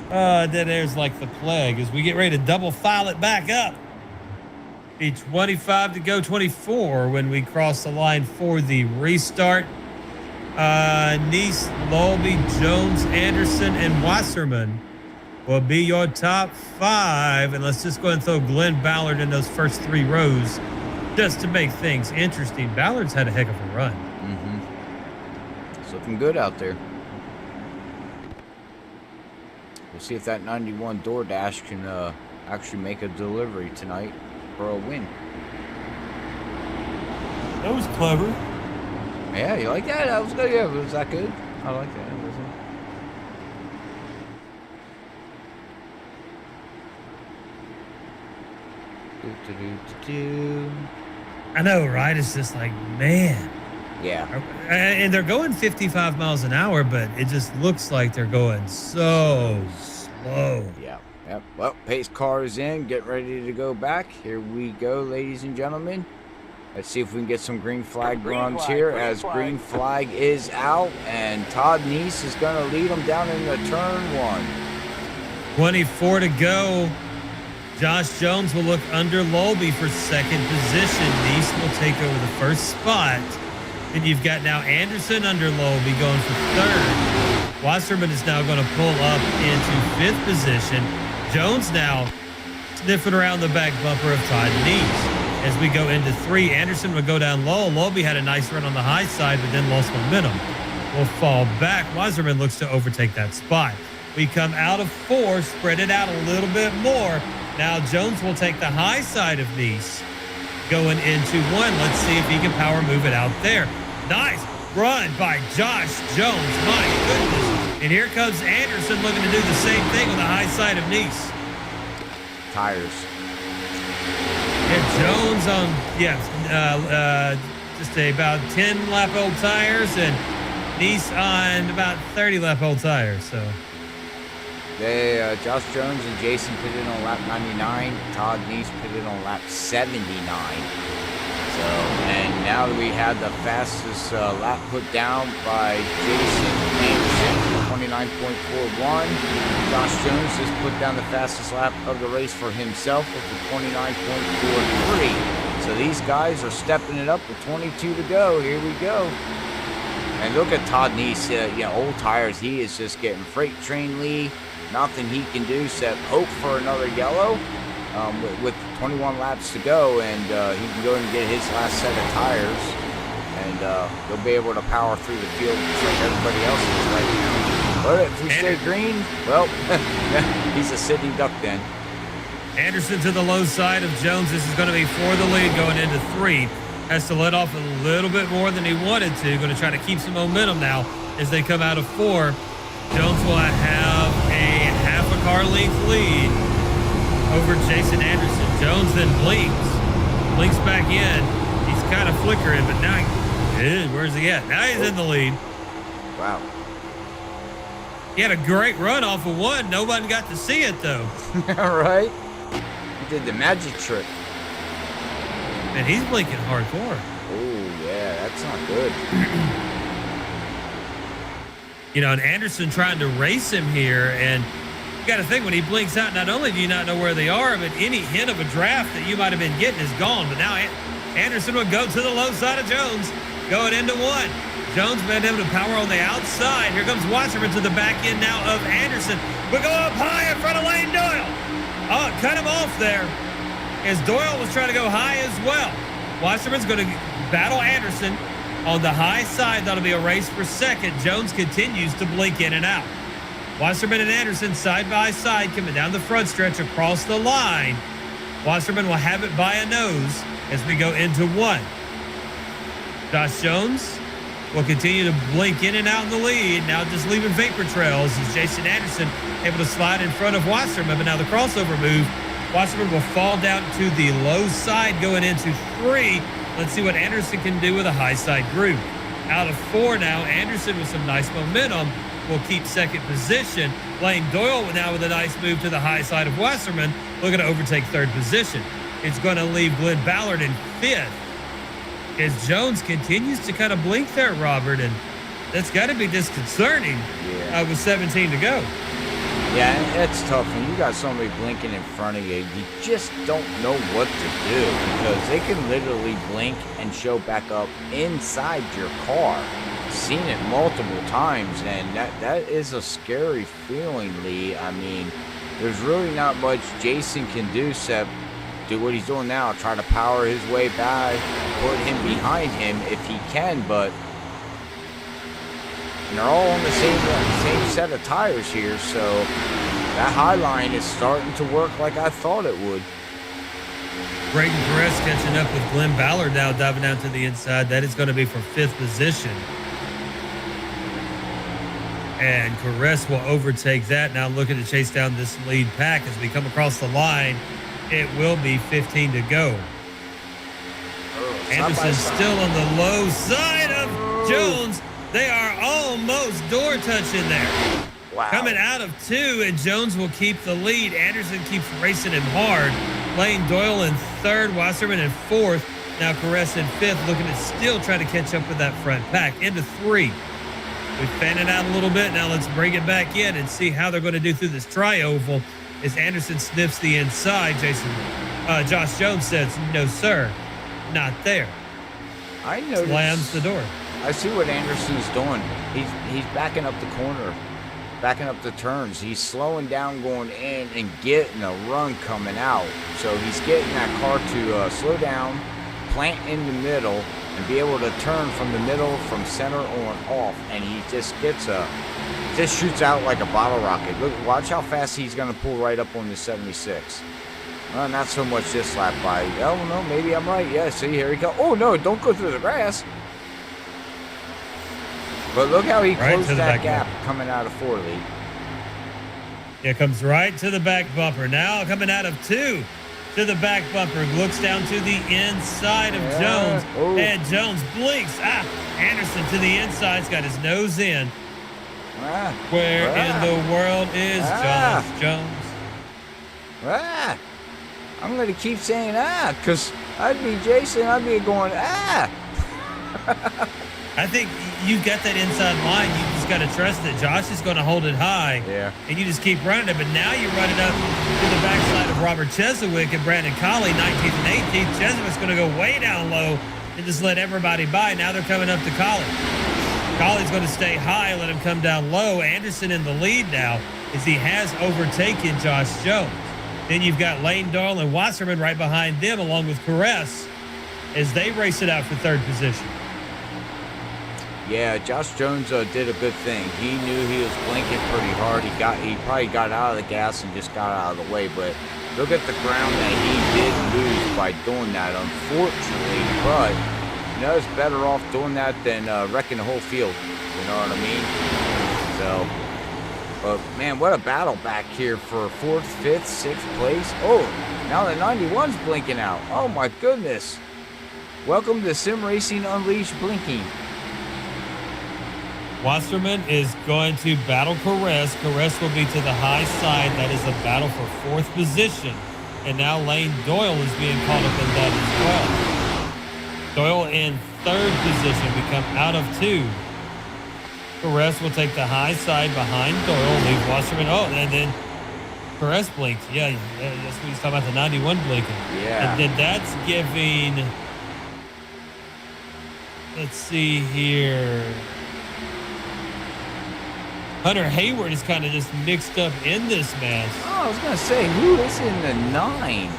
Dead air's like the plague as we get ready to double file it back up. Be 25 to go, 24 when we cross the line for the restart. Nice, Lolby, Jones, Anderson, and Wasserman will be your top 5. And let's just go ahead and throw Glenn Ballard in those first 3 rows just to make things interesting. Ballard's had a heck of a run. It's looking good out there. We'll see if that 91 DoorDash can actually make a delivery tonight for a win. That was clever. Yeah, you like that? That was good. Yeah, was that good? I like that. I know, right? It's just like, man. Yeah. And they're going 55 miles an hour, but it just looks like they're going so slow. Yeah. Yep. Well, pace car is in. Get ready to go back. Here we go, ladies and gentlemen. Let's see if we can get some green flag runs here as green flag is out, and Todd Neese is going to lead them down into turn 1. 24 to go. Josh Jones will look under Lolby for second position. Neese will take over the first spot. And you've got now Anderson under Lolby going for third. Wasserman is now going to pull up into 5th position. Jones now sniffing around the back bumper of Todd Neese. As we go into 3, Anderson would go down low. Lolby had a nice run on the high side, but then lost momentum. Will fall back. Wasserman looks to overtake that spot. We come out of 4, spread it out a little bit more. Now Jones will take the high side of Neese. Going into 1, let's see if he can power move it out there. Nice run by Josh Jones. My goodness. And here comes Anderson looking to do the same thing on the high side of Neese. Tires. Yeah, Jones on, just about 10 lap old tires, and Neese on about 30 lap old tires. So they, Josh Jones and Jason pitted on lap 99. Todd Neese pitted on lap 79. So, and now that we had the fastest lap put down by Jason Anderson, 29.41. Josh Jones has put down the fastest lap of the race for himself with a 29.43. So these guys are stepping it up with 22 to go. Here we go. And look at Todd Neese, old tires. He is just getting freight train lead. Nothing he can do except hope for another yellow. With 21 laps to go, and he can go and get his last set of tires, and he'll be able to power through the field just like everybody else is right now. But if we stay green, well, he's a sitting duck then. Anderson to the low side of Jones. This is going to be for the lead going into 3. Has to let off a little bit more than he wanted to. Going to try to keep some momentum now as they come out of 4. Jones will have a half a car length lead over Jason Anderson. Jones then blinks back in. He's kind of flickering, but now where's he at? Now he's in the lead. Wow. He had a great run off of 1. Nobody got to see it though. All right. He did the magic trick. And he's blinking hardcore. Oh yeah, that's not good. And Anderson trying to race him here, and you got to think when he blinks out, not only do you not know where they are, but any hint of a draft that you might have been getting is gone. But now Anderson will go to the low side of Jones, going into 1. Jones been able to power on the outside. Here comes Wasserman to the back end now of Anderson. We go up high in front of Lane Doyle. Oh, cut him off there as Doyle was trying to go high as well. Wasserman's going to battle Anderson on the high side. That'll be a race for second. Jones continues to blink in and out. Wasserman and Anderson side by side coming down the front stretch across the line. Wasserman will have it by a nose as we go into 1. Josh Jones will continue to blink in and out in the lead. Now just leaving vapor trails as Jason Anderson able to slide in front of Wasserman. But now the crossover move, Wasserman will fall down to the low side going into 3. Let's see what Anderson can do with a high side group. Out of 4 now, Anderson with some nice momentum will keep second position. Lane Doyle now with a nice move to the high side of Wasserman, looking to overtake third position. It's going to leave Glenn Ballard in 5th as Jones continues to kind of blink there, Robert, and that's got to be disconcerting with 17 to go. Yeah, and it's tough when you got somebody blinking in front of you. You just don't know what to do because they can literally blink and show back up inside your car. Seen it multiple times, and that is a scary feeling, Lee. I mean, there's really not much Jason can do except do what he's doing now, try to power his way back, put him behind him if he can, but they're all on the same set of tires here, so that high line is starting to work like I thought it would. Braden Perez catching up with Glenn Ballard now, diving down to the inside. That is going to be for 5th position. And Caress will overtake that. Now looking to chase down this lead pack as we come across the line. It will be 15 to go. Anderson still on the low side of Jones. They are almost door touching there. Wow. Coming out of 2, and Jones will keep the lead. Anderson keeps racing him hard. Lane Doyle in 3rd, Wasserman in 4th. Now Caress in 5th, looking to still try to catch up with that front pack. Into 3. We fan it out a little bit. Now let's bring it back in and see how they're going to do through this tri-oval as Anderson sniffs the inside. Josh Jones says, no, sir, not there. I noticed. Slams the door. I see what Anderson's doing. He's backing up the corner, backing up the turns. He's slowing down going in and getting a run coming out. So he's getting that car to slow down, plant in the middle, and be able to turn from the middle, from center on off. And he just just shoots out like a bottle rocket. Look, watch how fast he's going to pull right up on the 76. Well, not so much this lap by. Oh, no, maybe I'm right. Yeah, see, here he goes. Oh, no, don't go through the grass. But look how he closed that gap coming out of 4, Lee. Yeah, comes right to the back bumper. Now coming out of 2 to the back bumper. Looks down to the inside of Jones. Oh. And Jones blinks. Anderson to the inside's got his nose in. Where in the world is Jones? I'm going to keep saying because I'd be Jason. I'd be going I think you got that inside line. You just got to trust that Josh is going to hold it high. Yeah. And you just keep running it. But now you're running up to the backside of Robert Cheswick and Brandon Colley, 19th and 18th. Cheswick's going to go way down low and just let everybody by. Now they're coming up to Colley. Colley's going to stay high, let him come down low. Anderson in the lead now as he has overtaken Josh Jones. Then you've got Lane Doyle and Wasserman right behind them along with Caress as they race it out for 3rd position. Yeah, Josh Jones did a good thing. He knew he was blinking pretty hard. He probably got out of the gas and just got out of the way. But look at the ground that he did lose by doing that, unfortunately. But it's better off doing that than wrecking the whole field. You know what I mean? So, but man, what a battle back here for 4th, 5th, 6th place. Oh, now the 91's blinking out. Oh my goodness! Welcome to Sim Racing Unleashed blinking. Wasserman is going to battle Caress. Caress will be to the high side. That is a battle for 4th position. And now Lane Doyle is being caught up in that as well. Doyle in 3rd position. We come out of 2. Caress will take the high side behind Doyle. Leave Wasserman. Oh, and then Caress blinked. Yeah, that's what he's talking about, the 91 blinking. Yeah. And then that's giving, let's see here. Hunter Hayward is kind of just mixed up in this mess. Oh, I was going to say, who is in the 9?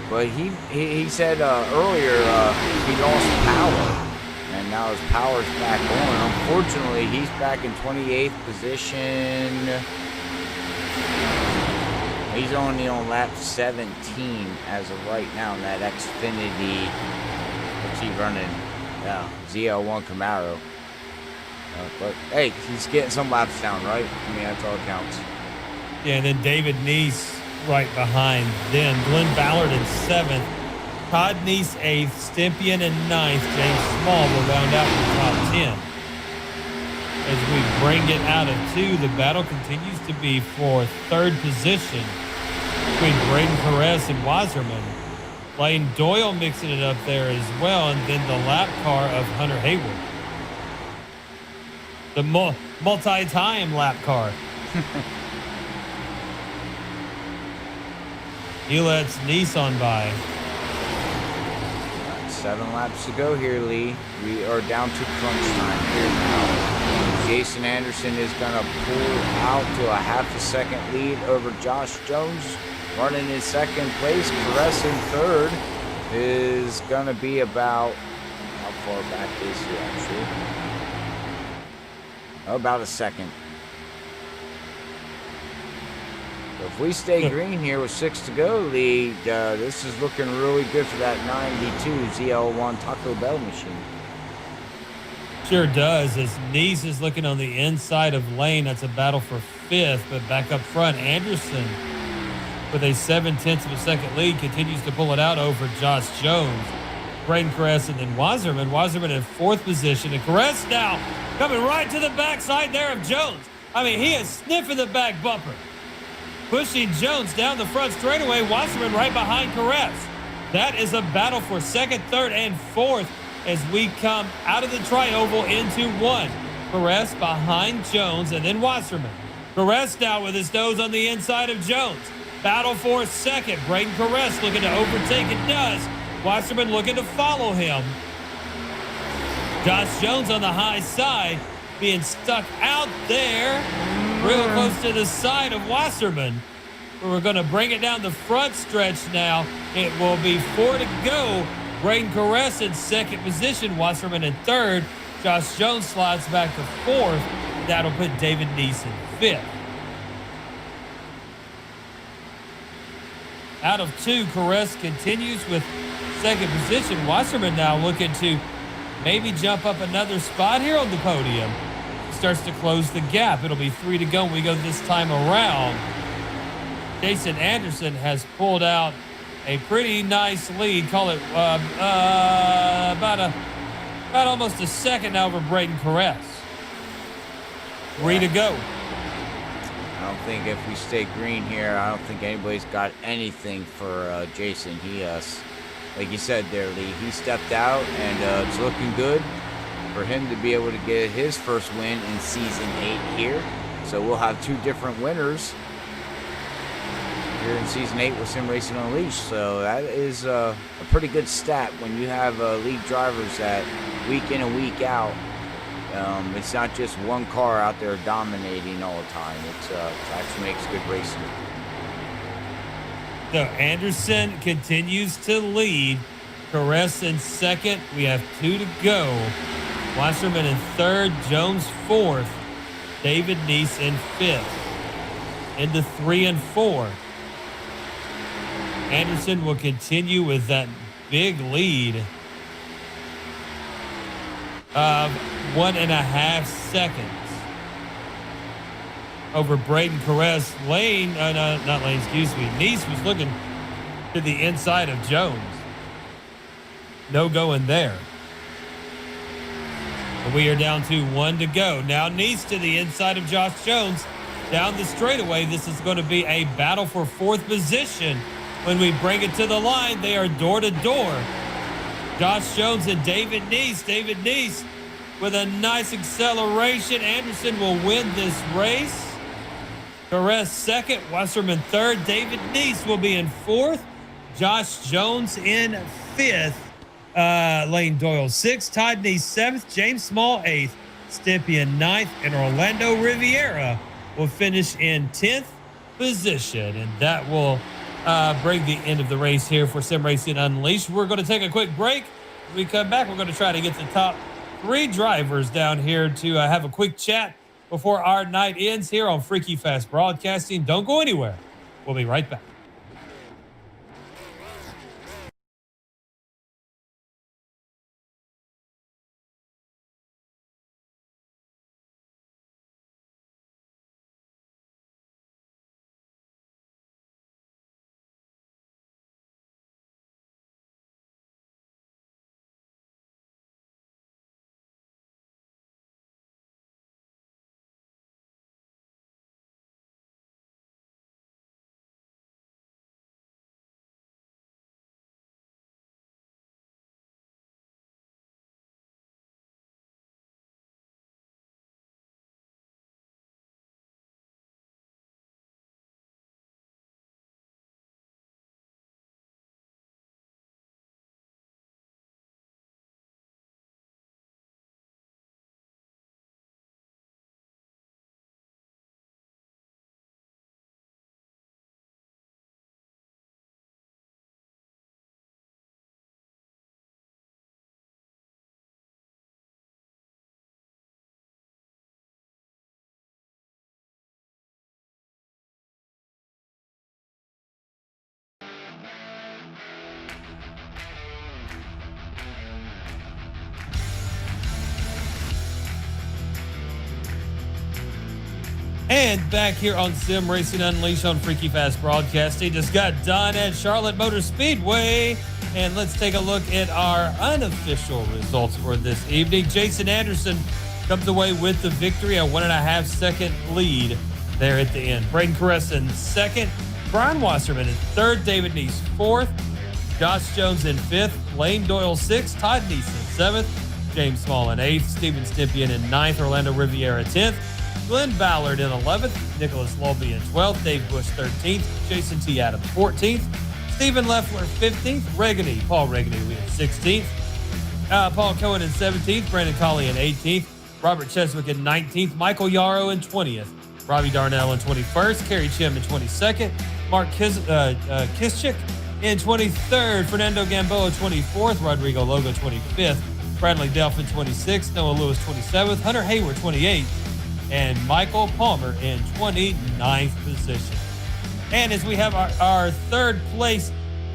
But he said earlier he lost power, and now his power's back on. Unfortunately, he's back in 28th position. He's only on lap 17 as of right now in that Xfinity. What's he running? Yeah, ZL1 Camaro. But hey, he's getting some laps down, right? I mean, that's all that counts. Yeah, and then David Neese right behind them. Glenn Ballard in 7th. Todd Neese 8th. Stympian in 9th. James Small will round out the top 10. As we bring it out of 2, the battle continues to be for 3rd position between Braden Perez and Wasserman. Lane Doyle mixing it up there as well, and then the lap car of Hunter Hayward. The multi-time lap car. He lets Nissan by. 7 laps to go here, Lee. We are down to crunch time here now. Jason Anderson is going to pull out to a half a second lead over Josh Jones, running in second place. Perez in third is going to be about, how far back is he actually? About a second. If we stay green here with 6 to go, Lee, this is looking really good for that 92 ZL1 Taco Bell machine. Sure does. As Nice is looking on the inside of lane, that's a battle for 5th, but back up front, Anderson with a 0.7 of a second lead continues to pull it out over Josh Jones. Braden Caress and then Wasserman. Wasserman in 4th position, and Caress now coming right to the backside there of Jones. I mean, he is sniffing the back bumper. Pushing Jones down the front straightaway. Wasserman right behind Caress. That is a battle for 2nd, 3rd, and 4th as we come out of the tri-oval into 1. Caress behind Jones and then Wasserman. Caress now with his nose on the inside of Jones. Battle for 2nd. Braden Caress looking to overtake and does. Wasserman looking to follow him. Josh Jones on the high side being stuck out there real close to the side of Wasserman. We're going to bring it down the front stretch now. It will be 4 to go. Braden Caress in 2nd position. Wasserman in 3rd. Josh Jones slides back to 4th. That'll put David Neese in 5th. Out of 2, Caress continues with 2nd position. Wasserman now looking to maybe jump up another spot here on the podium. Starts to close the gap. It'll be 3 to go when we go this time around. Jason Anderson has pulled out a pretty nice lead. Call it about almost a second now over Braden Caress. 3 to go. I don't think if we stay green here, I don't think anybody's got anything for Jason. He, like you said there, Lee, he stepped out, and it's looking good for him to be able to get his first win in Season 8 here. So we'll have 2 different winners here in Season 8 with Sim Racing Unleashed. So that is a pretty good stat when you have league drivers that week in and week out. It's not just one car out there dominating all the time. It actually makes good racing. So Anderson continues to lead. Caress in 2nd. We have 2 to go. Wasserman in 3rd. Jones 4th. David Neese in 5th. Into 3 and 4. Anderson will continue with that big lead of 1.5 seconds over Braden Caress. Neese was looking to the inside of Jones. No going there. And we are down to 1 to go. Now Neese to the inside of Josh Jones. Down the straightaway, this is going to be a battle for 4th position. When we bring it to the line, they are door to door. Josh Jones and David Neese. David Neese with a nice acceleration. Anderson will win this race. Caress 2nd. Wasserman 3rd. David Neese will be in 4th. Josh Jones in 5th. Lane Doyle 6th. Todd Neese 7th. James Small 8th. Stippian 9th. And Orlando Riviera will finish in 10th position. And that will bring the end of the race here for Sim Racing Unleashed. We're going to take a quick break. When we come back, we're going to try to get the top 3 drivers down here to have a quick chat before our night ends here on Freaky Fast Broadcasting. Don't go anywhere. We'll be right back. And back here on Sim Racing Unleashed on Freaky Fast Broadcasting, just got done at Charlotte Motor Speedway. And let's take a look at our unofficial results for this evening. Jason Anderson comes away with the victory, a 1.5 second lead there at the end. Braden Caress in second, Brian Wasserman in third, David Neese fourth, Josh Jones in fifth, Lane Doyle sixth, Todd Neese in seventh, James Small in eighth, Steven Stippian in ninth, Orlando Riviera 10th, Glenn Ballard in 11th, Nicholas Lobby in 12th, Dave Bush 13th, Jason T. Adams 14th, Stephen Leffler 15th, Paul Regany in 16th, Paul Cohen in 17th, Brandon Colley in 18th, Robert Cheswick in 19th, Michael Yarrow in 20th, Robbie Darnell in 21st, Kerry Chim in 22nd, Mark Kischik in 23rd, Fernando Gamboa 24th, Rodrigo Logo 25th, Bradley Delphin 26th, Noah Lewis 27th, Hunter Hayward 28th, and Michael Palmer in 29th position. And as we have our third place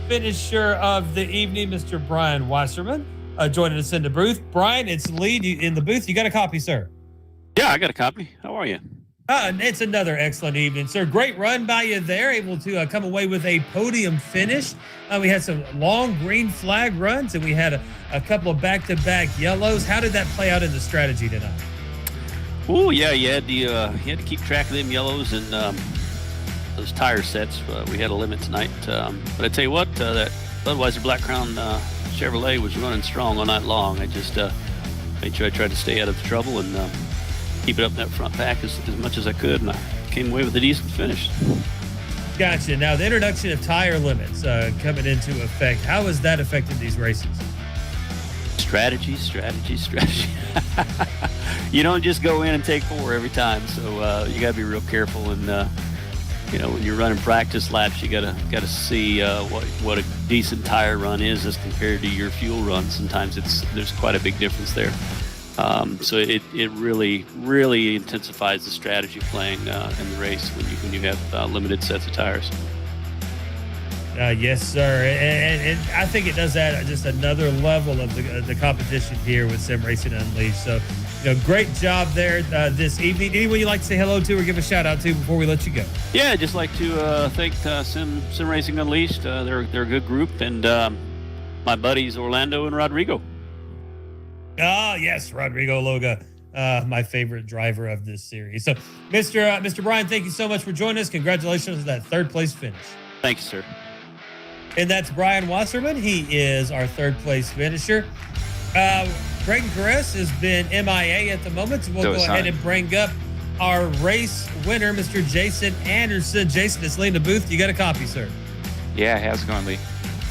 finisher of the evening, Mr. Brian Wasserman, joining us in the booth. Brian, it's lead in the booth. You got a copy, sir? Yeah, I got a copy. How are you? It's another excellent evening, sir. Great run by you there, able to come away with a podium finish. We had some long green flag runs, and we had a couple of back-to-back yellows. How did that play out in the strategy tonight? Oh, yeah, you had to keep track of them yellows and those tire sets. We had a limit tonight. But I tell you what, that Budweiser Black Crown Chevrolet was running strong all night long. I just made sure I tried to stay out of trouble and keep it up in that front pack as much as I could, and I came away with a decent finish. Gotcha. Now, the introduction of tire limits coming into effect, how has that affected these races? Strategy. You don't just go in and take 4 every time, so you got to be real careful. And when you're running practice laps, you gotta see what a decent tire run is as compared to your fuel run. Sometimes there's quite a big difference there. So it really intensifies the strategy playing in the race when you have limited sets of tires. Yes, sir. And I think it does add just another level of the competition here with Sim Racing Unleashed. So, great job there this evening. Anyone you'd like to say hello to or give a shout out to before we let you go? Yeah, I'd just like to thank Sim Racing Unleashed. They're a good group, and my buddies Orlando and Rodrigo. Ah, yes, Rodrigo Loga, my favorite driver of this series. So, Mr. Brian, thank you so much for joining us. Congratulations on that third place finish. Thank you, sir. And that's Brian Wasserman. He is our third place finisher. Braden Caress has been MIA at the moment, so we'll go ahead and bring up our race winner, Mr. Jason Anderson. Jason, it's Lee in the booth. You got a copy, sir? Yeah, how's it going, Lee?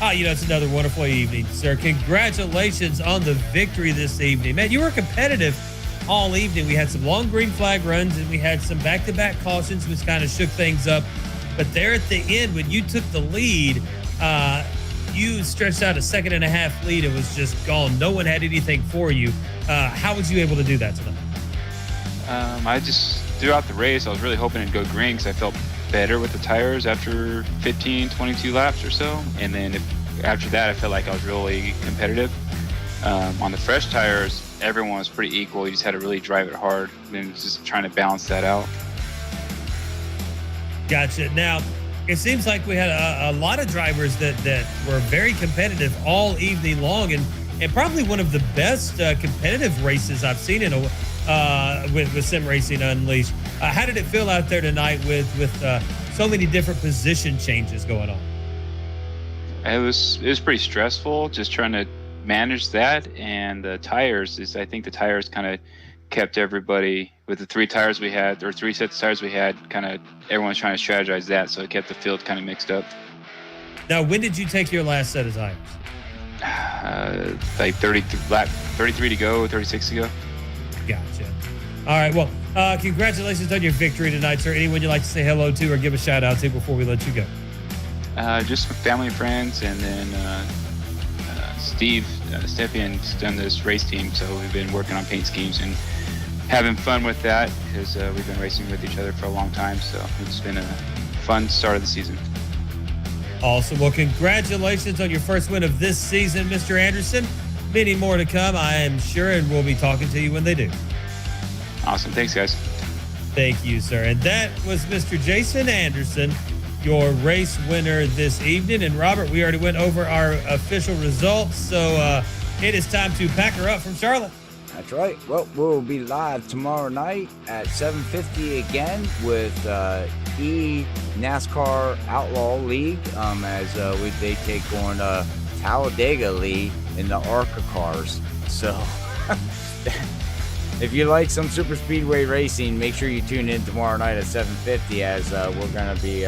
It's another wonderful evening, sir. Congratulations on the victory this evening. Man, you were competitive all evening. We had some long green flag runs, and we had some back-to-back cautions, which kind of shook things up. But there at the end, when you took the lead, you stretched out a 1.5-second lead. It was just gone. No one had anything for you. How was you able to do that tonight? I just, throughout the race, I was really hoping to go green because I felt better with the tires after 15, 22 laps or so. And then after that, I felt like I was really competitive. On the fresh tires, everyone was pretty equal. You just had to really drive it hard and just trying to balance that out. Gotcha. Now, it seems like we had a lot of drivers that were very competitive all evening long, and probably one of the best competitive races I've seen with Sim Racing Unleashed. How did it feel out there tonight with so many different position changes going on? It was pretty stressful just trying to manage that, and the tires I think the tires kind of kept everybody with the 3 tires we had, or 3 sets of tires we had, kind of everyone's trying to strategize that, so it kept the field kind of mixed up. Now, when did you take your last set of tires? Like 33 to go, 36 to go. Gotcha. All right, well, congratulations on your victory tonight, sir. Anyone you'd like to say hello to or give a shout out to before we let you go? Just family and friends, and then Steve Steppian's done this race team, so we've been working on paint schemes and having fun with that because we've been racing with each other for a long time, so it's been a fun start of the season. Awesome. Well, congratulations on your first win of this season, Mr. Anderson. Many more to come, I am sure, and we'll be talking to you when they do. Awesome. Thanks, guys. Thank you, sir. And that was Mr. Jason Anderson, your race winner this evening. And Robert, we already went over our official results, so it is time to pack her up from Charlotte. That's right. Well, we'll be live tomorrow night at 7:50 again with NASCAR Outlaw League as they take on Talladega League in the ARCA cars. So if you like some super speedway racing, make sure you tune in tomorrow night at 7:50 as we're going to be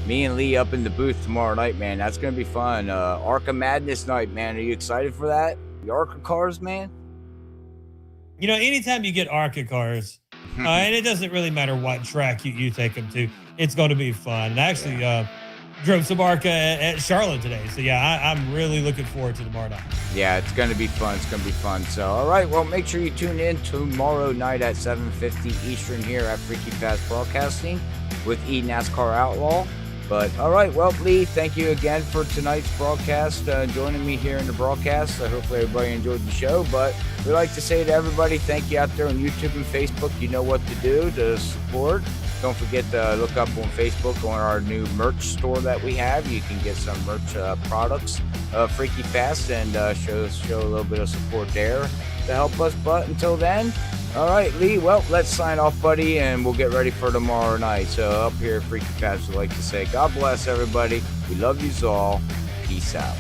me and Lee up in the booth tomorrow night, man. That's going to be fun. ARCA Madness night, man. Are you excited for that? The ARCA cars, man? You know, anytime you get ARCA cars, and it doesn't really matter what track you take them to, it's going to be fun. And I actually drove some ARCA at Charlotte today. So, yeah, I'm really looking forward to tomorrow night. Yeah, it's going to be fun. It's going to be fun. So, all right, well, make sure you tune in tomorrow night at 7:50 Eastern here at Freaky Fast Broadcasting with NASCAR Outlaw. But, all right, well, Lee, thank you again for tonight's broadcast, joining me here in the broadcast. Hopefully everybody enjoyed the show. But we like to say to everybody, thank you out there on YouTube and Facebook. You know what to do to support. Don't forget to look up on Facebook on our new merch store that we have. You can get some merch products, Freaky Fast, and show a little bit of support there to help us. But until then, all right, Lee, well, let's sign off, buddy, and we'll get ready for tomorrow night. So up here at Freaky Fast, we like to say, God bless everybody. We love you all. Peace out.